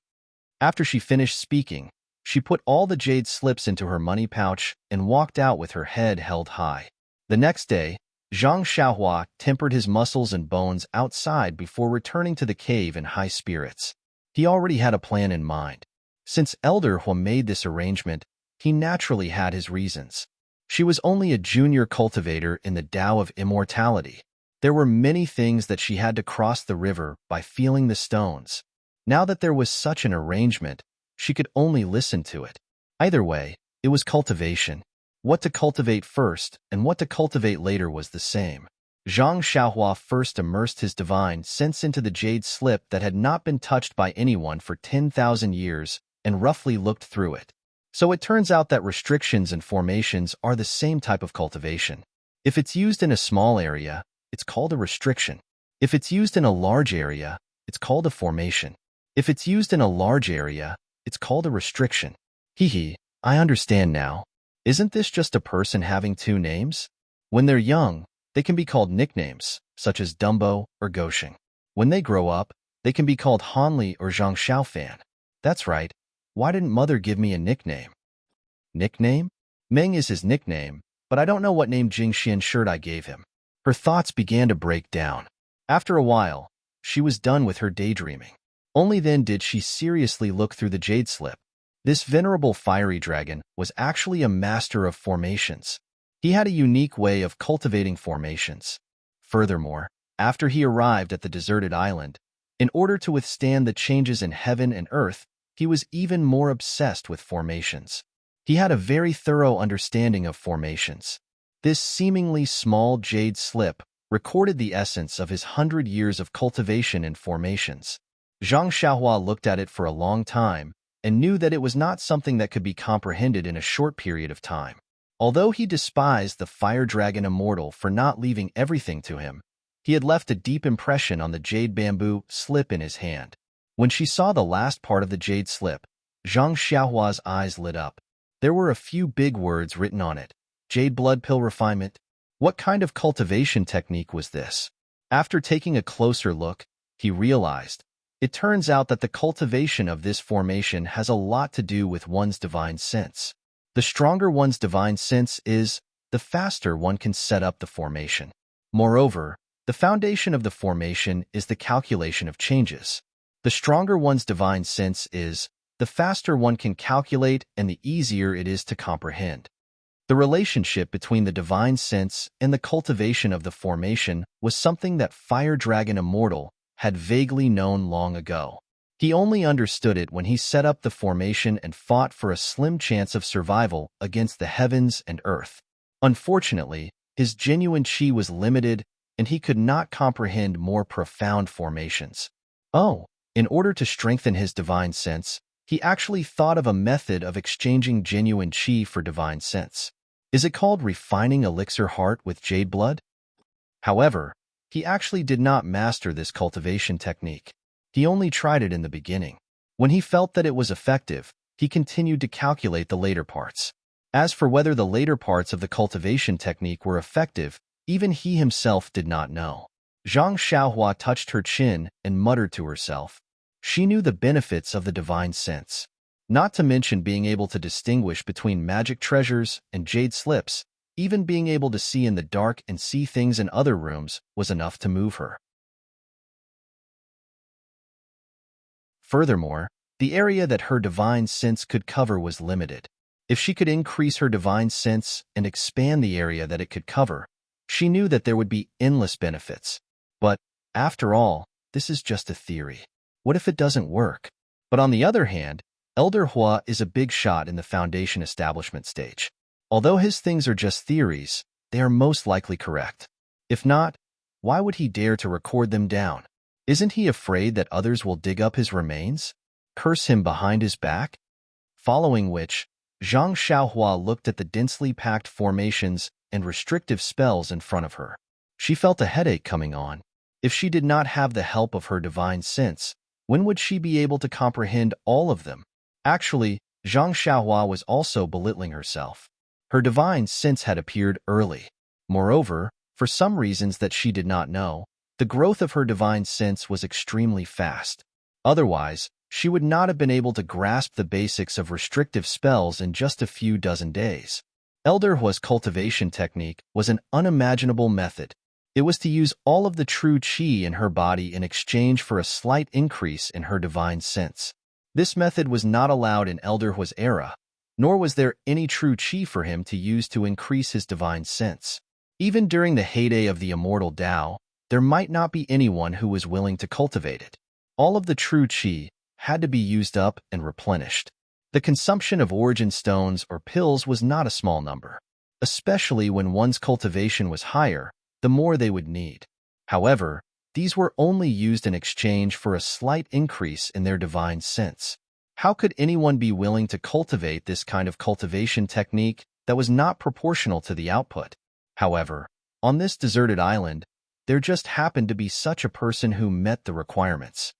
After she finished speaking, she put all the jade slips into her money pouch and walked out with her head held high. The next day, Zhang Xiaohua tempered his muscles and bones outside before returning to the cave in high spirits. He already had a plan in mind. Since Elder Hua made this arrangement, he naturally had his reasons. She was only a junior cultivator in the Tao of Immortality. There were many things that she had to cross the river by feeling the stones. Now that there was such an arrangement, she could only listen to it. Either way, it was cultivation. What to cultivate first and what to cultivate later was the same. Zhang Xiaohua first immersed his divine sense into the jade slip that had not been touched by anyone for 10,000 years and roughly looked through it. So it turns out that restrictions and formations are the same type of cultivation. If it's used in a small area, it's called a restriction. If it's used in a large area, it's called a formation. If it's used in a large area, it's called a restriction. I understand now. Isn't this just a person having 2 names? When they're young, they can be called nicknames, such as Dumbo or Gosheng. When they grow up, they can be called Hanli or Zhang Xiaofan. That's right. Why didn't Mother give me a nickname? Nickname? Meng is his nickname, but I don't know what name Jingxian shirt I gave him. Her thoughts began to break down. After a while, she was done with her daydreaming. Only then did she seriously look through the jade slip. This venerable fiery dragon was actually a master of formations. He had a unique way of cultivating formations. Furthermore, after he arrived at the deserted island, in order to withstand the changes in heaven and earth, he was even more obsessed with formations. He had a very thorough understanding of formations. This seemingly small jade slip recorded the essence of his 100 years of cultivation in formations. Zhang Xiaohua looked at it for a long time and knew that it was not something that could be comprehended in a short period of time. Although he despised the fire dragon immortal for not leaving everything to him, he had left a deep impression on the jade bamboo slip in his hand. When she saw the last part of the jade slip, Zhang Xiaohua's eyes lit up. There were a few big words written on it. Jade blood pill refinement. What kind of cultivation technique was this? After taking a closer look, he realized. It turns out that the cultivation of this formation has a lot to do with one's divine sense. The stronger one's divine sense is, the faster one can set up the formation. Moreover, the foundation of the formation is the calculation of changes. The stronger one's divine sense is, the faster one can calculate and the easier it is to comprehend. The relationship between the divine sense and the cultivation of the formation was something that Fire Dragon Immortal had vaguely known long ago. He only understood it when he set up the formation and fought for a slim chance of survival against the heavens and earth. Unfortunately, his genuine chi was limited and he could not comprehend more profound formations. In order to strengthen his divine sense, he actually thought of a method of exchanging genuine chi for divine sense. Is it called refining elixir heart with jade blood? However, he actually did not master this cultivation technique. He only tried it in the beginning. When he felt that it was effective, he continued to calculate the later parts. As for whether the later parts of the cultivation technique were effective, even he himself did not know. Zhang Xiaohua touched her chin and muttered to herself. She knew the benefits of the divine sense. Not to mention being able to distinguish between magic treasures and jade slips, even being able to see in the dark and see things in other rooms was enough to move her. Furthermore, the area that her divine sense could cover was limited. If she could increase her divine sense and expand the area that it could cover, she knew that there would be endless benefits. But, after all, this is just a theory. What if it doesn't work? But on the other hand, Elder Hua is a big shot in the foundation establishment stage. Although his things are just theories, they are most likely correct. If not, why would he dare to record them down? Isn't he afraid that others will dig up his remains? Curse him behind his back? Following which, Zhang Xiaohua looked at the densely packed formations and restrictive spells in front of her. She felt a headache coming on. If she did not have the help of her divine sense, when would she be able to comprehend all of them? Actually, Zhang Xiaohua was also belittling herself. Her divine sense had appeared early. Moreover, for some reasons that she did not know, the growth of her divine sense was extremely fast. Otherwise, she would not have been able to grasp the basics of restrictive spells in just a few dozen days. Elder Hua's cultivation technique was an unimaginable method. It was to use all of the true qi in her body in exchange for a slight increase in her divine sense. This method was not allowed in Elder Hua's era, nor was there any true qi for him to use to increase his divine sense. Even during the heyday of the immortal Tao, there might not be anyone who was willing to cultivate it. All of the true qi had to be used up and replenished. The consumption of origin stones or pills was not a small number. Especially when one's cultivation was higher, the more they would need. However, these were only used in exchange for a slight increase in their divine sense. How could anyone be willing to cultivate this kind of cultivation technique that was not proportional to the output? However, on this deserted island, there just happened to be such a person who met the requirements.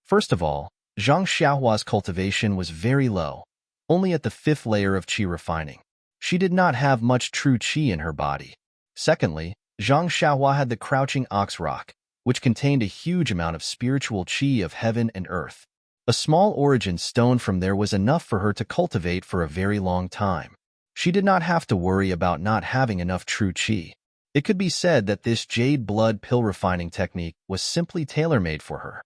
First of all, Zhang Xiaohua's cultivation was very low, only at the 5th layer of qi refining. She did not have much true qi in her body. Secondly, Zhang Xiaohua had the crouching ox rock, which contained a huge amount of spiritual qi of heaven and earth. A small origin stone from there was enough for her to cultivate for a very long time. She did not have to worry about not having enough true qi. It could be said that this jade blood pill refining technique was simply tailor-made for her.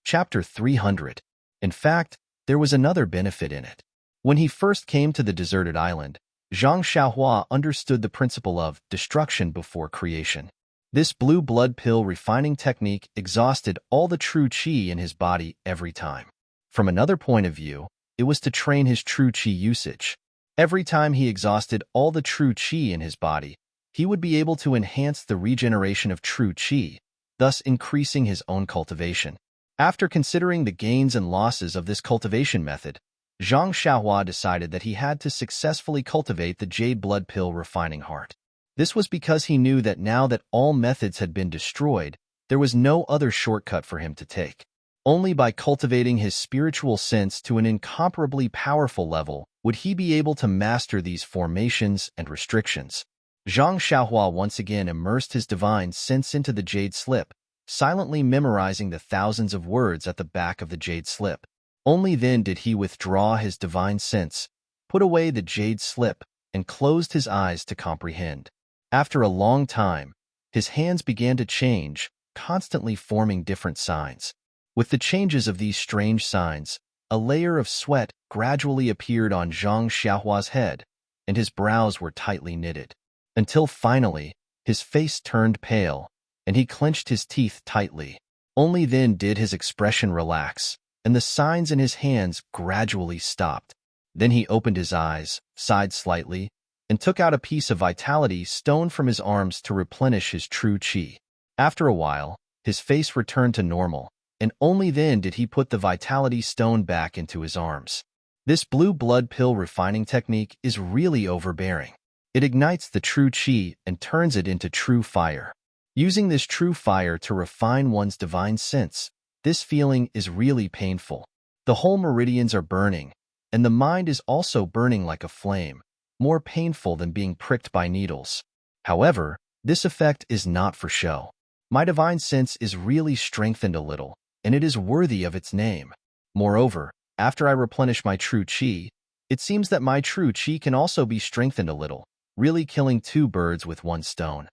Chapter 300. In fact, there was another benefit in it. When he first came to the deserted island, Zhang Xiaohua understood the principle of destruction before creation. This blue blood pill refining technique exhausted all the true qi in his body every time. From another point of view, it was to train his true qi usage. Every time he exhausted all the true qi in his body, he would be able to enhance the regeneration of true qi, thus increasing his own cultivation. After considering the gains and losses of this cultivation method, Zhang Xiaohua decided that he had to successfully cultivate the jade blood pill refining heart. This was because he knew that now that all methods had been destroyed, there was no other shortcut for him to take. Only by cultivating his spiritual sense to an incomparably powerful level would he be able to master these formations and restrictions. Zhang Xiaohua once again immersed his divine sense into the jade slip, silently memorizing the thousands of words at the back of the jade slip. Only then did he withdraw his divine sense, put away the jade slip, and closed his eyes to comprehend. After a long time, his hands began to change, constantly forming different signs. With the changes of these strange signs, a layer of sweat gradually appeared on Zhang Xiaohua's head, and his brows were tightly knitted. Until finally, his face turned pale, and he clenched his teeth tightly. Only then did his expression relax, and the signs in his hands gradually stopped. Then he opened his eyes, sighed slightly, and took out a piece of vitality stone from his arms to replenish his true qi. After a while, his face returned to normal, and only then did he put the vitality stone back into his arms. This blue blood pill refining technique is really overbearing. It ignites the true chi and turns it into true fire. Using this true fire to refine one's divine sense, this feeling is really painful. The whole meridians are burning, and the mind is also burning like a flame, more painful than being pricked by needles. However, this effect is not for show. My divine sense is really strengthened a little, and it is worthy of its name. Moreover, after I replenish my true chi, it seems that my true chi can also be strengthened a little, really killing two birds with one stone.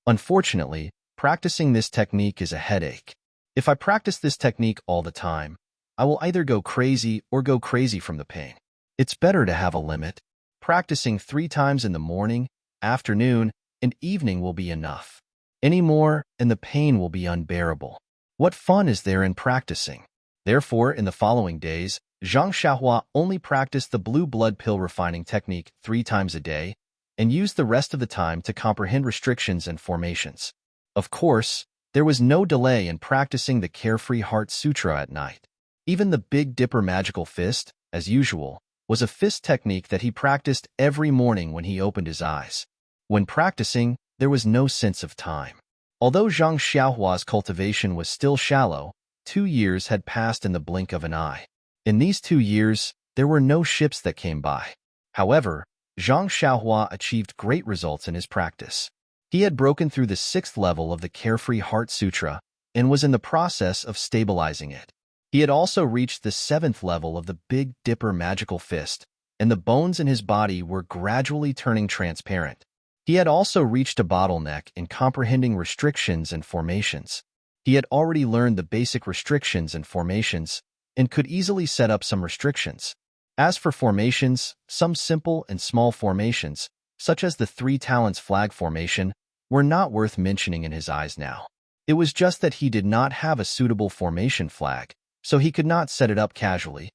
Unfortunately, practicing this technique is a headache. If I practice this technique all the time, I will either go crazy or go crazy from the pain. It's better to have a limit. Practicing 3 times in the morning, afternoon, and evening will be enough. Any more, and the pain will be unbearable. What fun is there in practicing? Therefore, in the following days, Zhang Xiaohua only practiced the blue blood pill refining technique 3 times a day and used the rest of the time to comprehend restrictions and formations. Of course, there was no delay in practicing the Carefree Heart Sutra at night. Even the Big Dipper magical fist, as usual, was a fist technique that he practiced every morning when he opened his eyes. When practicing, there was no sense of time. Although Zhang Xiaohua's cultivation was still shallow, 2 years had passed in the blink of an eye. In these 2 years, there were no ships that came by. However, Zhang Xiaohua achieved great results in his practice. He had broken through the 6th level of the Carefree Heart Sutra and was in the process of stabilizing it. He had also reached the 7th level of the Big Dipper magical fist, and the bones in his body were gradually turning transparent. He had also reached a bottleneck in comprehending restrictions and formations. He had already learned the basic restrictions and formations and could easily set up some restrictions. As for formations, some simple and small formations, such as the 3 talents flag formation, were not worth mentioning in his eyes now. It was just that he did not have a suitable formation flag, so he could not set it up casually.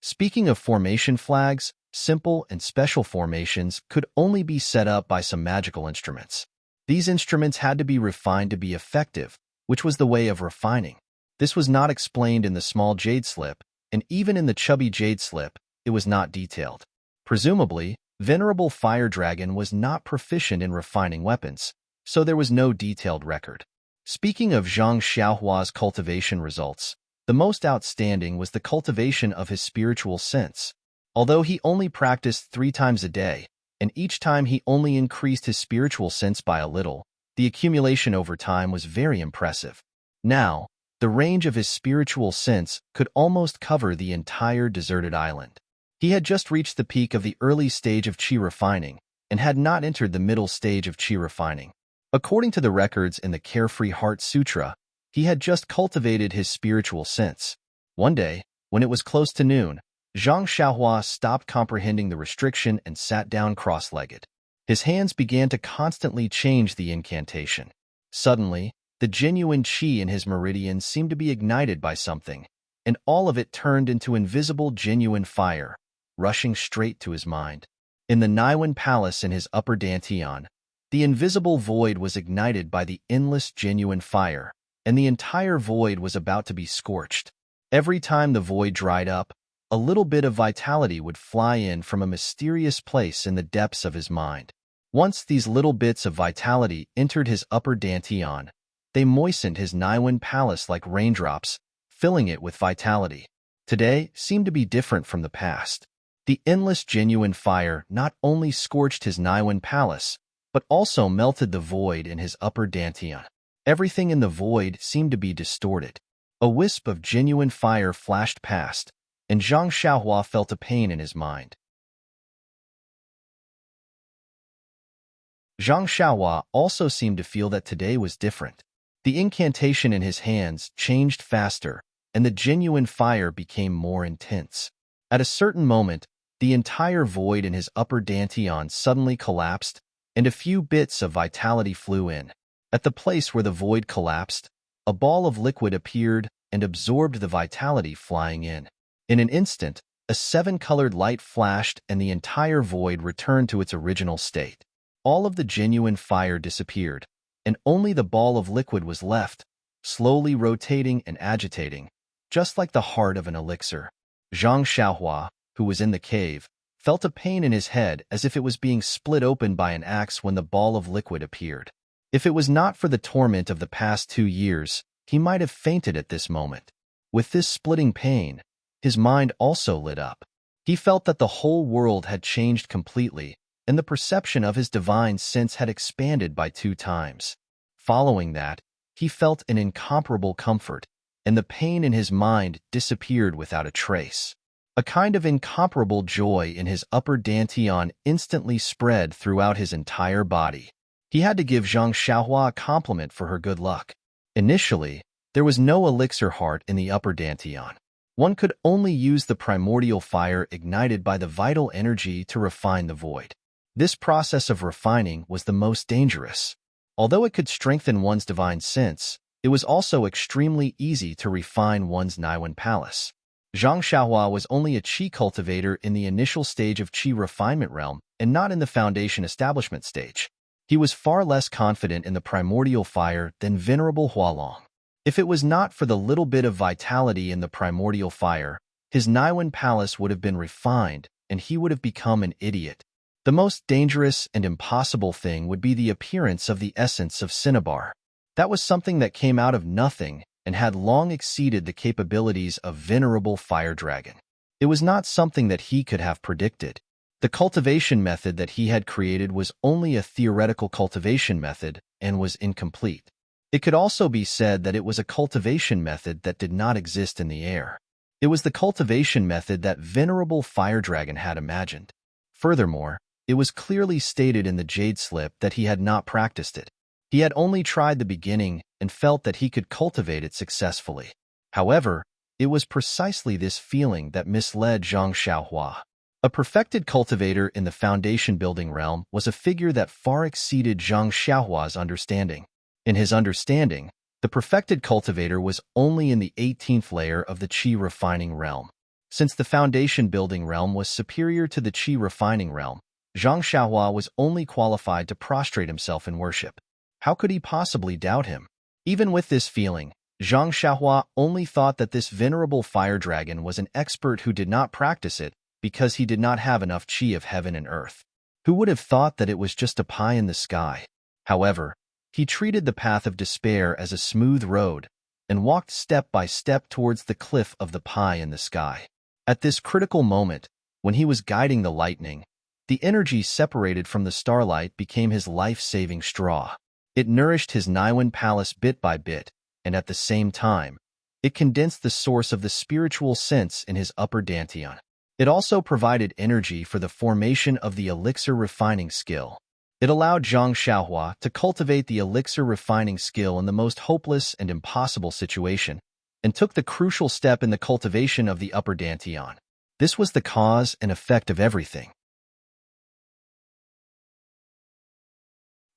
Speaking of formation flags, simple and special formations could only be set up by some magical instruments. These instruments had to be refined to be effective, which was the way of refining. This was not explained in the small jade slip, and even in the chubby jade slip, it was not detailed. Presumably, Venerable Fire Dragon was not proficient in refining weapons, so there was no detailed record. Speaking of Zhang Xiaohua's cultivation results, the most outstanding was the cultivation of his spiritual sense. Although he only practiced 3 times a day, and each time he only increased his spiritual sense by a little, the accumulation over time was very impressive. Now, the range of his spiritual sense could almost cover the entire deserted island. He had just reached the peak of the early stage of chi refining and had not entered the middle stage of chi refining. According to the records in the Carefree Heart Sutra, he had just cultivated his spiritual sense. One day, when it was close to noon, Zhang Xiaohua stopped comprehending the restriction and sat down cross-legged. His hands began to constantly change the incantation. Suddenly, the genuine chi in his meridians seemed to be ignited by something, and all of it turned into invisible genuine fire, rushing straight to his mind. In the Naiwan Palace in his upper dantian, the invisible void was ignited by the endless genuine fire, and the entire void was about to be scorched. Every time the void dried up, a little bit of vitality would fly in from a mysterious place in the depths of his mind. Once these little bits of vitality entered his upper dantian, they moistened his Naiwan Palace like raindrops, filling it with vitality. Today seemed to be different from the past. The endless genuine fire not only scorched his Naiwan Palace, but also melted the void in his upper dantian. Everything in the void seemed to be distorted. A wisp of genuine fire flashed past, and Zhang Xiaohua felt a pain in his mind. Zhang Xiaohua also seemed to feel that today was different. The incantation in his hands changed faster, and the genuine fire became more intense. At a certain moment, the entire void in his upper dantian suddenly collapsed, and a few bits of vitality flew in. At the place where the void collapsed, a ball of liquid appeared and absorbed the vitality flying in. In an instant, a 7-colored light flashed and the entire void returned to its original state. All of the genuine fire disappeared, and only the ball of liquid was left, slowly rotating and agitating, just like the heart of an elixir. Zhang Xiaohua, who was in the cave, felt a pain in his head as if it was being split open by an axe when the ball of liquid appeared. If it was not for the torment of the past 2 years, he might have fainted at this moment. With this splitting pain, his mind also lit up. He felt that the whole world had changed completely, and the perception of his divine sense had expanded by 2 times. Following that, he felt an incomparable comfort, and the pain in his mind disappeared without a trace. A kind of incomparable joy in his upper dantian instantly spread throughout his entire body. He had to give Zhang Xiaohua a compliment for her good luck. Initially, there was no elixir heart in the upper dantian. One could only use the primordial fire ignited by the vital energy to refine the void. This process of refining was the most dangerous. Although it could strengthen one's divine sense, it was also extremely easy to refine one's Niwen palace. Zhang Xiaohua was only a qi cultivator in the initial stage of qi refinement realm and not in the foundation establishment stage. He was far less confident in the primordial fire than Venerable Hualong. If it was not for the little bit of vitality in the primordial fire, his Niwen palace would have been refined and he would have become an idiot. The most dangerous and impossible thing would be the appearance of the essence of cinnabar. That was something that came out of nothing and had long exceeded the capabilities of Venerable Fire Dragon. It was not something that he could have predicted. The cultivation method that he had created was only a theoretical cultivation method and was incomplete. It could also be said that it was a cultivation method that did not exist in the air. It was the cultivation method that Venerable Fire Dragon had imagined. Furthermore, it was clearly stated in the Jade Slip that he had not practiced it. He had only tried the beginning and felt that he could cultivate it successfully. However, it was precisely this feeling that misled Zhang Xiaohua. A perfected cultivator in the foundation building realm was a figure that far exceeded Zhang Xiaohua's understanding. In his understanding, the perfected cultivator was only in the 18th layer of the qi refining realm. Since the foundation building realm was superior to the qi refining realm, Zhang Xiaohua was only qualified to prostrate himself in worship. How could he possibly doubt him? Even with this feeling, Zhang Xiaohua only thought that this venerable fire dragon was an expert who did not practice it because he did not have enough qi of heaven and earth. Who would have thought that it was just a pie in the sky? However, he treated the path of despair as a smooth road and walked step by step towards the cliff of the pie in the sky. At this critical moment, when he was guiding the lightning, the energy separated from the starlight became his life-saving straw. It nourished his Niwen palace bit by bit, and at the same time, it condensed the source of the spiritual sense in his upper dantian. It also provided energy for the formation of the elixir refining skill. It allowed Zhang Xiaohua to cultivate the elixir refining skill in the most hopeless and impossible situation, and took the crucial step in the cultivation of the upper dantian. This was the cause and effect of everything.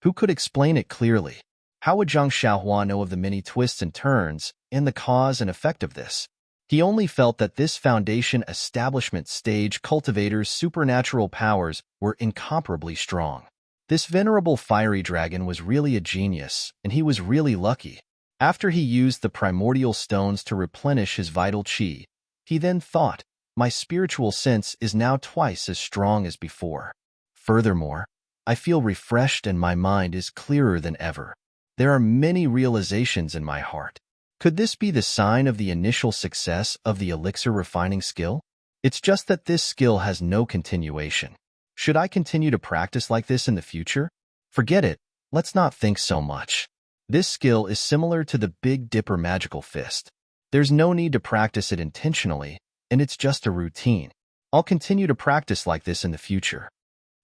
Who could explain it clearly? How would Zhang Xiaohua know of the many twists and turns and the cause and effect of this? He only felt that this foundation establishment stage cultivator's supernatural powers were incomparably strong. This venerable fiery dragon was really a genius, and he was really lucky. After he used the primordial stones to replenish his vital qi, he then thought, "My spiritual sense is now twice as strong as before. Furthermore, I feel refreshed and my mind is clearer than ever. There are many realizations in my heart." Could this be the sign of the initial success of the elixir refining skill? It's just that this skill has no continuation. Should I continue to practice like this in the future? Forget it. Let's not think so much. This skill is similar to the Big Dipper magical fist. There's no need to practice it intentionally, and it's just a routine. I'll continue to practice like this in the future.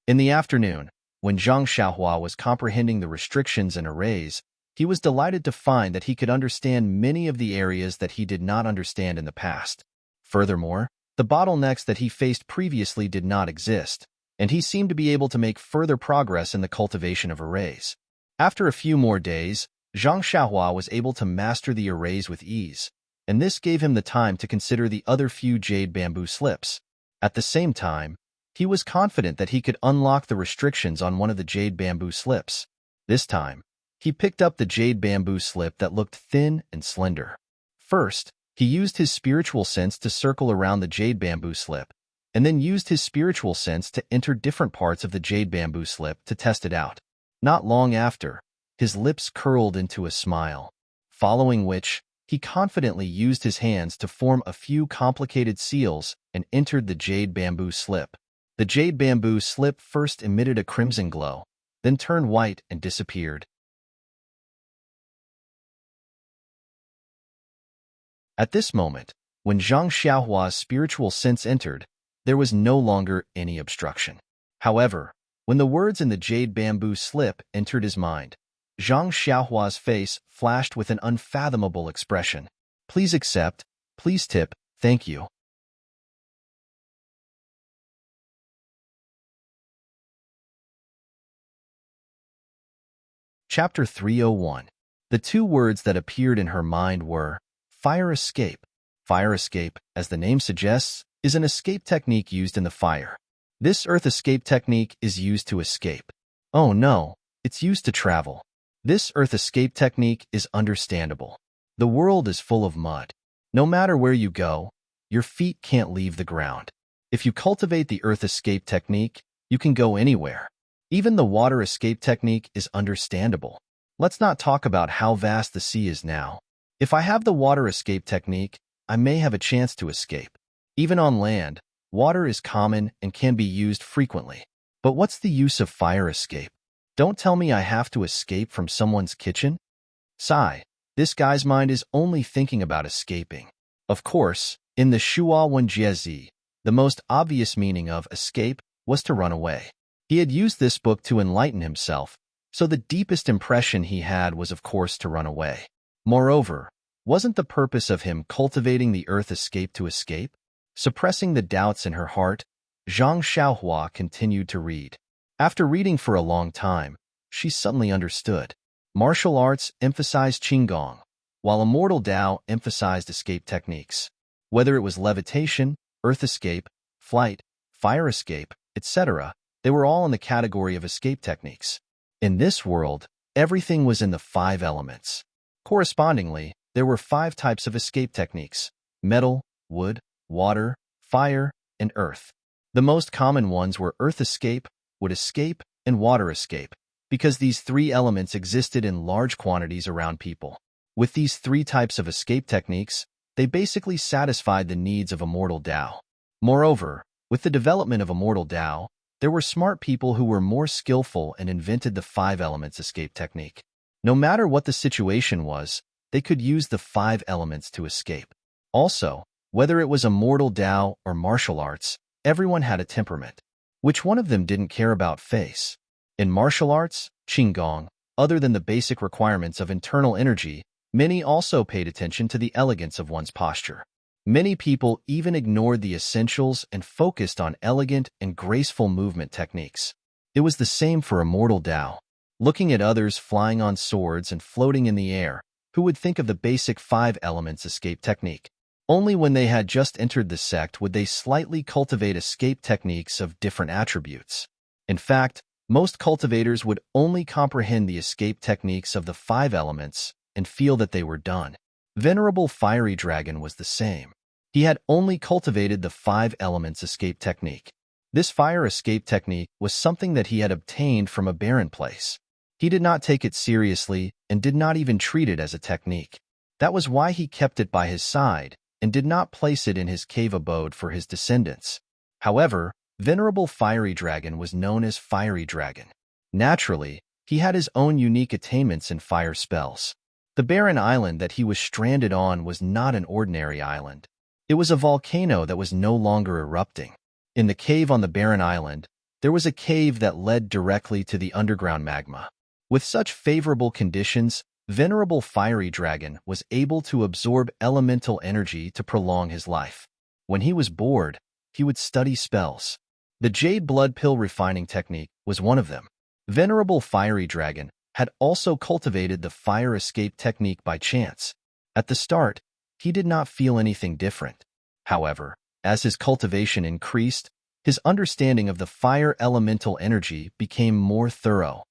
In the afternoon, when Zhang Xiaohua was comprehending the restrictions and arrays, he was delighted to find that he could understand many of the areas that he did not understand in the past. Furthermore, the bottlenecks that he faced previously did not exist, and he seemed to be able to make further progress in the cultivation of arrays. After a few more days, Zhang Xiaohua was able to master the arrays with ease, and this gave him the time to consider the other few jade bamboo slips. At the same time, he was confident that he could unlock the restrictions on one of the jade bamboo slips. This time, He picked up the jade bamboo slip that looked thin and slender. First, he used his spiritual sense to circle around the jade bamboo slip, and then used his spiritual sense to enter different parts of the jade bamboo slip to test it out. Not long after, his lips curled into a smile, following which, he confidently used his hands to form a few complicated seals and entered the jade bamboo slip. The jade bamboo slip first emitted a crimson glow, then turned white and disappeared. At this moment, when Zhang Xiaohua's spiritual sense entered, there was no longer any obstruction. However, when the words in the jade bamboo slip entered his mind, Zhang Xiaohua's face flashed with an unfathomable expression. Please accept, please tip, thank you. Chapter 301. The two words that appeared in her mind were, fire escape. Fire escape, as the name suggests, is an escape technique used in the fire. This earth escape technique is used to escape. Oh no, it's used to travel. This earth escape technique is understandable. The world is full of mud. No matter where you go, your feet can't leave the ground. If you cultivate the earth escape technique, you can go anywhere. Even the water escape technique is understandable. Let's not talk about how vast the sea is now. If I have the water escape technique, I may have a chance to escape. Even on land, water is common and can be used frequently. But what's the use of fire escape? Don't tell me I have to escape from someone's kitchen? Sigh, this guy's mind is only thinking about escaping. Of course, in the Shua Wenjiezi, the most obvious meaning of escape was to run away. He had used this book to enlighten himself, so the deepest impression he had was of course to run away. Moreover, wasn't the purpose of him cultivating the earth escape to escape? Suppressing the doubts in her heart, Zhang Xiaohua continued to read. After reading for a long time, she suddenly understood. Martial arts emphasized Qigong, while Immortal Tao emphasized escape techniques. Whether it was levitation, earth escape, flight, fire escape, etc., they were all in the category of escape techniques. In this world, everything was in the 5 elements. Correspondingly, there were 5 types of escape techniques: metal, wood, water, fire, and earth. The most common ones were earth escape, wood escape, and water escape, because these 3 elements existed in large quantities around people. With these 3 types of escape techniques, they basically satisfied the needs of Immortal Tao. Moreover, with the development of Immortal Tao, there were smart people who were more skillful and invented the 5 elements escape technique. No matter what the situation was, they could use the 5 elements to escape. Also, whether it was Immortal Tao or martial arts, everyone had a temperament. Which one of them didn't care about face? In martial arts, Qigong, other than the basic requirements of internal energy, many also paid attention to the elegance of one's posture. Many people even ignored the essentials and focused on elegant and graceful movement techniques. It was the same for Immortal Tao. Looking at others flying on swords and floating in the air, who would think of the basic 5 elements escape technique? Only when they had just entered the sect would they slightly cultivate escape techniques of different attributes. In fact, most cultivators would only comprehend the escape techniques of the 5 elements and feel that they were done. Venerable Fiery Dragon was the same. He had only cultivated the 5 elements escape technique. This fire escape technique was something that he had obtained from a barren place. He did not take it seriously and did not even treat it as a technique. That was why he kept it by his side and did not place it in his cave abode for his descendants. However, Venerable Fiery Dragon was known as Fiery Dragon. Naturally, he had his own unique attainments in fire spells. The barren island that he was stranded on was not an ordinary island. It was a volcano that was no longer erupting. In the cave on the barren island, there was a cave that led directly to the underground magma. With such favorable conditions, Venerable Fiery Dragon was able to absorb elemental energy to prolong his life. When he was bored, he would study spells. The Jade Blood Pill refining technique was one of them. Venerable Fiery Dragon had also cultivated the fire escape technique by chance. At the start, he did not feel anything different. However, as his cultivation increased, his understanding of the fire elemental energy became more thorough.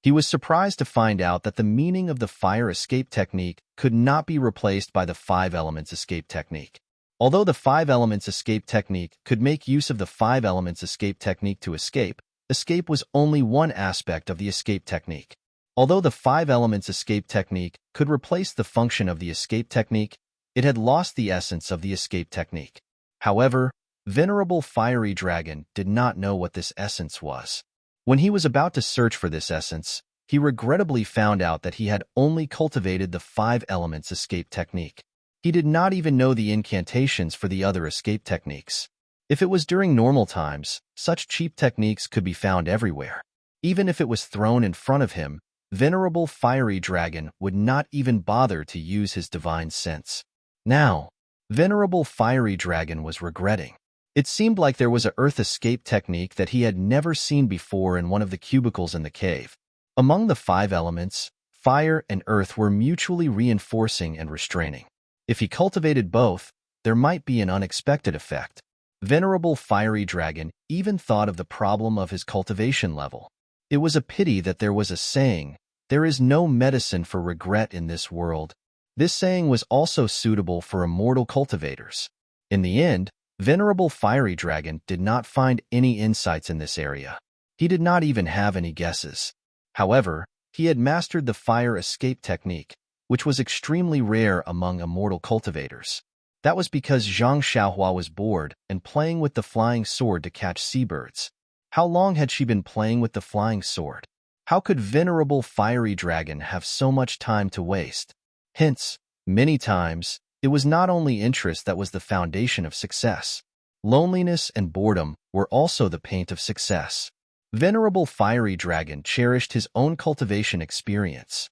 He was surprised to find out that the meaning of the fire escape technique could not be replaced by the 5 elements escape technique. Although the 5 elements escape technique could make use of the 5 elements escape technique to escape, escape was only one aspect of the escape technique. Although the 5 elements escape technique could replace the function of the escape technique, it had lost the essence of the escape technique. However, Venerable Fiery Dragon did not know what this essence was. When he was about to search for this essence, he regrettably found out that he had only cultivated the 5 elements escape technique. He did not even know the incantations for the other escape techniques. If it was during normal times, such cheap techniques could be found everywhere. Even if it was thrown in front of him, Venerable Fiery Dragon would not even bother to use his divine sense. Now, Venerable Fiery Dragon was regretting. It seemed like there was an earth escape technique that he had never seen before in one of the cubicles in the cave. Among the 5 elements, fire and earth were mutually reinforcing and restraining. If he cultivated both, there might be an unexpected effect. Venerable Fiery Dragon even thought of the problem of his cultivation level. It was a pity that there was a saying, "There is no medicine for regret in this world." This saying was also suitable for immortal cultivators. In the end, Venerable Fiery Dragon did not find any insights in this area. He did not even have any guesses. However, he had mastered the fire escape technique, which was extremely rare among immortal cultivators. That was because Zhang Xiaohua was bored and playing with the flying sword to catch seabirds. How long had she been playing with the flying sword? How could Venerable Fiery Dragon have so much time to waste? Hence, many times, it was not only interest that was the foundation of success. Loneliness and boredom were also the paint of success. Venerable Fiery Dragon cherished his own cultivation experience.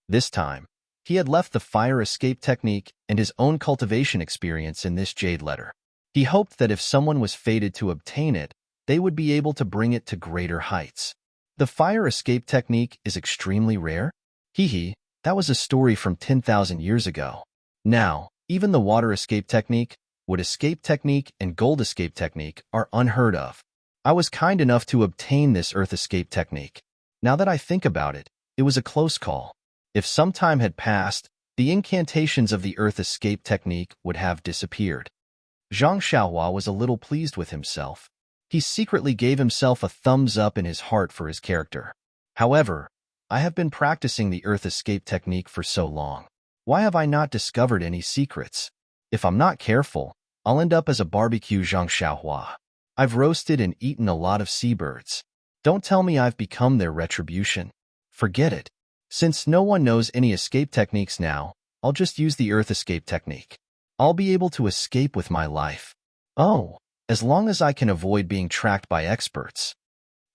This time, he had left the fire escape technique and his own cultivation experience in this jade letter. He hoped that if someone was fated to obtain it, they would be able to bring it to greater heights. The fire escape technique is extremely rare? That was a story from 10,000 years ago. Now, even the water escape technique, wood escape technique, and gold escape technique are unheard of. I was kind enough to obtain this earth escape technique. Now that I think about it, it was a close call. If some time had passed, the incantations of the earth escape technique would have disappeared. Zhang Xiaohua was a little pleased with himself. He secretly gave himself a thumbs up in his heart for his character. However, I have been practicing the earth escape technique for so long. Why have I not discovered any secrets? If I'm not careful, I'll end up as a barbecue Zhang Xiaohua. I've roasted and eaten a lot of seabirds. Don't tell me I've become their retribution. Forget it. Since no one knows any escape techniques now, I'll just use the earth escape technique. I'll be able to escape with my life. Oh, as long as I can avoid being tracked by experts.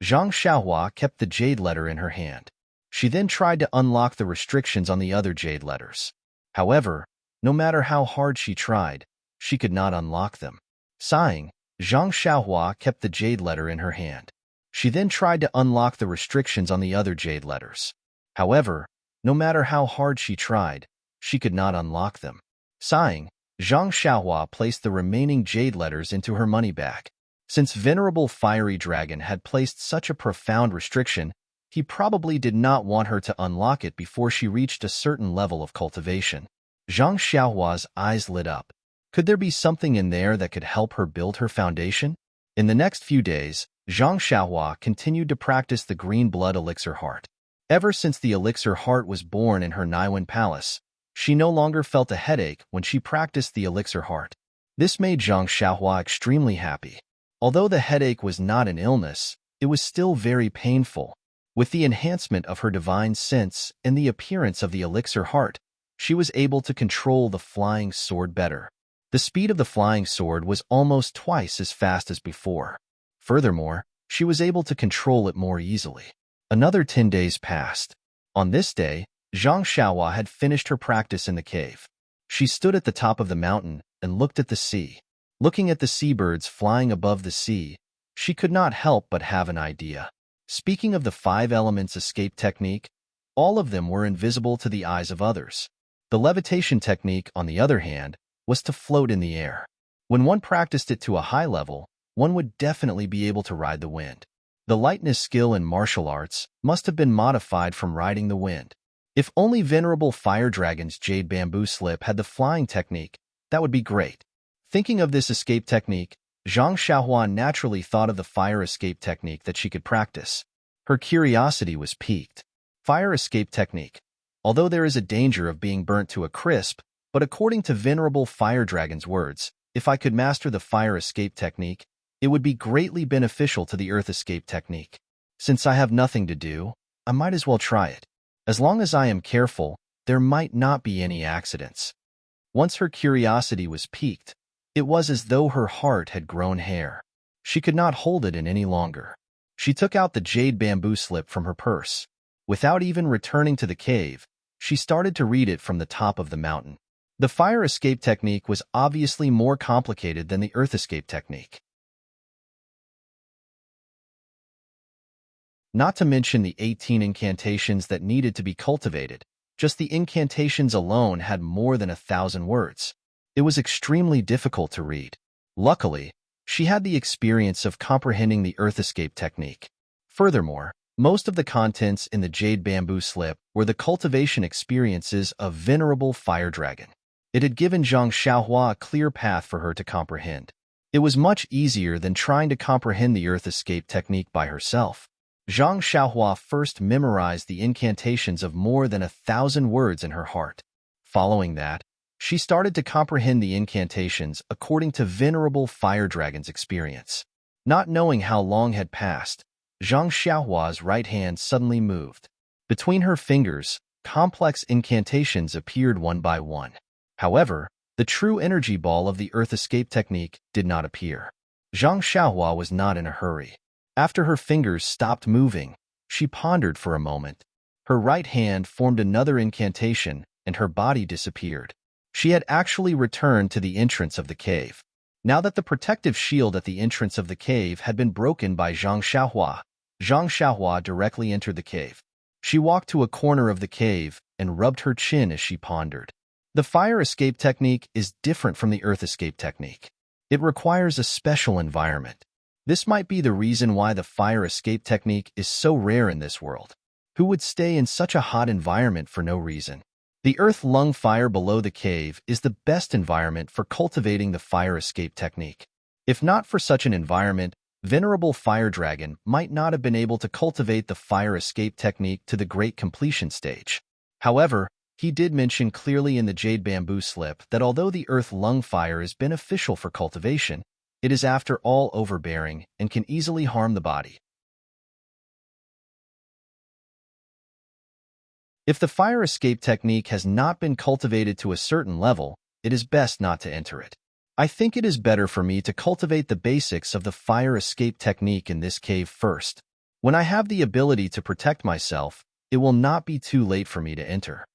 Zhang Xiaohua kept the jade letter in her hand. She then tried to unlock the restrictions on the other jade letters. However, no matter how hard she tried, she could not unlock them. Sighing, Zhang Xiaohua kept the jade letter in her hand. She then tried to unlock the restrictions on the other jade letters. However, no matter how hard she tried, she could not unlock them. Sighing, Zhang Xiaohua placed the remaining jade letters into her money bag. Since Venerable Fiery Dragon had placed such a profound restriction, he probably did not want her to unlock it before she reached a certain level of cultivation. Zhang Xiaohua's eyes lit up. Could there be something in there that could help her build her foundation? In the next few days, Zhang Xiaohua continued to practice the green blood elixir heart. Ever since the elixir heart was born in her Naiwan palace, she no longer felt a headache when she practiced the elixir heart. This made Zhang Xiaohua extremely happy. Although the headache was not an illness, it was still very painful. With the enhancement of her divine sense and the appearance of the elixir heart, she was able to control the flying sword better. The speed of the flying sword was almost twice as fast as before. Furthermore, she was able to control it more easily. Another 10 days passed. On this day, Zhang Xiaohua had finished her practice in the cave. She stood at the top of the mountain and looked at the sea. Looking at the seabirds flying above the sea, she could not help but have an idea. Speaking of the 5 elements escape technique, all of them were invisible to the eyes of others. The levitation technique, on the other hand, was to float in the air. When one practiced it to a high level, one would definitely be able to ride the wind. The lightness skill in martial arts must have been modified from riding the wind. If only Venerable Fire Dragon's Jade Bamboo Slip had the flying technique, that would be great. Thinking of this escape technique, Zhang Xiaohua naturally thought of the fire escape technique that she could practice. Her curiosity was piqued. Fire escape technique. Although there is a danger of being burnt to a crisp, but according to Venerable Fire Dragon's words, if I could master the fire escape technique, it would be greatly beneficial to the earth escape technique. Since I have nothing to do, I might as well try it. As long as I am careful, there might not be any accidents. Once her curiosity was piqued, it was as though her heart had grown hair. She could not hold it in any longer. She took out the jade bamboo slip from her purse. Without even returning to the cave, she started to read it from the top of the mountain. The fire escape technique was obviously more complicated than the earth escape technique. Not to mention the 18 incantations that needed to be cultivated. Just the incantations alone had more than 1,000 words. It was extremely difficult to read. Luckily, she had the experience of comprehending the earth escape technique. Furthermore, most of the contents in the jade bamboo slip were the cultivation experiences of Venerable Fire Dragon. It had given Zhang Xiaohua a clear path for her to comprehend. It was much easier than trying to comprehend the earth escape technique by herself. Zhang Xiaohua first memorized the incantations of more than 1,000 words in her heart. Following that, she started to comprehend the incantations according to Venerable Fire Dragon's experience. Not knowing how long had passed, Zhang Xiaohua's right hand suddenly moved. Between her fingers, complex incantations appeared one by one. However, the true energy ball of the earth escape technique did not appear. Zhang Xiaohua was not in a hurry. After her fingers stopped moving, she pondered for a moment. Her right hand formed another incantation, and her body disappeared. She had actually returned to the entrance of the cave. Now that the protective shield at the entrance of the cave had been broken by Zhang Xiaohua directly entered the cave. She walked to a corner of the cave and rubbed her chin as she pondered. The fire escape technique is different from the earth escape technique. It requires a special environment. This might be the reason why the fire escape technique is so rare in this world. Who would stay in such a hot environment for no reason? The earth lung fire below the cave is the best environment for cultivating the fire escape technique. If not for such an environment, Venerable Fire Dragon might not have been able to cultivate the fire escape technique to the great completion stage. However, he did mention clearly in the jade bamboo slip that although the earth lung fire is beneficial for cultivation, it is after all overbearing and can easily harm the body. If the fire escape technique has not been cultivated to a certain level, it is best not to enter it. I think it is better for me to cultivate the basics of the fire escape technique in this cave first. When I have the ability to protect myself, it will not be too late for me to enter.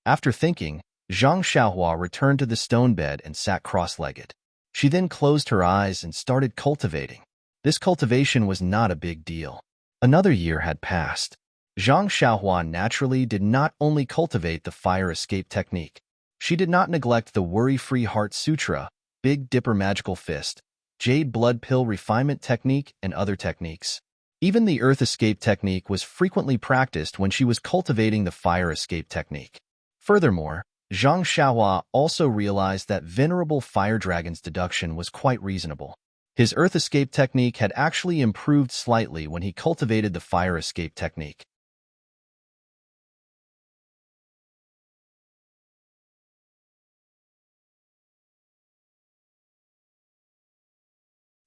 After thinking, Zhang Xiaohua returned to the stone bed and sat cross-legged. She then closed her eyes and started cultivating. This cultivation was not a big deal. Another year had passed. Zhang Xiaohua naturally did not only cultivate the fire escape technique. She did not neglect the Worry-Free Heart Sutra, Big Dipper Magical Fist, Jade Blood Pill Refinement Technique, and other techniques. Even the Earth Escape technique was frequently practiced when she was cultivating the fire escape technique. Furthermore, Zhang Xiaohua also realized that Venerable Fire Dragon's deduction was quite reasonable. His Earth Escape technique had actually improved slightly when he cultivated the Fire Escape technique.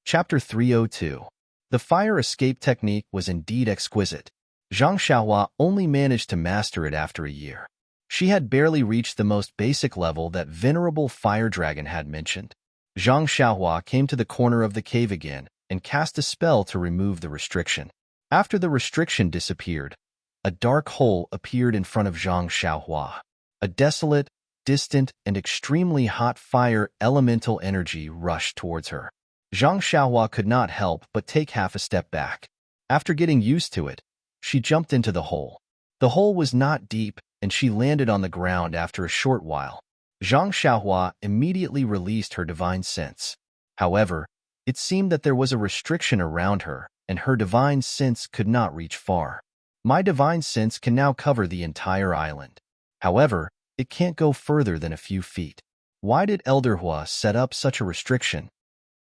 Chapter 302. The Fire Escape technique was indeed exquisite. Zhang Xiaohua only managed to master it after a year. She had barely reached the most basic level that Venerable Fire Dragon had mentioned. Zhang Xiaohua came to the corner of the cave again and cast a spell to remove the restriction. After the restriction disappeared, a dark hole appeared in front of Zhang Xiaohua. A desolate, distant, and extremely hot fire elemental energy rushed towards her. Zhang Xiaohua could not help but take half a step back. After getting used to it, she jumped into the hole. The hole was not deep, and she landed on the ground after a short while. Zhang Xiaohua immediately released her divine sense. However, It seemed that there was a restriction around her, and her divine sense could not reach far. My divine sense can now cover the entire island. However, it can't go further than a few feet. Why did Elder Hua set up such a restriction?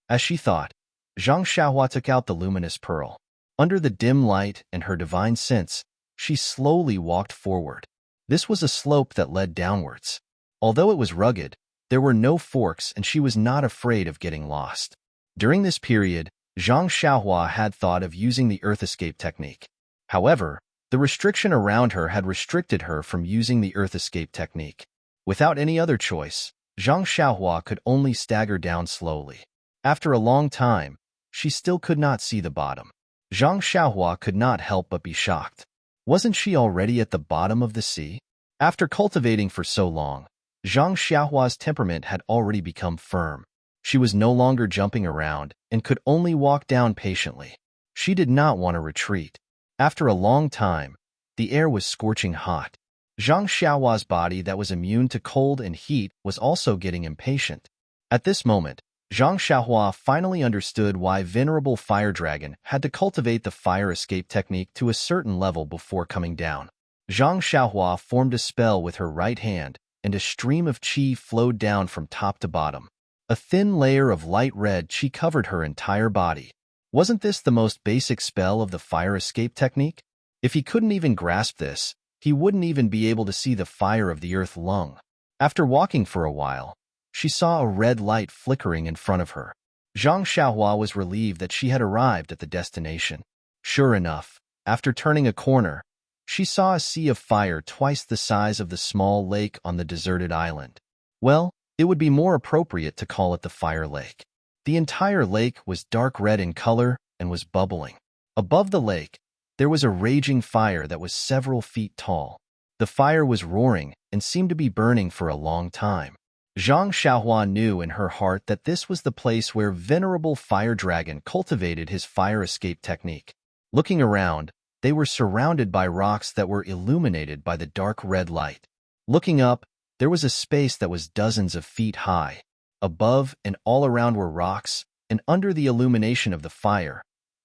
As she thought, Zhang Xiaohua took out the luminous pearl. Under the dim light and her divine sense, she slowly walked forward. This was a slope that led downwards. Although it was rugged, there were no forks and she was not afraid of getting lost. During this period, Zhang Xiaohua had thought of using the earth escape technique. However, the restriction around her had restricted her from using the earth escape technique. Without any other choice, Zhang Xiaohua could only stagger down slowly. After a long time, she still could not see the bottom. Zhang Xiaohua could not help but be shocked. Wasn't she already at the bottom of the sea? After cultivating for so long, Zhang Xiaohua's temperament had already become firm. She was no longer jumping around and could only walk down patiently. She did not want to retreat. After a long time, the air was scorching hot. Zhang Xiaohua's body that was immune to cold and heat was also getting impatient. At this moment, Zhang Xiaohua finally understood why Venerable Fire Dragon had to cultivate the fire escape technique to a certain level before coming down. Zhang Xiaohua formed a spell with her right hand, and a stream of qi flowed down from top to bottom. A thin layer of light red qi covered her entire body. Wasn't this the most basic spell of the fire escape technique? If he couldn't even grasp this, he wouldn't even be able to see the fire of the earth lung. After walking for a while, she saw a red light flickering in front of her. Zhang Xiaohua was relieved that she had arrived at the destination. Sure enough, after turning a corner, she saw a sea of fire twice the size of the small lake on the deserted island. Well, it would be more appropriate to call it the fire lake. The entire lake was dark red in color and was bubbling. Above the lake, there was a raging fire that was several feet tall. The fire was roaring and seemed to be burning for a long time. Zhang Xiaohua knew in her heart that this was the place where Venerable Fire Dragon cultivated his fire escape technique. Looking around, they were surrounded by rocks that were illuminated by the dark red light. Looking up, there was a space that was dozens of feet high. Above and all around were rocks, and under the illumination of the fire,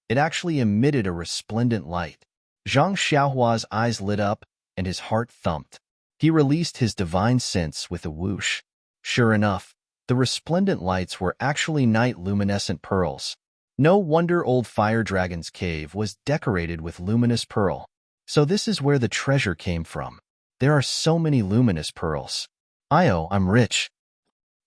it actually emitted a resplendent light. Zhang Xiaohua's eyes lit up, and his heart thumped. He released his divine sense with a whoosh. Sure enough, the resplendent lights were actually night luminescent pearls. No wonder old Fire Dragon's cave was decorated with luminous pearl. So this is where the treasure came from. There are so many luminous pearls. I'm rich.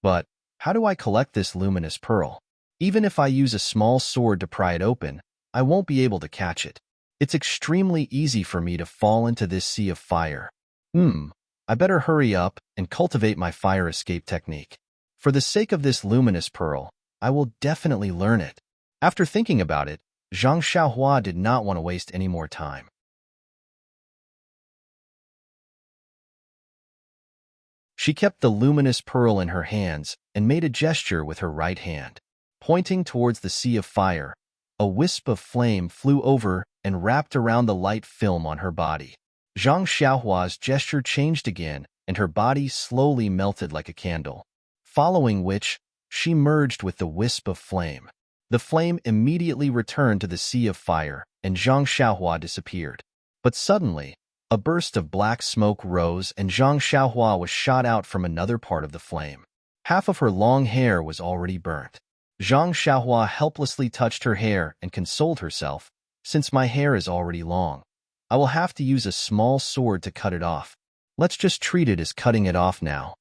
But how do I collect this luminous pearl? Even if I use a small sword to pry it open, I won't be able to catch it. It's extremely easy for me to fall into this sea of fire. I better hurry up and cultivate my fire escape technique. For the sake of this luminous pearl, I will definitely learn it. After thinking about it, Zhang Xiaohua did not want to waste any more time. She kept the luminous pearl in her hands and made a gesture with her right hand. Pointing towards the sea of fire, a wisp of flame flew over and wrapped around the light film on her body. Zhang Xiaohua's gesture changed again, and her body slowly melted like a candle, following which she merged with the wisp of flame. The flame immediately returned to the sea of fire, and Zhang Xiaohua disappeared. But suddenly, a burst of black smoke rose, and Zhang Xiaohua was shot out from another part of the flame. Half of her long hair was already burnt. Zhang Xiaohua helplessly touched her hair and consoled herself, "Since my hair is already long, I will have to use a small sword to cut it off. Let's just treat it as cutting it off now."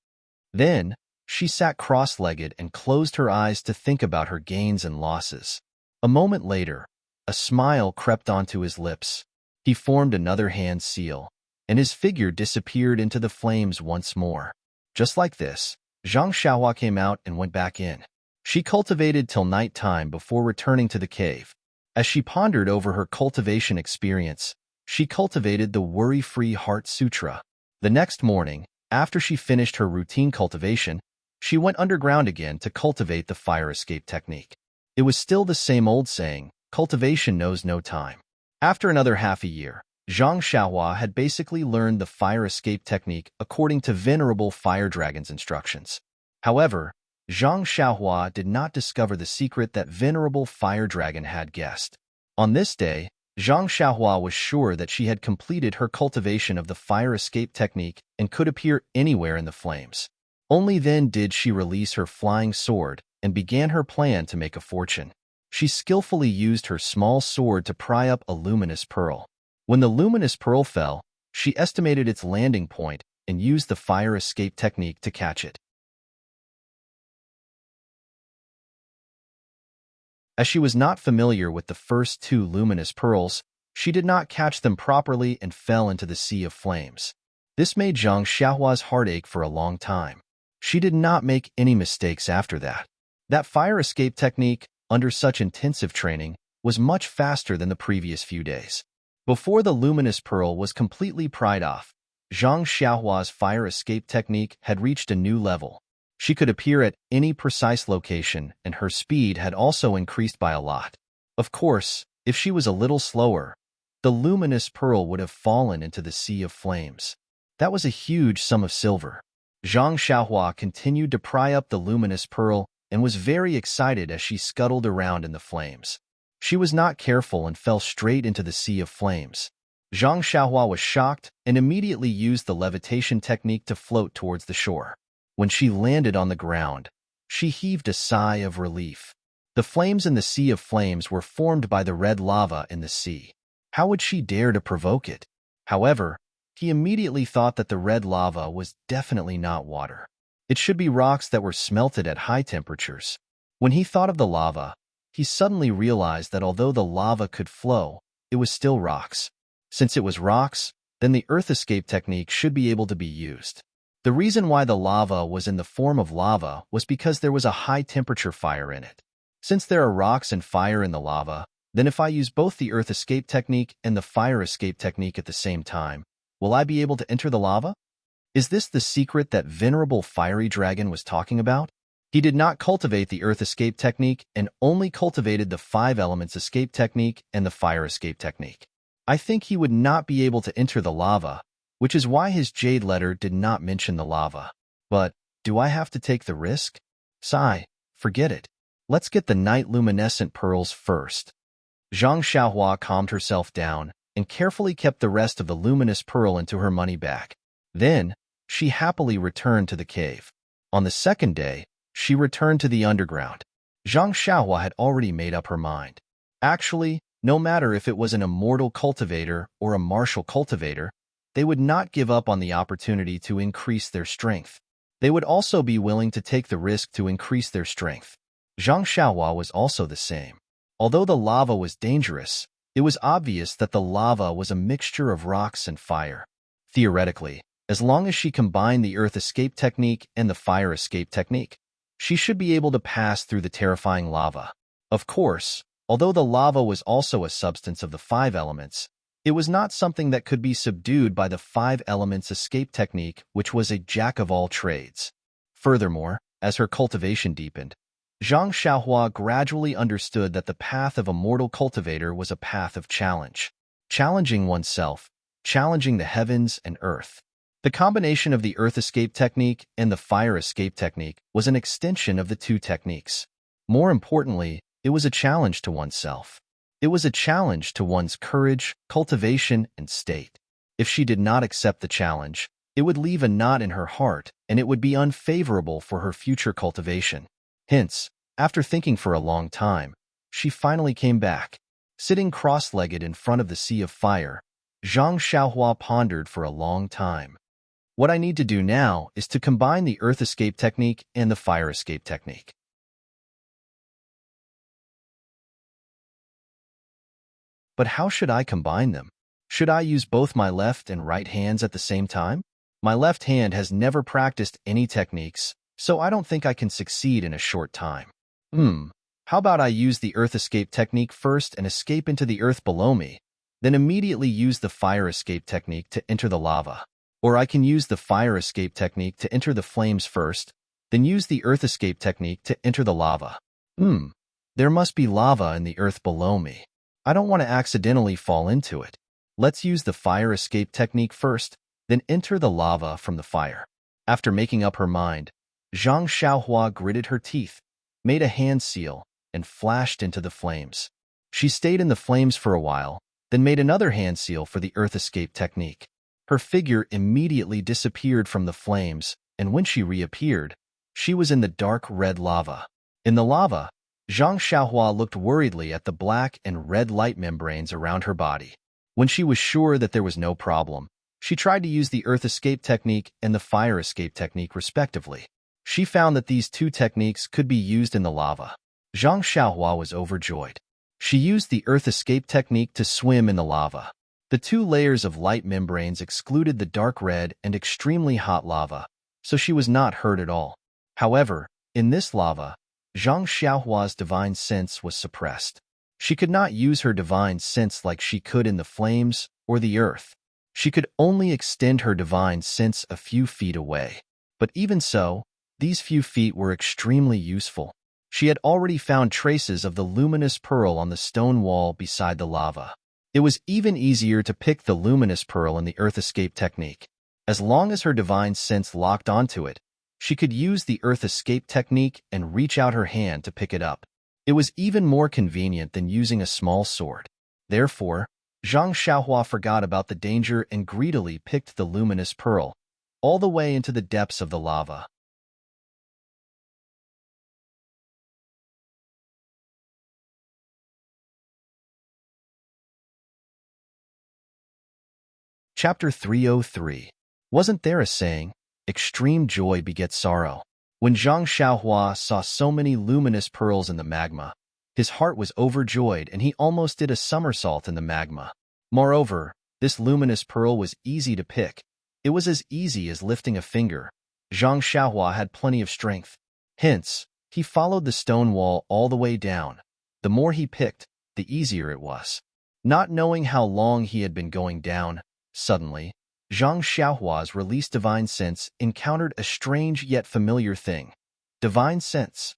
Then, she sat cross-legged and closed her eyes to think about her gains and losses. A moment later, a smile crept onto his lips. He formed another hand seal, and his figure disappeared into the flames once more. Just like this, Zhang Xiaohua came out and went back in. She cultivated till night time before returning to the cave. As she pondered over her cultivation experience, she cultivated the Worry-Free Heart Sutra. The next morning, after she finished her routine cultivation, she went underground again to cultivate the fire escape technique. It was still the same old saying, cultivation knows no time. After another half a year, Zhang Xiaohua had basically learned the fire escape technique according to Venerable Fire Dragon's instructions. However, Zhang Xiaohua did not discover the secret that venerable fire dragon had guessed. On this day, Zhang Xiaohua was sure that she had completed her cultivation of the fire escape technique and could appear anywhere in the flames. Only then did she release her flying sword and began her plan to make a fortune. She skillfully used her small sword to pry up a luminous pearl. When the luminous pearl fell, she estimated its landing point and used the fire escape technique to catch it. As she was not familiar with the first two luminous pearls, she did not catch them properly and fell into the sea of flames. This made Zhang Xiaohua's heart ache for a long time. She did not make any mistakes after that. That fire escape technique, under such intensive training, was much faster than the previous few days. Before the luminous pearl was completely pried off, Zhang Xiaohua's fire escape technique had reached a new level. She could appear at any precise location, and her speed had also increased by a lot. Of course, if she was a little slower, the luminous pearl would have fallen into the sea of flames. That was a huge sum of silver. Zhang Xiaohua continued to pry up the luminous pearl and was very excited as she scuttled around in the flames. She was not careful and fell straight into the sea of flames. Zhang Xiaohua was shocked and immediately used the levitation technique to float towards the shore. When she landed on the ground, she heaved a sigh of relief. The flames in the sea of flames were formed by the red lava in the sea. How would she dare to provoke it? However, he immediately thought that the red lava was definitely not water. It should be rocks that were smelted at high temperatures. When he thought of the lava, he suddenly realized that although the lava could flow, it was still rocks. Since it was rocks, then the earth escape technique should be able to be used. The reason why the lava was in the form of lava was because there was a high-temperature fire in it. Since there are rocks and fire in the lava, then if I use both the earth escape technique and the fire escape technique at the same time, will I be able to enter the lava? Is this the secret that venerable fiery dragon was talking about? He did not cultivate the earth escape technique and only cultivated the 5 elements escape technique and the fire escape technique. I think he would not be able to enter the lava, which is why his jade letter did not mention the lava. But, do I have to take the risk? Sigh, forget it. Let's get the night luminescent pearls first. Zhang Xiaohua calmed herself down and carefully kept the rest of the luminous pearl into her money bag. Then, she happily returned to the cave. On the second day, she returned to the underground. Zhang Xiaohua had already made up her mind. Actually, no matter if it was an immortal cultivator or a martial cultivator, they would not give up on the opportunity to increase their strength. They would also be willing to take the risk to increase their strength. Zhang Xiaohua was also the same. Although the lava was dangerous, it was obvious that the lava was a mixture of rocks and fire. Theoretically, as long as she combined the earth escape technique and the fire escape technique, she should be able to pass through the terrifying lava. Of course, although the lava was also a substance of the 5 elements, it was not something that could be subdued by the 5 elements escape technique, which was a jack of all trades. Furthermore, as her cultivation deepened, Zhang Xiaohua gradually understood that the path of a mortal cultivator was a path of challenge. Challenging oneself, challenging the heavens and earth. The combination of the earth escape technique and the fire escape technique was an extension of the 2 techniques. More importantly, it was a challenge to oneself. It was a challenge to one's courage, cultivation, and state. If she did not accept the challenge, it would leave a knot in her heart, and it would be unfavorable for her future cultivation. Hence, after thinking for a long time, she finally came back. Sitting cross-legged in front of the sea of fire, Zhang Xiaohua pondered for a long time. What I need to do now is to combine the earth escape technique and the fire escape technique. But how should I combine them? Should I use both my left and right hands at the same time? My left hand has never practiced any techniques, so I don't think I can succeed in a short time. How about I use the earth escape technique first and escape into the earth below me, then immediately use the fire escape technique to enter the lava. Or I can use the fire escape technique to enter the flames first, then use the earth escape technique to enter the lava. There must be lava in the earth below me. I don't want to accidentally fall into it. Let's use the fire escape technique first, then enter the lava from the fire. After making up her mind, Zhang Xiaohua gritted her teeth, made a hand seal, and flashed into the flames. She stayed in the flames for a while, then made another hand seal for the earth escape technique. Her figure immediately disappeared from the flames, and when she reappeared, she was in the dark red lava. In the lava, Zhang Xiaohua looked worriedly at the black and red light membranes around her body. When she was sure that there was no problem, she tried to use the earth escape technique and the fire escape technique respectively. She found that these two techniques could be used in the lava. Zhang Xiaohua was overjoyed. She used the earth escape technique to swim in the lava. The two layers of light membranes excluded the dark red and extremely hot lava, so she was not hurt at all. However, in this lava, Zhang Xiaohua's divine sense was suppressed. She could not use her divine sense like she could in the flames or the earth. She could only extend her divine sense a few feet away. But even so, these few feet were extremely useful. She had already found traces of the luminous pearl on the stone wall beside the lava. It was even easier to pick the luminous pearl in the earth escape technique. As long as her divine sense locked onto it, she could use the earth escape technique and reach out her hand to pick it up. It was even more convenient than using a small sword. Therefore, Zhang Xiaohua forgot about the danger and greedily picked the luminous pearl, all the way into the depths of the lava. Chapter 303. Wasn't there a saying, extreme joy begets sorrow? When Zhang Xiaohua saw so many luminous pearls in the magma, his heart was overjoyed and he almost did a somersault in the magma. Moreover, this luminous pearl was easy to pick. It was as easy as lifting a finger. Zhang Xiaohua had plenty of strength. Hence, he followed the stone wall all the way down. The more he picked, the easier it was. Not knowing how long he had been going down, suddenly, Zhang Xiaohua's released divine sense encountered a strange yet familiar thing. Divine sense.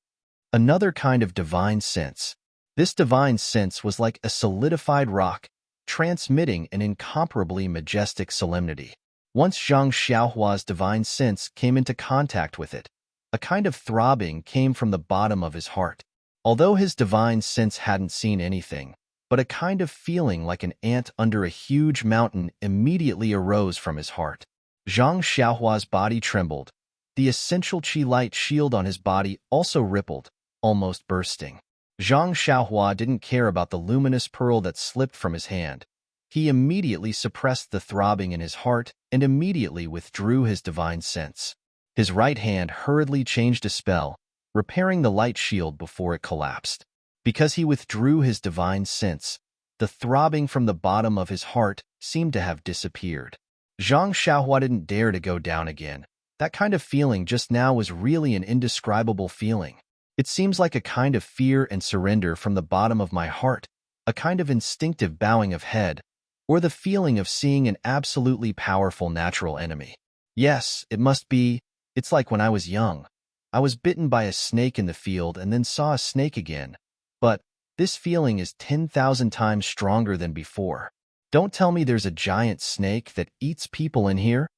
Another kind of divine sense. This divine sense was like a solidified rock, transmitting an incomparably majestic solemnity. Once Zhang Xiaohua's divine sense came into contact with it, a kind of throbbing came from the bottom of his heart. Although his divine sense hadn't seen anything, but a kind of feeling like an ant under a huge mountain immediately arose from his heart. Zhang Xiaohua's body trembled. The essential qi light shield on his body also rippled, almost bursting. Zhang Xiaohua didn't care about the luminous pearl that slipped from his hand. He immediately suppressed the throbbing in his heart and immediately withdrew his divine sense. His right hand hurriedly changed a spell, repairing the light shield before it collapsed. Because he withdrew his divine sense, the throbbing from the bottom of his heart seemed to have disappeared. Zhang Xiaohua didn't dare to go down again. That kind of feeling just now was really an indescribable feeling. It seems like a kind of fear and surrender from the bottom of my heart, a kind of instinctive bowing of head, or the feeling of seeing an absolutely powerful natural enemy. Yes, it must be. It's like when I was young. I was bitten by a snake in the field and then saw a snake again. But this feeling is 10,000 times stronger than before. Don't tell me there's a giant snake that eats people in here?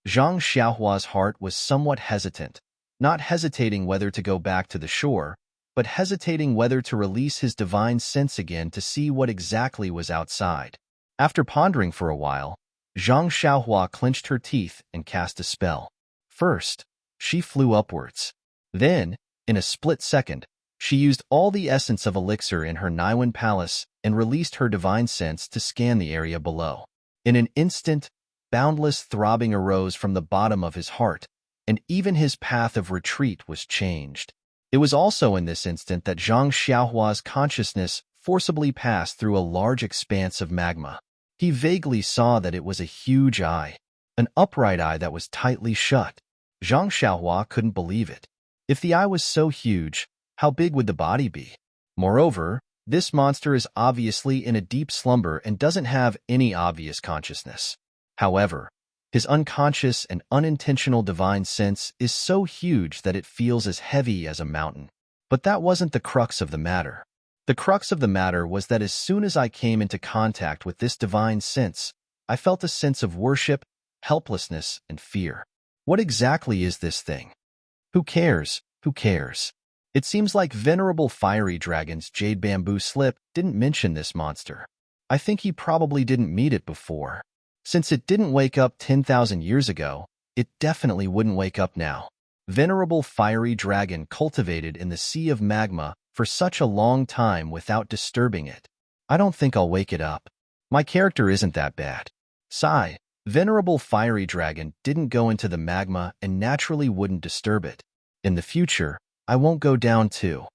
Zhang Xiaohua's heart was somewhat hesitant, not hesitating whether to go back to the shore, but hesitating whether to release his divine sense again to see what exactly was outside. After pondering for a while, Zhang Xiaohua clenched her teeth and cast a spell. First, she flew upwards. Then, in a split second, she used all the essence of elixir in her Niwen palace and released her divine sense to scan the area below. In an instant, boundless throbbing arose from the bottom of his heart, and even his path of retreat was changed. It was also in this instant that Zhang Xiaohua's consciousness forcibly passed through a large expanse of magma. He vaguely saw that it was a huge eye, an upright eye that was tightly shut. Zhang Xiaohua couldn't believe it. If the eye was so huge, how big would the body be? Moreover, this monster is obviously in a deep slumber and doesn't have any obvious consciousness. However, his unconscious and unintentional divine sense is so huge that it feels as heavy as a mountain. But that wasn't the crux of the matter. The crux of the matter was that as soon as I came into contact with this divine sense, I felt a sense of worship, helplessness, and fear. What exactly is this thing? Who cares? Who cares? It seems like Venerable Fiery Dragon's Jade Bamboo Slip didn't mention this monster. I think he probably didn't meet it before. Since it didn't wake up 10,000 years ago, it definitely wouldn't wake up now. Venerable Fiery Dragon cultivated in the sea of magma for such a long time without disturbing it. I don't think I'll wake it up. My character isn't that bad. Sigh. Venerable Fiery Dragon didn't go into the magma and naturally wouldn't disturb it. In the future, I won't go down too.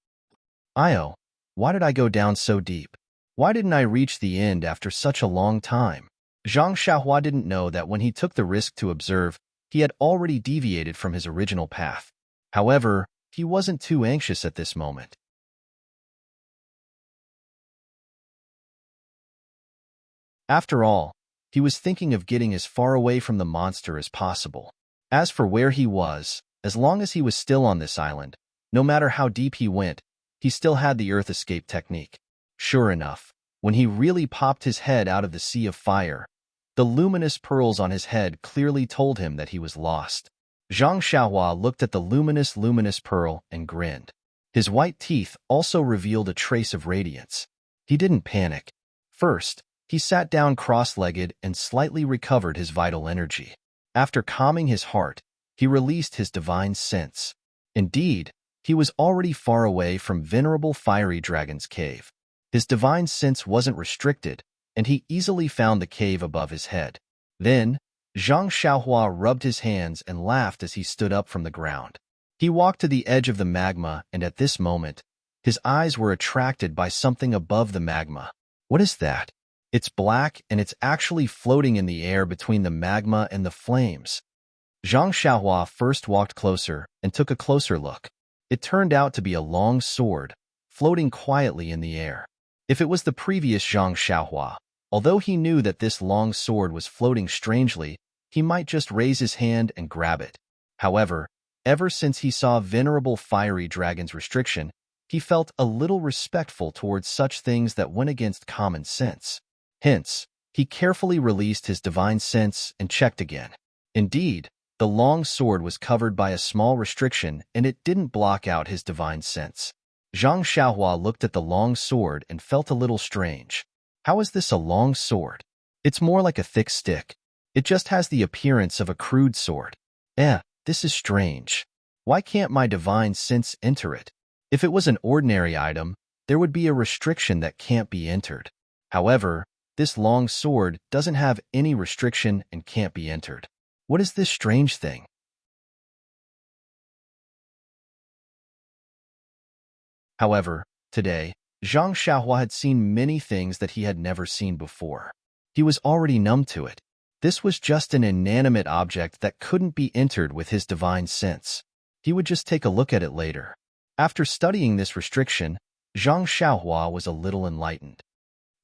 Io, why did I go down so deep? Why didn't I reach the end after such a long time? Zhang Xiaohua didn't know that when he took the risk to observe, he had already deviated from his original path. However, he wasn't too anxious at this moment. After all, he was thinking of getting as far away from the monster as possible. As for where he was, as long as he was still on this island, no matter how deep he went, he still had the earth escape technique. Sure enough, when he really popped his head out of the sea of fire, the luminous pearls on his head clearly told him that he was lost. Zhang Xiaohua looked at the luminous pearl and grinned. His white teeth also revealed a trace of radiance. He didn't panic. First, he sat down cross-legged and slightly recovered his vital energy. After calming his heart, he released his divine sense. Indeed, he was already far away from Venerable Fiery Dragon's cave. His divine sense wasn't restricted, and he easily found the cave above his head. Then, Zhang Xiaohua rubbed his hands and laughed as he stood up from the ground. He walked to the edge of the magma, and at this moment, his eyes were attracted by something above the magma. What is that? It's black, and it's actually floating in the air between the magma and the flames. Zhang Xiaohua first walked closer and took a closer look. It turned out to be a long sword, floating quietly in the air. If it was the previous Zhang Xiaohua, although he knew that this long sword was floating strangely, he might just raise his hand and grab it. However, ever since he saw Venerable Fiery Dragon's restriction, he felt a little respectful towards such things that went against common sense. Hence, he carefully released his divine sense and checked again. Indeed, the long sword was covered by a small restriction and it didn't block out his divine sense. Zhang Xiaohua looked at the long sword and felt a little strange. How is this a long sword? It's more like a thick stick. It just has the appearance of a crude sword. This is strange. Why can't my divine sense enter it? If it was an ordinary item, there would be a restriction that can't be entered. However, this long sword doesn't have any restriction and can't be entered. What is this strange thing? However, today, Zhang Xiaohua had seen many things that he had never seen before. He was already numb to it. This was just an inanimate object that couldn't be entered with his divine sense. He would just take a look at it later. After studying this restriction, Zhang Xiaohua was a little enlightened.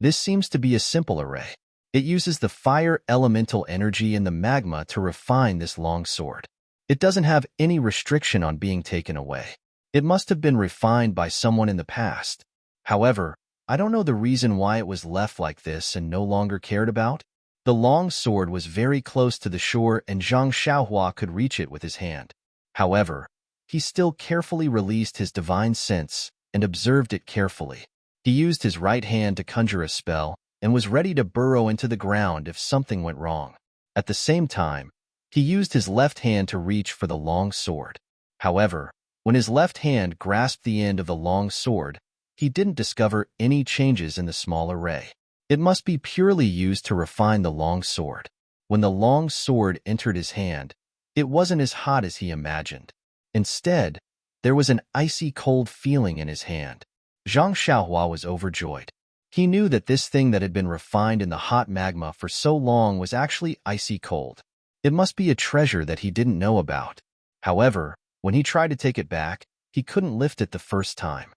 This seems to be a simple array. It uses the fire elemental energy in the magma to refine this long sword. It doesn't have any restriction on being taken away. It must have been refined by someone in the past. However, I don't know the reason why it was left like this and no longer cared about. The long sword was very close to the shore and Zhang Xiaohua could reach it with his hand. However, he still carefully released his divine sense and observed it carefully. He used his right hand to conjure a spell and was ready to burrow into the ground if something went wrong. At the same time, he used his left hand to reach for the long sword. However, when his left hand grasped the end of the long sword, he didn't discover any changes in the small array. It must be purely used to refine the long sword. When the long sword entered his hand, it wasn't as hot as he imagined. Instead, there was an icy cold feeling in his hand. Zhang Xiaohua was overjoyed. He knew that this thing that had been refined in the hot magma for so long was actually icy cold. It must be a treasure that he didn't know about. However, when he tried to take it back, he couldn't lift it the first time.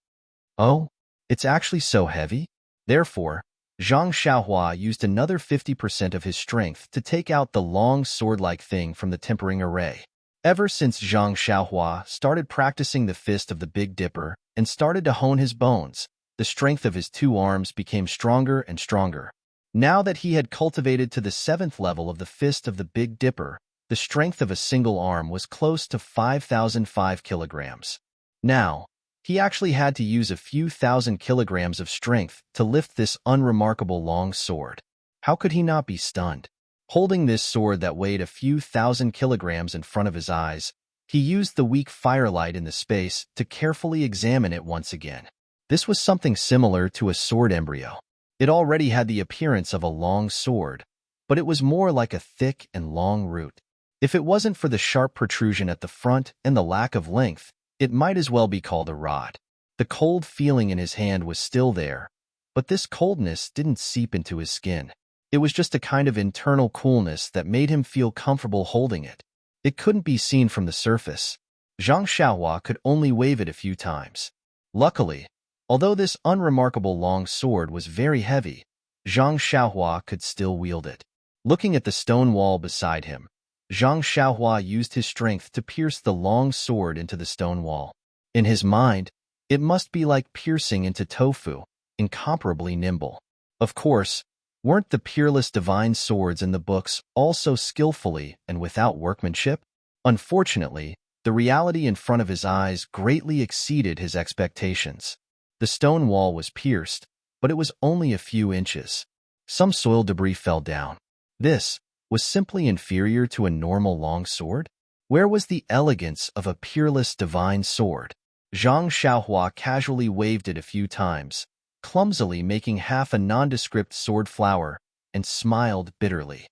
Oh, it's actually so heavy? Therefore, Zhang Xiaohua used another 50% of his strength to take out the long sword-like thing from the tempering array. Ever since Zhang Xiaohua started practicing the fist of the Big Dipper and started to hone his bones, the strength of his two arms became stronger and stronger. Now that he had cultivated to the 7th level of the fist of the Big Dipper, The strength of a single arm was close to 5,005 kilograms. Now, he actually had to use a few thousand kilograms of strength to lift this unremarkable long sword. How could he not be stunned? Holding this sword that weighed a few thousand kilograms in front of his eyes, he used the weak firelight in the space to carefully examine it once again. This was something similar to a sword embryo. It already had the appearance of a long sword, but it was more like a thick and long root. If it wasn't for the sharp protrusion at the front and the lack of length, it might as well be called a rod. The cold feeling in his hand was still there, but this coldness didn't seep into his skin. It was just a kind of internal coolness that made him feel comfortable holding it. It couldn't be seen from the surface. Zhang Xiaohua could only wave it a few times. Luckily, although this unremarkable long sword was very heavy, Zhang Xiaohua could still wield it. Looking at the stone wall beside him, Zhang Xiaohua used his strength to pierce the long sword into the stone wall. In his mind, it must be like piercing into tofu, incomparably nimble. Of course, weren't the peerless divine swords in the books all so skillfully and without workmanship? Unfortunately, the reality in front of his eyes greatly exceeded his expectations. The stone wall was pierced, but it was only a few inches. Some soil debris fell down. This was simply inferior to a normal long sword? Where was the elegance of a peerless divine sword? Zhang Xiaohua casually waved it a few times, clumsily making half a nondescript sword flower, and smiled bitterly.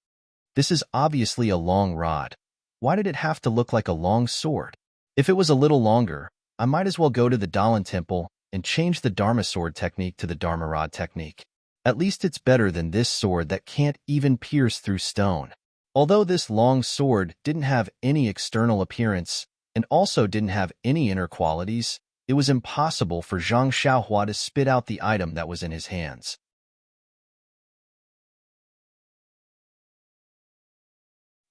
This is obviously a long rod. Why did it have to look like a long sword? If it was a little longer, I might as well go to the Dalan temple and change the Dharma sword technique to the Dharma rod technique. At least it's better than this sword that can't even pierce through stone. Although this long sword didn't have any external appearance and also didn't have any inner qualities, it was impossible for Zhang Xiaohua to spit out the item that was in his hands.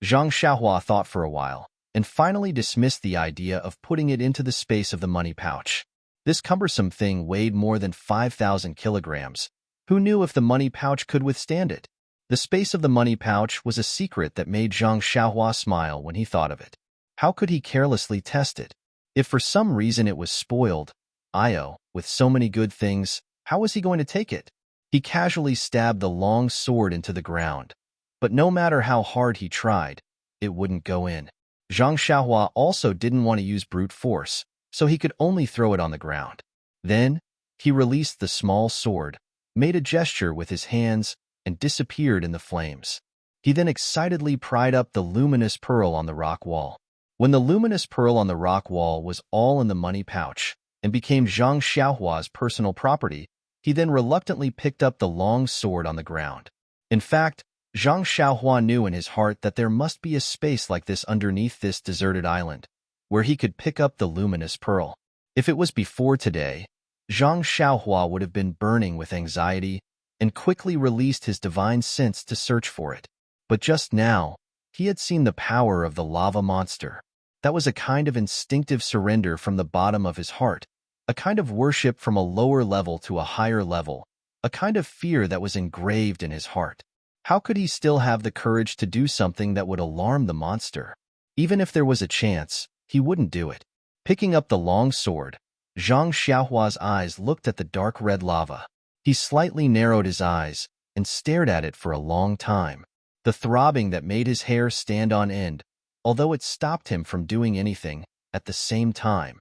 Zhang Xiaohua thought for a while, and finally dismissed the idea of putting it into the space of the money pouch. This cumbersome thing weighed more than 5,000 kilograms. Who knew if the money pouch could withstand it? The space of the money pouch was a secret that made Zhang Xiaohua smile when he thought of it. How could he carelessly test it? If for some reason it was spoiled, with so many good things, how was he going to take it? He casually stabbed the long sword into the ground, but no matter how hard he tried, it wouldn't go in. Zhang Xiaohua also didn't want to use brute force, so he could only throw it on the ground. Then, he released the small sword, made a gesture with his hands, and disappeared in the flames. He then excitedly pried up the luminous pearl on the rock wall. When the luminous pearl on the rock wall was all in the money pouch and became Zhang Xiaohua's personal property, he then reluctantly picked up the long sword on the ground. In fact, Zhang Xiaohua knew in his heart that there must be a space like this underneath this deserted island, where he could pick up the luminous pearl. If it was before today, Zhang Xiaohua would have been burning with anxiety and quickly released his divine sense to search for it. But just now, he had seen the power of the lava monster. That was a kind of instinctive surrender from the bottom of his heart, a kind of worship from a lower level to a higher level, a kind of fear that was engraved in his heart. How could he still have the courage to do something that would alarm the monster? Even if there was a chance, he wouldn't do it. Picking up the long sword, Zhang Xiaohua's eyes looked at the dark red lava. He slightly narrowed his eyes and stared at it for a long time. The throbbing that made his hair stand on end, although it stopped him from doing anything, at the same time.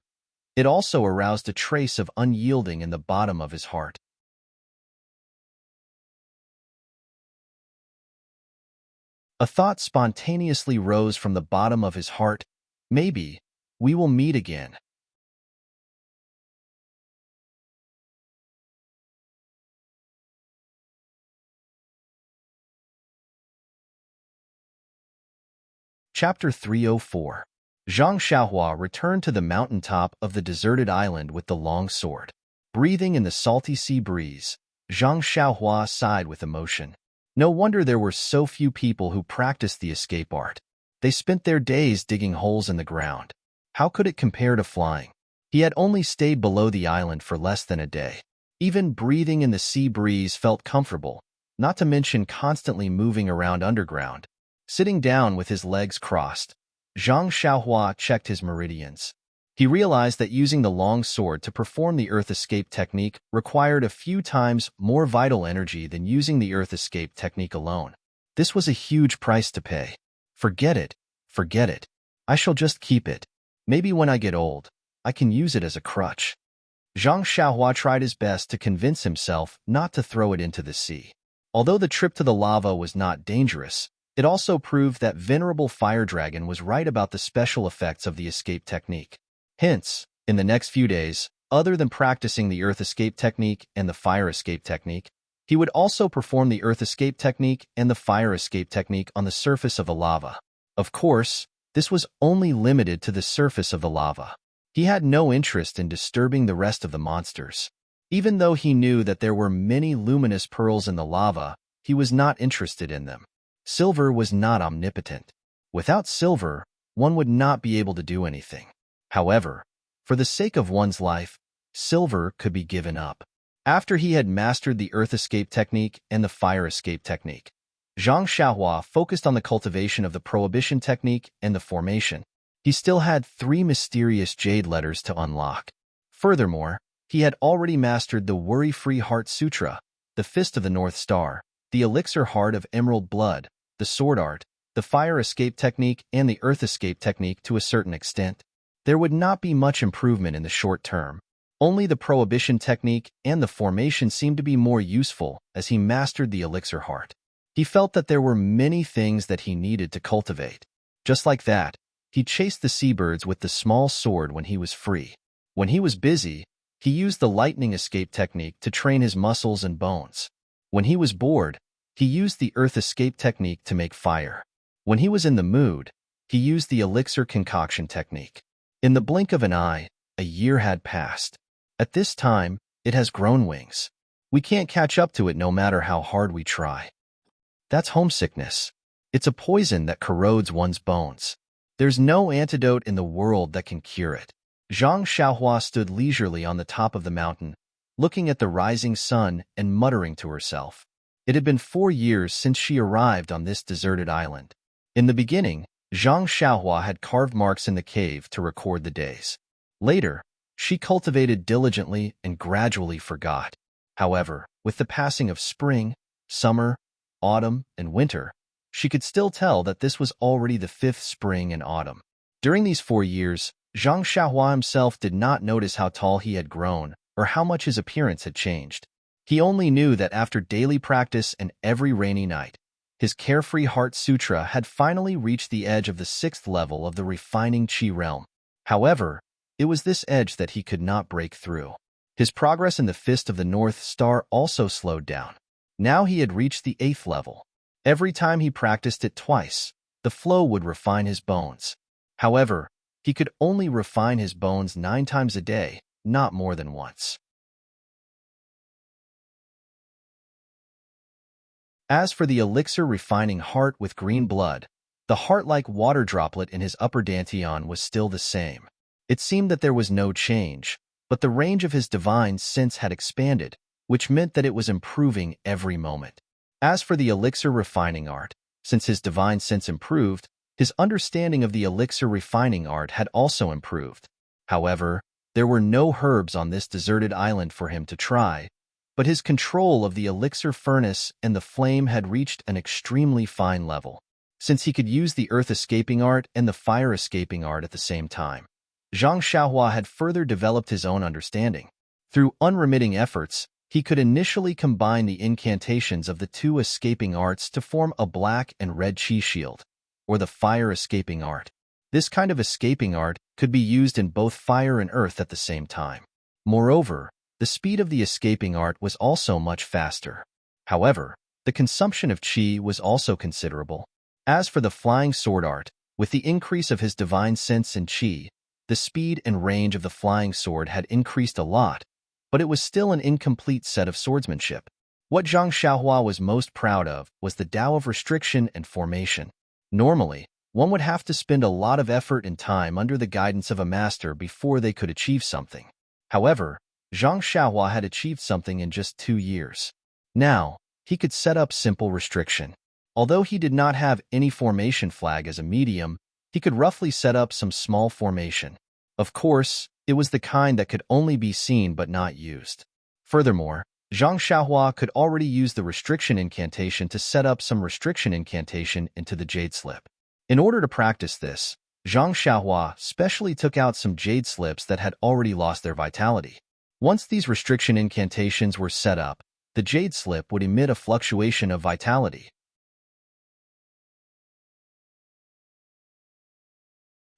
It also aroused a trace of unyielding in the bottom of his heart. A thought spontaneously rose from the bottom of his heart. Maybe we will meet again. Chapter 304. Zhang Xiaohua returned to the mountaintop of the deserted island with the long sword. Breathing in the salty sea breeze, Zhang Xiaohua sighed with emotion. No wonder there were so few people who practiced the escape art. They spent their days digging holes in the ground. How could it compare to flying? He had only stayed below the island for less than a day. Even breathing in the sea breeze felt comfortable, not to mention constantly moving around underground. Sitting down with his legs crossed, Zhang Xiaohua checked his meridians. He realized that using the long sword to perform the earth escape technique required a few times more vital energy than using the earth escape technique alone. This was a huge price to pay. Forget it. Forget it. I shall just keep it. Maybe when I get old, I can use it as a crutch. Zhang Xiaohua tried his best to convince himself not to throw it into the sea. Although the trip to the lava was not dangerous, it also proved that Venerable Fire Dragon was right about the special effects of the escape technique. Hence, in the next few days, other than practicing the earth escape technique and the fire escape technique, he would also perform the earth escape technique and the fire escape technique on the surface of the lava. Of course, this was only limited to the surface of the lava. He had no interest in disturbing the rest of the monsters. Even though he knew that there were many luminous pearls in the lava, he was not interested in them. Silver was not omnipotent. Without silver, one would not be able to do anything. However, for the sake of one's life, silver could be given up. After he had mastered the earth escape technique and the fire escape technique, Zhang Xiaohua focused on the cultivation of the prohibition technique and the formation. He still had 3 mysterious jade letters to unlock. Furthermore, he had already mastered the Worry-Free Heart Sutra, the Fist of the North Star, the Elixir Heart of Emerald Blood, the Sword Art, the Fire Escape Technique, and the Earth Escape Technique to a certain extent. There would not be much improvement in the short term. Only the Prohibition Technique and the Formation seemed to be more useful as he mastered the Elixir Heart. He felt that there were many things that he needed to cultivate. Just like that, he chased the seabirds with the small sword when he was free. When he was busy, he used the Lightning Escape Technique to train his muscles and bones. When he was bored, he used the Earth Escape Technique to make fire. When he was in the mood, he used the Elixir Concoction Technique. In the blink of an eye, a year had passed. At this time, it has grown wings. We can't catch up to it no matter how hard we try. That's homesickness. It's a poison that corrodes one's bones. There's no antidote in the world that can cure it. Zhang Xiaohua stood leisurely on the top of the mountain, looking at the rising sun and muttering to herself. It had been 4 years since she arrived on this deserted island. In the beginning, Zhang Xiaohua had carved marks in the cave to record the days. Later, she cultivated diligently and gradually forgot. However, with the passing of spring, summer, autumn, and winter, she could still tell that this was already the 5th spring and autumn. During these 4 years, Zhang Xiaohua himself did not notice how tall he had grown or how much his appearance had changed. He only knew that after daily practice and every rainy night, his Carefree Heart Sutra had finally reached the edge of the 6th level of the refining Qi realm. However, it was this edge that he could not break through. His progress in the Fist of the North Star also slowed down. Now he had reached the 8th level. Every time he practiced it twice, the flow would refine his bones. However, he could only refine his bones 9 times a day, not more than once. As for the elixir refining heart with green blood, the heart-like water droplet in his upper dantian was still the same. It seemed that there was no change, but the range of his divine sense had expanded, which meant that it was improving every moment. As for the elixir refining art, since his divine sense improved, his understanding of the elixir refining art had also improved. However, there were no herbs on this deserted island for him to try, but his control of the elixir furnace and the flame had reached an extremely fine level. Since he could use the earth escaping art and the fire escaping art at the same time, Zhang Xiaohua had further developed his own understanding. Through unremitting efforts, he could initially combine the incantations of the 2 escaping arts to form a black and red chi shield, or the fire escaping art. This kind of escaping art could be used in both fire and earth at the same time. Moreover, the speed of the escaping art was also much faster. However, the consumption of chi was also considerable. As for the flying sword art, with the increase of his divine sense and chi, the speed and range of the flying sword had increased a lot, but it was still an incomplete set of swordsmanship. What Zhang Xiaohua was most proud of was the Tao of restriction and formation. Normally, one would have to spend a lot of effort and time under the guidance of a master before they could achieve something. However, Zhang Xiaohua had achieved something in just 2 years. Now, he could set up simple restriction. Although he did not have any formation flag as a medium, he could roughly set up some small formation. Of course, it was the kind that could only be seen but not used. Furthermore, Zhang Xiaohua could already use the restriction incantation to set up some restriction incantation into the jade slip. In order to practice this, Zhang Xiaohua specially took out some jade slips that had already lost their vitality. Once these restriction incantations were set up, the jade slip would emit a fluctuation of vitality.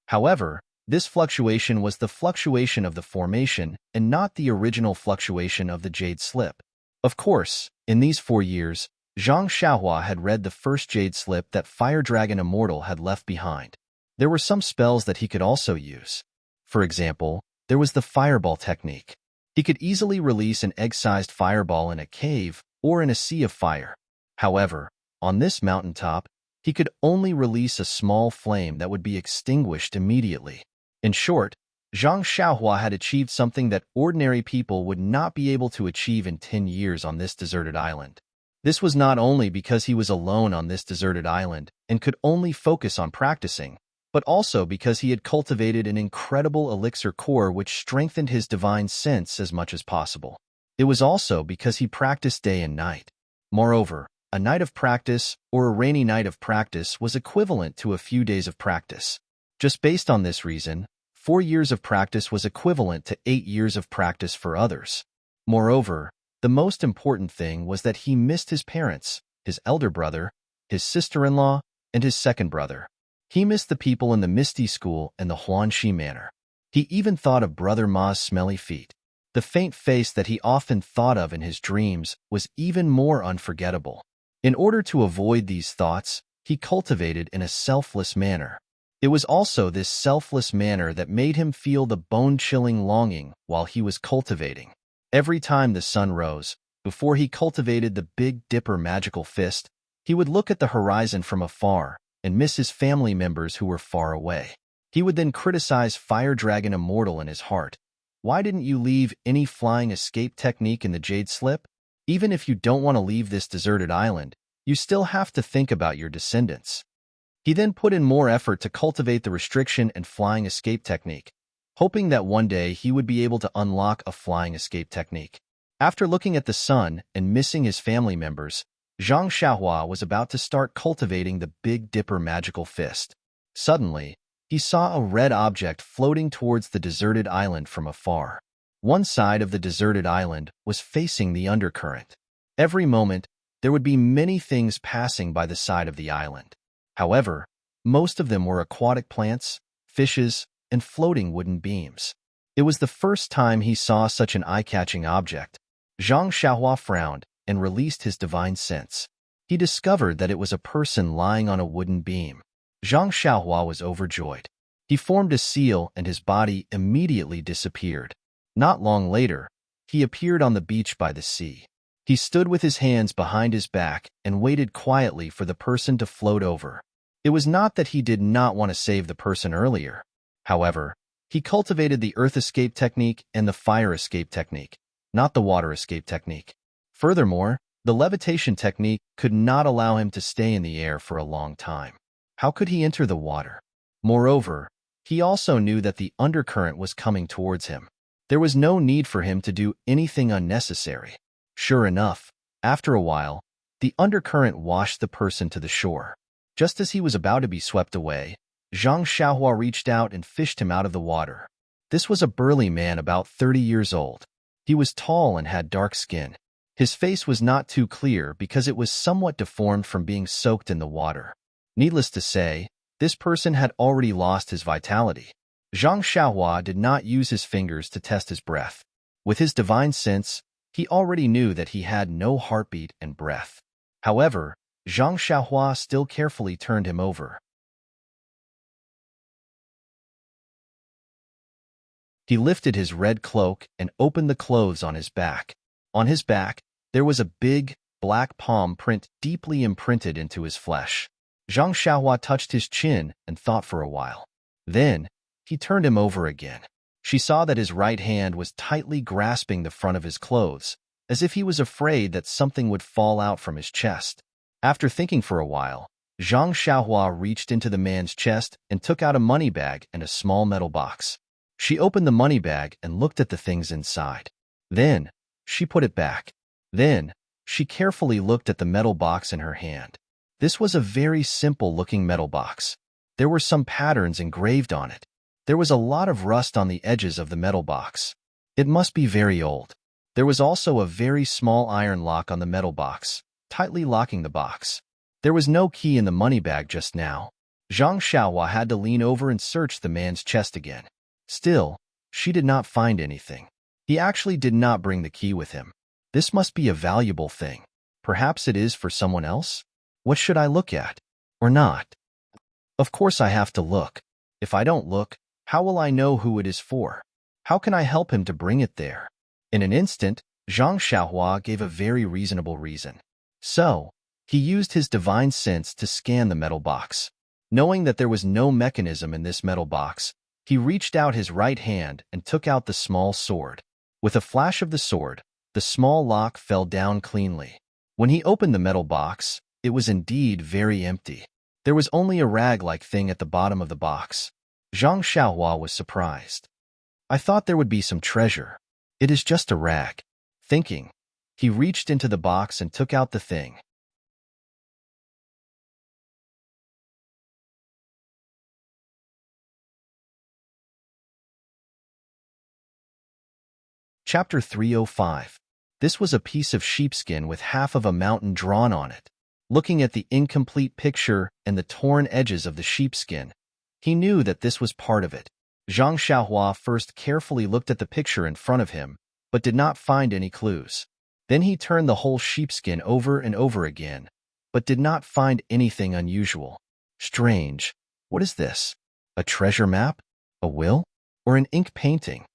However, this fluctuation was the fluctuation of the formation and not the original fluctuation of the jade slip. Of course, in these 4 years, Zhang Xiaohua had read the first jade slip that Fire Dragon Immortal had left behind. There were some spells that he could also use. For example, there was the fireball technique. He could easily release an egg-sized fireball in a cave or in a sea of fire. However, on this mountaintop, he could only release a small flame that would be extinguished immediately. In short, Zhang Xiaohua had achieved something that ordinary people would not be able to achieve in 10 years on this deserted island. This was not only because he was alone on this deserted island and could only focus on practicing, but also because he had cultivated an incredible elixir core which strengthened his divine sense as much as possible. It was also because he practiced day and night. Moreover, a night of practice or a rainy night of practice was equivalent to a few days of practice. Just based on this reason, 4 years of practice was equivalent to 8 years of practice for others. Moreover, the most important thing was that he missed his parents, his elder brother, his sister-in-law, and his second brother. He missed the people in the Misty School and the Huanxi Manor. He even thought of Brother Ma's smelly feet. The faint face that he often thought of in his dreams was even more unforgettable. In order to avoid these thoughts, he cultivated in a selfless manner. It was also this selfless manner that made him feel the bone-chilling longing while he was cultivating. Every time the sun rose, before he cultivated the Big Dipper magical fist, he would look at the horizon from afar and miss his family members who were far away. He would then criticize Fire Dragon Immortal in his heart. Why didn't you leave any flying escape technique in the jade slip? Even if you don't want to leave this deserted island, you still have to think about your descendants. He then put in more effort to cultivate the restriction and flying escape technique, hoping that one day he would be able to unlock a flying escape technique. After looking at the sun and missing his family members, Zhang Xiaohua was about to start cultivating the Big Dipper magical fist. Suddenly, he saw a red object floating towards the deserted island from afar. One side of the deserted island was facing the undercurrent. Every moment, there would be many things passing by the side of the island. However, most of them were aquatic plants, fishes, and floating wooden beams. It was the first time he saw such an eye-catching object. Zhang Xiaohua frowned and released his divine sense. He discovered that it was a person lying on a wooden beam. Zhang Xiaohua was overjoyed. He formed a seal and his body immediately disappeared. Not long later, he appeared on the beach by the sea. He stood with his hands behind his back and waited quietly for the person to float over. It was not that he did not want to save the person earlier. However, he cultivated the earth escape technique and the fire escape technique, not the water escape technique. Furthermore, the levitation technique could not allow him to stay in the air for a long time. How could he enter the water? Moreover, he also knew that the undercurrent was coming towards him. There was no need for him to do anything unnecessary. Sure enough, after a while, the undercurrent washed the person to the shore. Just as he was about to be swept away, Zhang Xiaohua reached out and fished him out of the water. This was a burly man about 30 years old. He was tall and had dark skin. His face was not too clear because it was somewhat deformed from being soaked in the water. Needless to say, this person had already lost his vitality. Zhang Xiaohua did not use his fingers to test his breath. With his divine sense, he already knew that he had no heartbeat and breath. However, Zhang Xiaohua still carefully turned him over. He lifted his red cloak and opened the clothes on his back. On his back, there was a big, black palm print deeply imprinted into his flesh. Zhang Xiaohua touched his chin and thought for a while. Then, he turned him over again. She saw that his right hand was tightly grasping the front of his clothes, as if he was afraid that something would fall out from his chest. After thinking for a while, Zhang Xiaohua reached into the man's chest and took out a money bag and a small metal box. She opened the money bag and looked at the things inside. Then, she put it back. Then, she carefully looked at the metal box in her hand. This was a very simple-looking metal box. There were some patterns engraved on it. There was a lot of rust on the edges of the metal box. It must be very old. There was also a very small iron lock on the metal box, tightly locking the box. There was no key in the money bag just now. Zhang Xiaohua had to lean over and search the man's chest again. Still, she did not find anything. He actually did not bring the key with him. This must be a valuable thing. Perhaps it is for someone else? What should I look at? Or not? Of course I have to look. If I don't look, how will I know who it is for? How can I help him to bring it there? In an instant, Zhang Xiaohua gave a very reasonable reason. So, he used his divine sense to scan the metal box. Knowing that there was no mechanism in this metal box, he reached out his right hand and took out the small sword. With a flash of the sword, the small lock fell down cleanly. When he opened the metal box, it was indeed very empty. There was only a rag-like thing at the bottom of the box. Zhang Xiaohua was surprised. I thought there would be some treasure. It is just a rag. Thinking, he reached into the box and took out the thing. Chapter 305. This was a piece of sheepskin with half of a mountain drawn on it. Looking at the incomplete picture and the torn edges of the sheepskin, he knew that this was part of it. Zhang Xiaohua first carefully looked at the picture in front of him, but did not find any clues. Then he turned the whole sheepskin over and over again, but did not find anything unusual. Strange. What is this? A treasure map? A will? Or an ink painting?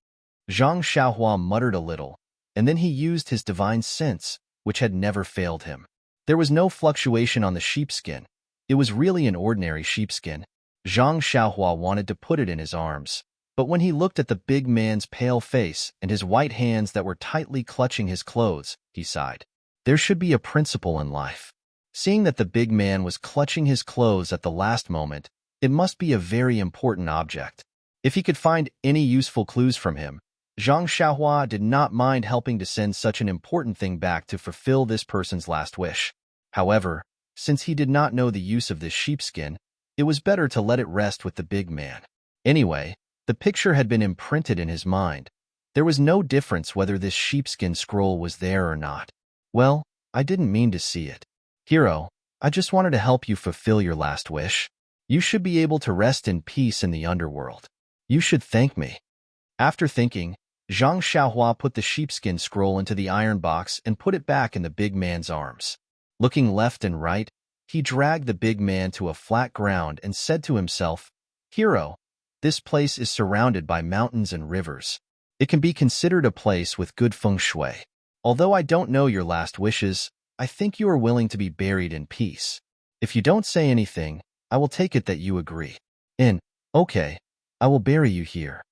Zhang Xiaohua muttered a little, and then he used his divine sense, which had never failed him. There was no fluctuation on the sheepskin. It was really an ordinary sheepskin. Zhang Xiaohua wanted to put it in his arms, but when he looked at the big man's pale face and his white hands that were tightly clutching his clothes, he sighed. There should be a principle in life. Seeing that the big man was clutching his clothes at the last moment, it must be a very important object. If he could find any useful clues from him, Zhang Xiaohua did not mind helping to send such an important thing back to fulfill this person's last wish. However, since he did not know the use of this sheepskin, it was better to let it rest with the big man. Anyway, the picture had been imprinted in his mind. There was no difference whether this sheepskin scroll was there or not. Well, I didn't mean to see it. Hero, I just wanted to help you fulfill your last wish. You should be able to rest in peace in the underworld. You should thank me. After thinking, Zhang Xiaohua put the sheepskin scroll into the iron box and put it back in the big man's arms. Looking left and right, he dragged the big man to a flat ground and said to himself, Hero, this place is surrounded by mountains and rivers. It can be considered a place with good feng shui. Although I don't know your last wishes, I think you are willing to be buried in peace. If you don't say anything, I will take it that you agree. Okay, I will bury you here.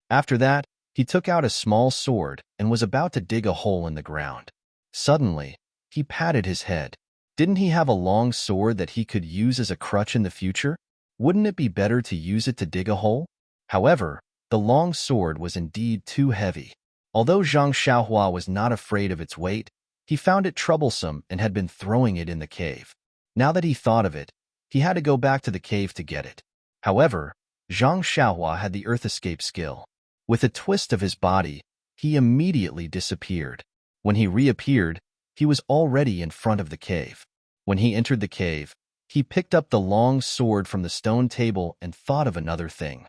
After that, he took out a small sword and was about to dig a hole in the ground. Suddenly, he patted his head. Didn't he have a long sword that he could use as a crutch in the future? Wouldn't it be better to use it to dig a hole? However, the long sword was indeed too heavy. Although Zhang Xiaohua was not afraid of its weight, he found it troublesome and had been throwing it in the cave. Now that he thought of it, he had to go back to the cave to get it. However, Zhang Xiaohua had the earth escape skill. With a twist of his body, he immediately disappeared. When he reappeared, he was already in front of the cave. When he entered the cave, he picked up the long sword from the stone table and thought of another thing.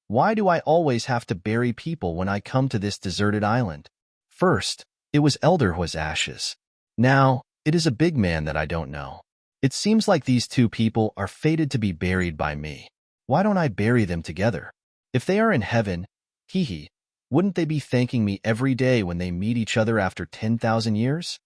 Why do I always have to bury people when I come to this deserted island? First, it was Elder Hua's ashes. Now, it is a big man that I don't know. It seems like these two people are fated to be buried by me. Why don't I bury them together? If they are in heaven, wouldn't they be thanking me every day when they meet each other after 10,000 years?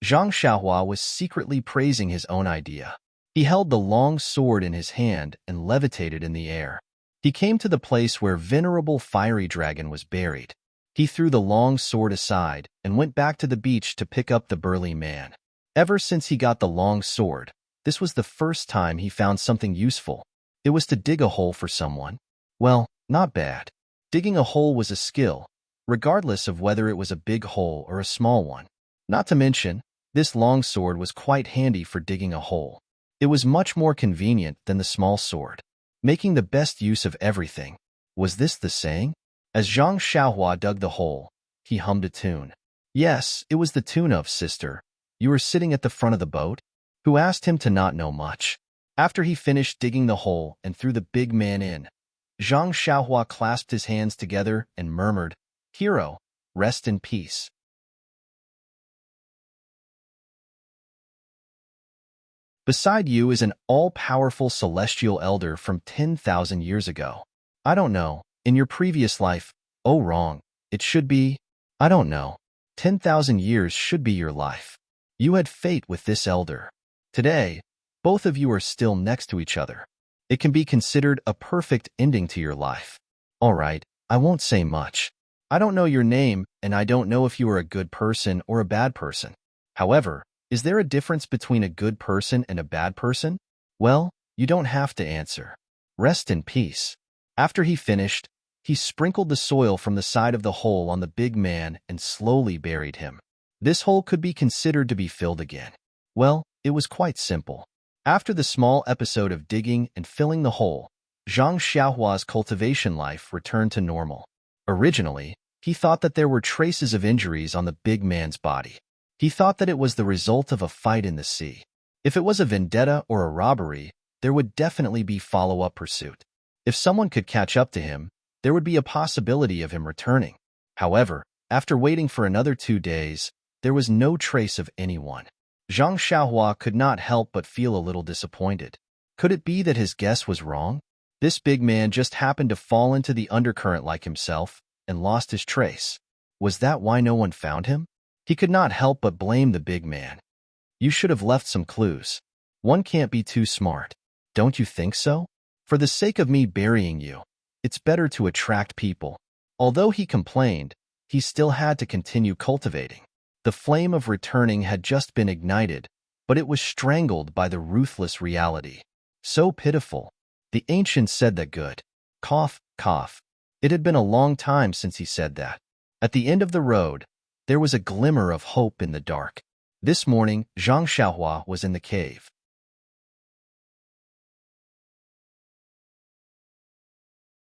Zhang Xiaohua was secretly praising his own idea. He held the long sword in his hand and levitated in the air. He came to the place where venerable fiery dragon was buried. He threw the long sword aside and went back to the beach to pick up the burly man. Ever since he got the long sword, this was the first time he found something useful. It was to dig a hole for someone. Well, not bad. Digging a hole was a skill, regardless of whether it was a big hole or a small one. Not to mention, this long sword was quite handy for digging a hole. It was much more convenient than the small sword. Making the best use of everything. Was this the saying? As Zhang Xiaohua dug the hole, he hummed a tune. Yes, it was the tune of Sister, You Were Sitting at the Front of the Boat, who asked him to not know much. After he finished digging the hole and threw the big man in, Zhang Xiaohua clasped his hands together and murmured, Hero, rest in peace. Beside you is an all-powerful celestial elder from 10,000 years ago. I don't know, in your previous life, oh wrong, it should be, I don't know, 10,000 years should be your life. You had fate with this elder. Today, both of you are still next to each other. It can be considered a perfect ending to your life. All right, I won't say much. I don't know your name, and I don't know if you are a good person or a bad person. However, is there a difference between a good person and a bad person? Well, you don't have to answer. Rest in peace. After he finished, he sprinkled the soil from the side of the hole on the big man and slowly buried him. This hole could be considered to be filled again. Well, it was quite simple. After the small episode of digging and filling the hole, Zhang Xiaohua's cultivation life returned to normal. Originally, he thought that there were traces of injuries on the big man's body. He thought that it was the result of a fight in the sea. If it was a vendetta or a robbery, there would definitely be follow-up pursuit. If someone could catch up to him, there would be a possibility of him returning. However, after waiting for another 2 days, there was no trace of anyone. Zhang Xiaohua could not help but feel a little disappointed. Could it be that his guess was wrong? This big man just happened to fall into the undercurrent like himself and lost his trace. Was that why no one found him? He could not help but blame the big man. You should have left some clues. One can't be too smart. Don't you think so? For the sake of me burying you, it's better to attract people. Although he complained, he still had to continue cultivating. The flame of returning had just been ignited, but it was strangled by the ruthless reality. So pitiful. The ancients said that good. Cough, cough. It had been a long time since he said that. At the end of the road, there was a glimmer of hope in the dark. This morning, Zhang Xiaohua was in the cave.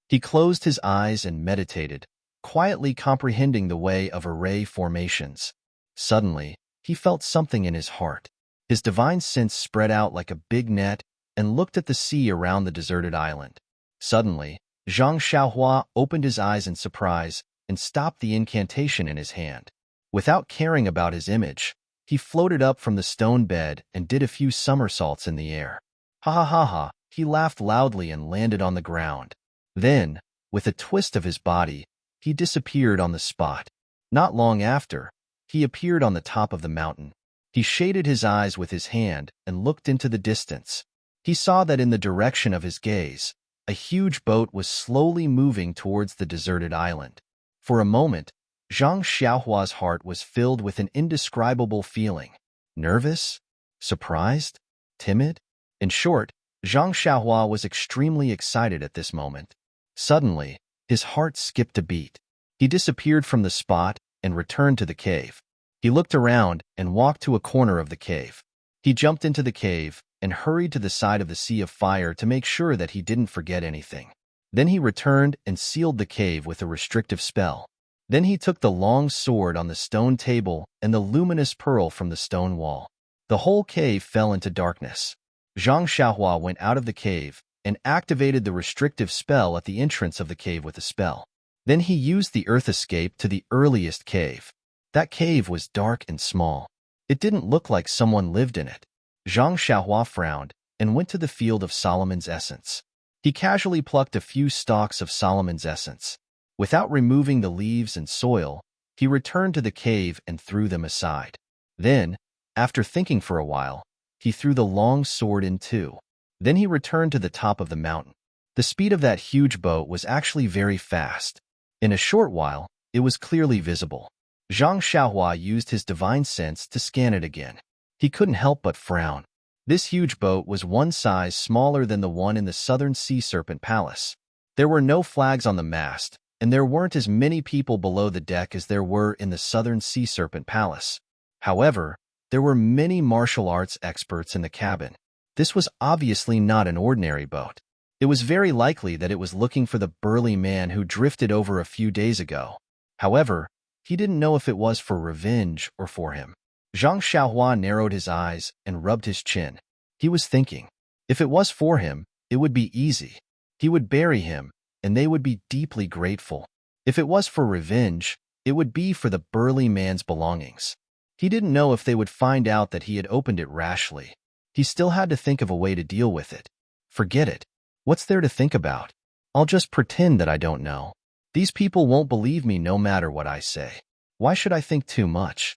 He closed his eyes and meditated, quietly comprehending the way of array formations. Suddenly, he felt something in his heart. His divine sense spread out like a big net and looked at the sea around the deserted island. Suddenly, Zhang Xiaohua opened his eyes in surprise and stopped the incantation in his hand. Without caring about his image, he floated up from the stone bed and did a few somersaults in the air. Ha ha ha ha, he laughed loudly and landed on the ground. Then, with a twist of his body, he disappeared on the spot. Not long after, he appeared on the top of the mountain. He shaded his eyes with his hand and looked into the distance. He saw that in the direction of his gaze, a huge boat was slowly moving towards the deserted island. For a moment, Zhang Xiaohua's heart was filled with an indescribable feeling. Nervous? Surprised? Timid? In short, Zhang Xiaohua was extremely excited at this moment. Suddenly, his heart skipped a beat. He disappeared from the spot and returned to the cave. He looked around and walked to a corner of the cave. He jumped into the cave and hurried to the side of the sea of fire to make sure that he didn't forget anything. Then he returned and sealed the cave with a restrictive spell. Then he took the long sword on the stone table and the luminous pearl from the stone wall. The whole cave fell into darkness. Zhang Xiaohua went out of the cave and activated the restrictive spell at the entrance of the cave with a spell. Then he used the earth escape to the earliest cave. That cave was dark and small. It didn't look like someone lived in it. Zhang Xiaohua frowned and went to the field of Solomon's essence. He casually plucked a few stalks of Solomon's essence. Without removing the leaves and soil, he returned to the cave and threw them aside. Then, after thinking for a while, he threw the long sword in too. Then he returned to the top of the mountain. The speed of that huge boat was actually very fast. In a short while, it was clearly visible. Zhang Xiaohua used his divine sense to scan it again. He couldn't help but frown. This huge boat was one size smaller than the one in the Southern Sea Serpent Palace. There were no flags on the mast, and there weren't as many people below the deck as there were in the Southern Sea Serpent Palace. However, there were many martial arts experts in the cabin. This was obviously not an ordinary boat. It was very likely that it was looking for the burly man who drifted over a few days ago. However, he didn't know if it was for revenge or for him. Zhang Xiaohua narrowed his eyes and rubbed his chin. He was thinking, if it was for him, it would be easy. He would bury him, and they would be deeply grateful. If it was for revenge, it would be for the burly man's belongings. He didn't know if they would find out that he had opened it rashly. He still had to think of a way to deal with it. Forget it. What's there to think about? I'll just pretend that I don't know. These people won't believe me no matter what I say. Why should I think too much?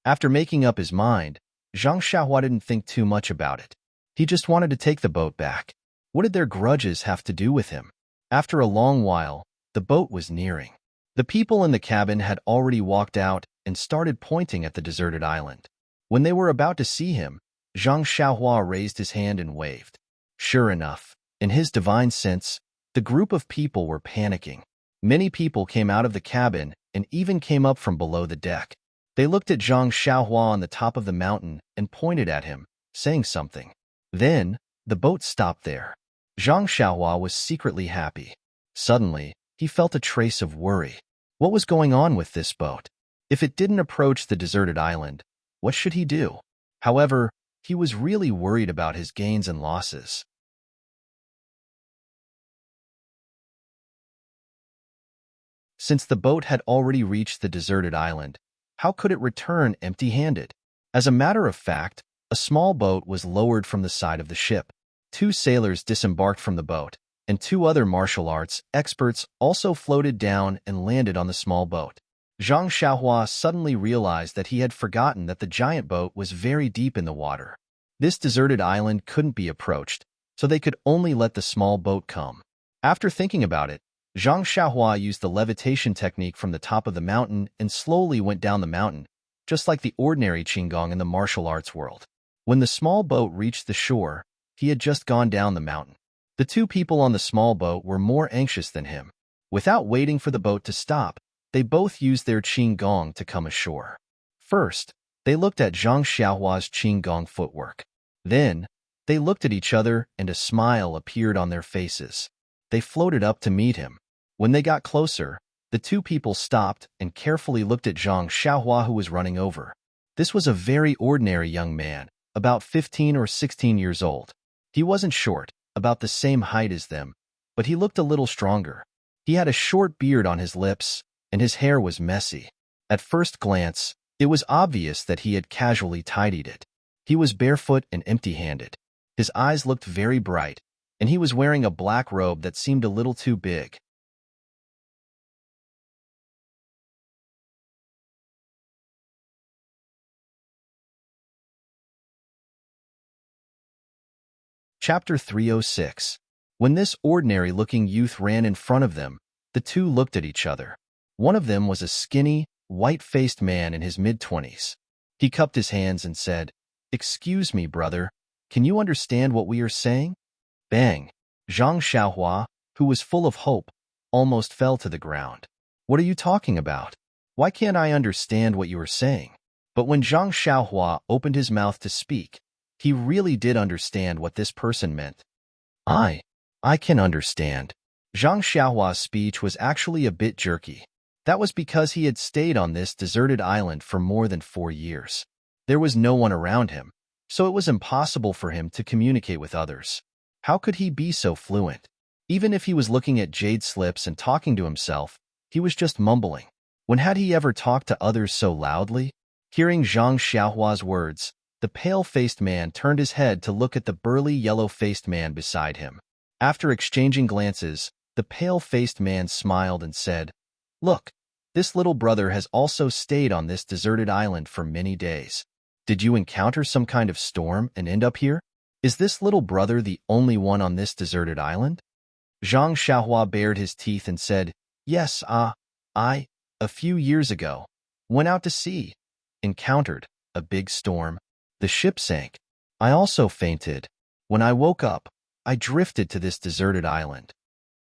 After making up his mind, Zhang Xiaohua didn't think too much about it. He just wanted to take the boat back. What did their grudges have to do with him? After a long while, the boat was nearing. The people in the cabin had already walked out and started pointing at the deserted island. When they were about to see him, Zhang Xiaohua raised his hand and waved. Sure enough, in his divine sense, the group of people were panicking. Many people came out of the cabin and even came up from below the deck. They looked at Zhang Xiaohua on the top of the mountain and pointed at him, saying something. Then, the boat stopped there. Zhang Xiaohua was secretly happy. Suddenly, he felt a trace of worry. What was going on with this boat? If it didn't approach the deserted island, what should he do? However, he was really worried about his gains and losses. Since the boat had already reached the deserted island, how could it return empty-handed? As a matter of fact, a small boat was lowered from the side of the ship. 2 sailors disembarked from the boat, and 2 other martial arts experts also floated down and landed on the small boat. Zhang Xiaohua suddenly realized that he had forgotten that the giant boat was very deep in the water. This deserted island couldn't be approached, so they could only let the small boat come. After thinking about it, Zhang Xiaohua used the levitation technique from the top of the mountain and slowly went down the mountain, just like the ordinary qigong in the martial arts world. When the small boat reached the shore, he had just gone down the mountain. The 2 people on the small boat were more anxious than him. Without waiting for the boat to stop, they both used their qigong to come ashore. First, they looked at Zhang Xiaohua's qigong footwork. Then, they looked at each other and a smile appeared on their faces. They floated up to meet him. When they got closer, the 2 people stopped and carefully looked at Zhang Xiaohua, who was running over. This was a very ordinary young man, about 15 or 16 years old. He wasn't short, about the same height as them, but he looked a little stronger. He had a short beard on his lips, and his hair was messy. At first glance, it was obvious that he had casually tidied it. He was barefoot and empty-handed. His eyes looked very bright, and he was wearing a black robe that seemed a little too big. Chapter 306. When this ordinary-looking youth ran in front of them, the 2 looked at each other. One of them was a skinny, white-faced man in his mid-20s. He cupped his hands and said, "Excuse me, brother, can you understand what we are saying?" Bang! Zhang Xiaohua, who was full of hope, almost fell to the ground. "What are you talking about? Why can't I understand what you are saying?" But when Zhang Xiaohua opened his mouth to speak, he really did understand what this person meant. I can understand." Zhang Xiaohua's speech was actually a bit jerky. That was because he had stayed on this deserted island for more than 4 years. There was no one around him, so it was impossible for him to communicate with others. How could he be so fluent? Even if he was looking at jade slips and talking to himself, he was just mumbling. When had he ever talked to others so loudly? Hearing Zhang Xiaohua's words, the pale-faced man turned his head to look at the burly yellow-faced man beside him. After exchanging glances, the pale-faced man smiled and said, "Look, this little brother has also stayed on this deserted island for many days. Did you encounter some kind of storm and end up here? Is this little brother the only one on this deserted island?" Zhang Xiaohua bared his teeth and said, "Yes, I, a few years ago, went out to sea, encountered a big storm. The ship sank. I also fainted. When I woke up, I drifted to this deserted island.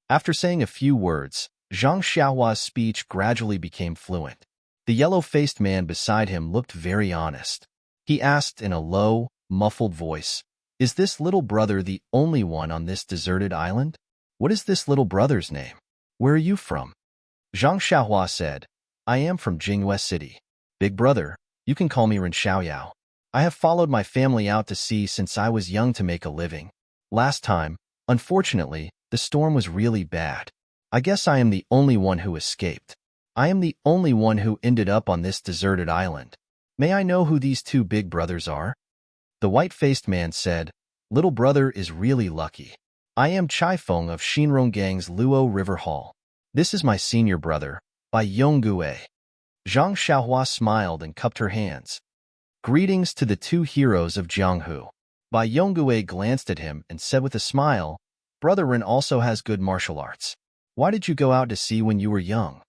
After saying a few words, Zhang Xiaohua's speech gradually became fluent. The yellow-faced man beside him looked very honest. He asked in a low, muffled voice, "Is this little brother the only one on this deserted island? What is this little brother's name? Where are you from?" Zhang Xiaohua said, "I am from Jingyue City. Big brother, you can call me Ren Xiaoyao. I have followed my family out to sea since I was young to make a living. Last time, unfortunately, the storm was really bad. I guess I am the only one who escaped. I am the only one who ended up on this deserted island. May I know who these two big brothers are?" The white-faced man said, "Little brother is really lucky. I am Chai Feng of Xinronggang's Luo River Hall. This is my senior brother, Bai Yonggue." Zhang Xiaohua smiled and cupped her hands. "Greetings to the two heroes of Jianghu." Bai Yonggue glanced at him and said with a smile, "Brother Ren also has good martial arts. Why did you go out to sea when you were young?"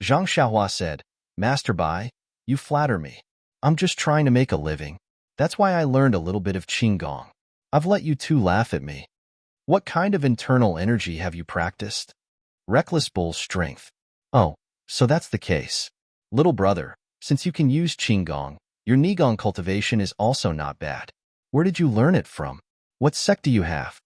Zhang Xiaohua said, "Master Bai, you flatter me. I'm just trying to make a living. That's why I learned a little bit of Qinggong. I've let you two laugh at me. What kind of internal energy have you practiced?" "Reckless bull strength." "Oh, so that's the case. Little brother, since you can use Qinggong, your Nigong cultivation is also not bad. Where did you learn it from? What sect do you have?"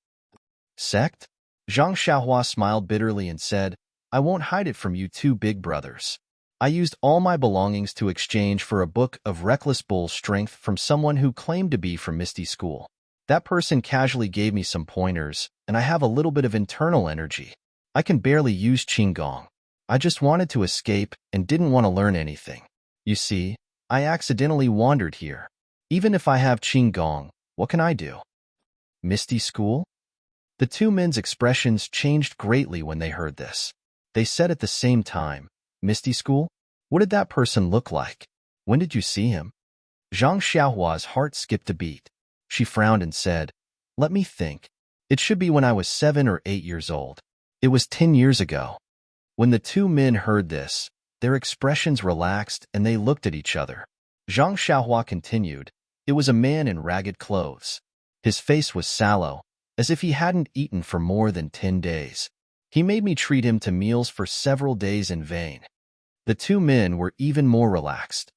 "Sect?" Zhang Xiaohua smiled bitterly and said, "I won't hide it from you two big brothers. I used all my belongings to exchange for a book of reckless bull strength from someone who claimed to be from Misty School. That person casually gave me some pointers, and I have a little bit of internal energy. I can barely use Qinggong. I just wanted to escape and didn't want to learn anything. You see, I accidentally wandered here. Even if I have Qinggong, what can I do?" "Misty School?" The two men's expressions changed greatly when they heard this. They said at the same time, "Misty School? What did that person look like? When did you see him?" Zhang Xiaohua's heart skipped a beat. She frowned and said, "Let me think. It should be when I was 7 or 8 years old. It was 10 years ago." When the two men heard this, their expressions relaxed and they looked at each other. Zhang Xiaohua continued, "It was a man in ragged clothes. His face was sallow, as if he hadn't eaten for more than 10 days. He made me treat him to meals for several days in vain." The two men were even more relaxed.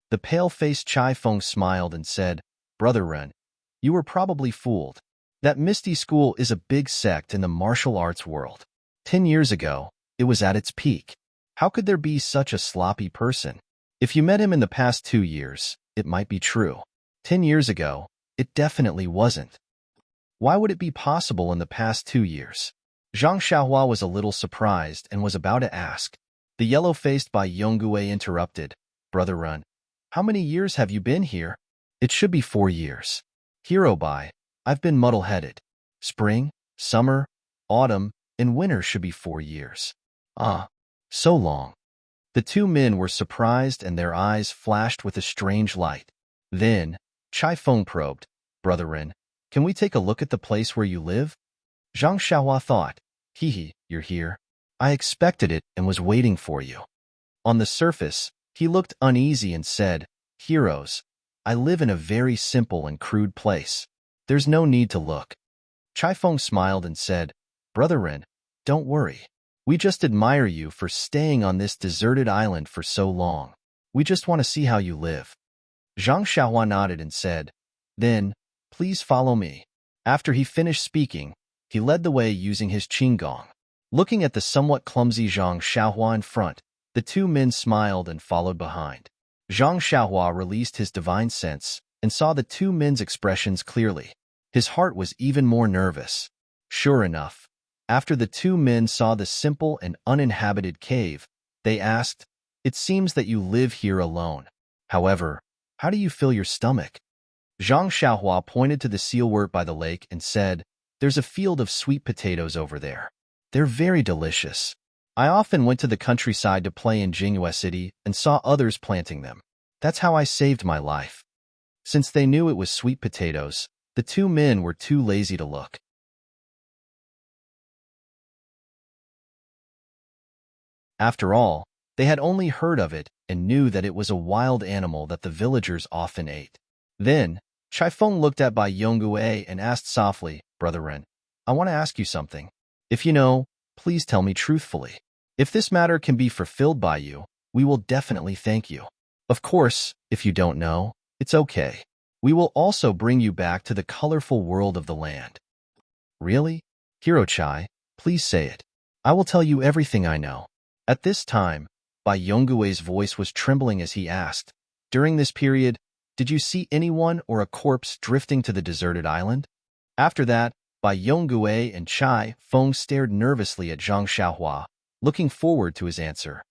The pale-faced Chai Feng smiled and said, "Brother Ren, you were probably fooled. That Misty School is a big sect in the martial arts world. 10 years ago, it was at its peak. How could there be such a sloppy person? If you met him in the past 2 years, it might be true. 10 years ago, it definitely wasn't. Why would it be possible in the past 2 years?" Zhang Xiaohua was a little surprised and was about to ask. The yellow-faced Bai Yonggue interrupted, "Brother Ren, how many years have you been here?" "It should be 4 years. Hero Bai, I've been muddle-headed. Spring, summer, autumn, and winter should be 4 years. Ah, so long." The two men were surprised and their eyes flashed with a strange light. Then, Chai Feng probed, "Brother Ren, can we take a look at the place where you live?" Zhang Xiaohua thought, "Hee, you're here. I expected it and was waiting for you." On the surface, he looked uneasy and said, "Heroes, I live in a very simple and crude place. There's no need to look." Chai Feng smiled and said, "Brother Ren, don't worry. We just admire you for staying on this deserted island for so long. We just want to see how you live." Zhang Xiaohua nodded and said, "Then, please follow me." After he finished speaking, he led the way using his Qinggong. Looking at the somewhat clumsy Zhang Xiaohua in front, the two men smiled and followed behind. Zhang Xiaohua released his divine sense and saw the two men's expressions clearly. His heart was even more nervous. Sure enough, after the two men saw the simple and uninhabited cave, they asked, "It seems that you live here alone. However, how do you fill your stomach?" Zhang Xiaohua pointed to the sealwort by the lake and said, "There's a field of sweet potatoes over there. They're very delicious. I often went to the countryside to play in Jingyue City and saw others planting them. That's how I saved my life." Since they knew it was sweet potatoes, the two men were too lazy to look. After all, They had only heard of it and knew that it was a wild animal that the villagers often ate. Then, Chai Feng looked at Bai Yongguei and asked softly, Brother Ren, I want to ask you something. If you know, please tell me truthfully. If this matter can be fulfilled by you, we will definitely thank you. Of course, if you don't know, it's okay. We will also bring you back to the colorful world of the land. Really? Hero Chai, please say it. I will tell you everything I know. At this time, Bai Yonggui's voice was trembling as he asked, During this period, did you see anyone or a corpse drifting to the deserted island? After that, Bai Yonggui and Chai Feng stared nervously at Zhang Xiaohua, looking forward to his answer.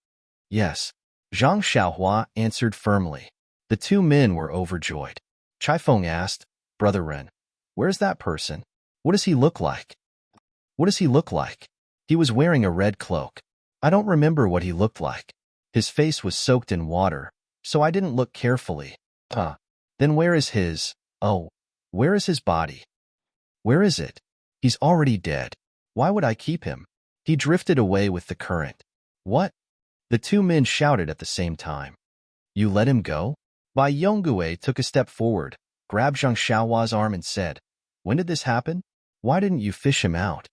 Yes, Zhang Xiaohua answered firmly. The two men were overjoyed. Chai Feng asked, Brother Ren, where's that person? What does he look like? What does he look like? He was wearing a red cloak. I don't remember what he looked like. His face was soaked in water, so I didn't look carefully. Then where is his body? Where is it? He's already dead. Why would I keep him? He drifted away with the current. What? The two men shouted at the same time. You let him go? Bai Yonggui took a step forward, grabbed Zhang Xiaohua's arm and said, When did this happen? Why didn't you fish him out?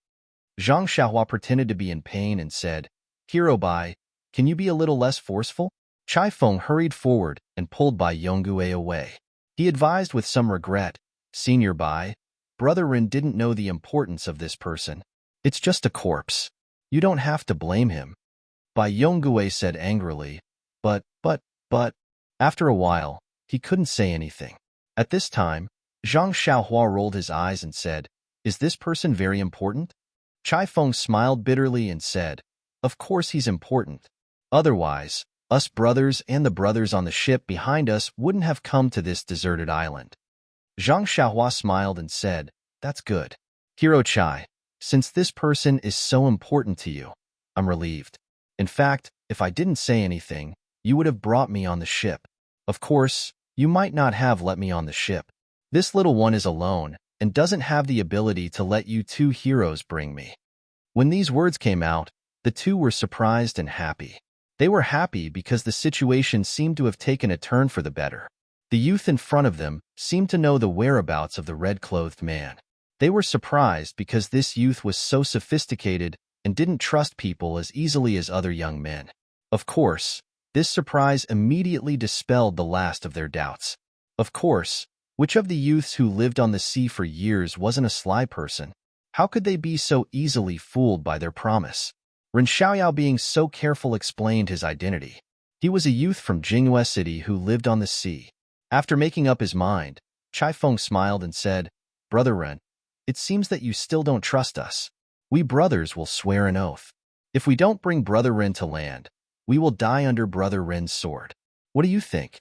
Zhang Xiaohua pretended to be in pain and said, Hero Bai, can you be a little less forceful? Chai Feng hurried forward and pulled Bai Yonggui away. He advised with some regret, Senior Bai, Brother Ren didn't know the importance of this person. It's just a corpse. You don't have to blame him. Bai Yonggui said angrily, but. After a while, he couldn't say anything. At this time, Zhang Xiaohua rolled his eyes and said, Is this person very important? Chai Feng smiled bitterly and said, Of course he's important. Otherwise, us brothers and the brothers on the ship behind us wouldn't have come to this deserted island. Zhang Xiaohua smiled and said, That's good. Hero Chai, since this person is so important to you, I'm relieved. In fact, if I didn't say anything, you would have brought me on the ship. Of course, you might not have let me on the ship. This little one is alone and doesn't have the ability to let you two heroes bring me. When these words came out, the two were surprised and happy. They were happy because the situation seemed to have taken a turn for the better. The youth in front of them seemed to know the whereabouts of the red-clothed man. They were surprised because this youth was so sophisticated and didn't trust people as easily as other young men. Of course, this surprise immediately dispelled the last of their doubts. Of course, which of the youths who lived on the sea for years wasn't a sly person? How could they be so easily fooled by their promise? Ren Xiaoyao being so careful explained his identity. He was a youth from Jingyue City who lived on the sea. After making up his mind, Chai Feng smiled and said, Brother Ren, it seems that you still don't trust us. We brothers will swear an oath. If we don't bring Brother Ren to land, we will die under Brother Ren's sword. What do you think?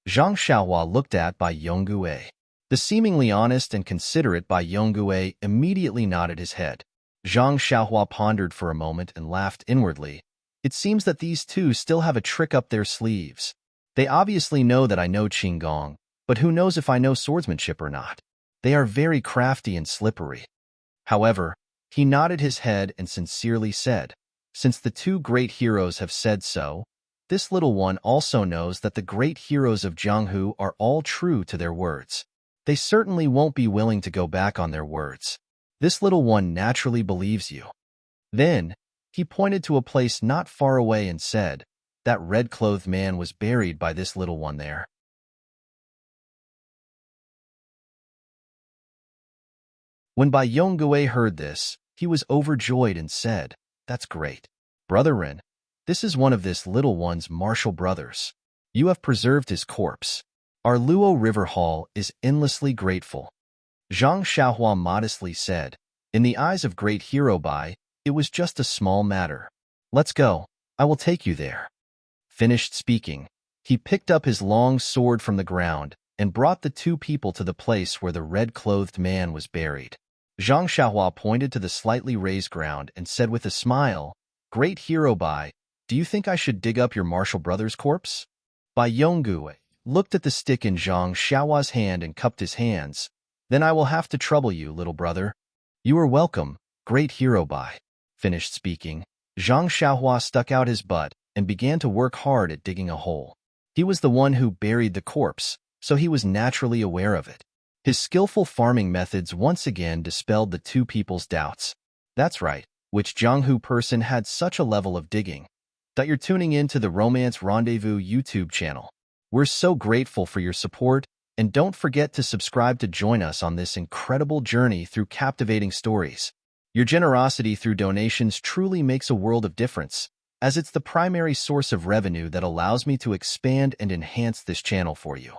Zhang Xiaohua looked at Bai Yonggui. The seemingly honest and considerate Bai Yonggui immediately nodded his head. Zhang Xiaohua pondered for a moment and laughed inwardly. It seems that these two still have a trick up their sleeves. They obviously know that I know Qinggong, but who knows if I know swordsmanship or not. They are very crafty and slippery. However, he nodded his head and sincerely said, Since the two great heroes have said so, this little one also knows that the great heroes of Jianghu are all true to their words. They certainly won't be willing to go back on their words. This little one naturally believes you. Then, he pointed to a place not far away and said, That red-clothed man was buried by this little one there. When Bai Yonggui heard this, he was overjoyed and said, That's great. Brother Ren, this is one of this little one's martial brothers. You have preserved his corpse. Our Luo River Hall is endlessly grateful. Zhang Xiaohua modestly said, In the eyes of great hero Bai, it was just a small matter. Let's go. I will take you there. Finished speaking, he picked up his long sword from the ground and brought the two people to the place where the red-clothed man was buried. Zhang Xiaohua pointed to the slightly raised ground and said with a smile, Great hero Bai, do you think I should dig up your martial brother's corpse? Bai Yonggui looked at the stick in Zhang Xiaohua's hand and cupped his hands. Then I will have to trouble you, little brother. You are welcome, great hero Bai. Finished speaking, Zhang Xiaohua stuck out his butt and began to work hard at digging a hole. He was the one who buried the corpse, so he was naturally aware of it. His skillful farming methods once again dispelled the two people's doubts. That's right, which Jianghu person had such a level of digging? That you're tuning in to the Romance Rendezvous YouTube channel. We're so grateful for your support, and don't forget to subscribe to join us on this incredible journey through captivating stories. Your generosity through donations truly makes a world of difference, as it's the primary source of revenue that allows me to expand and enhance this channel for you.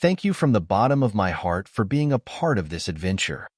Thank you from the bottom of my heart for being a part of this adventure.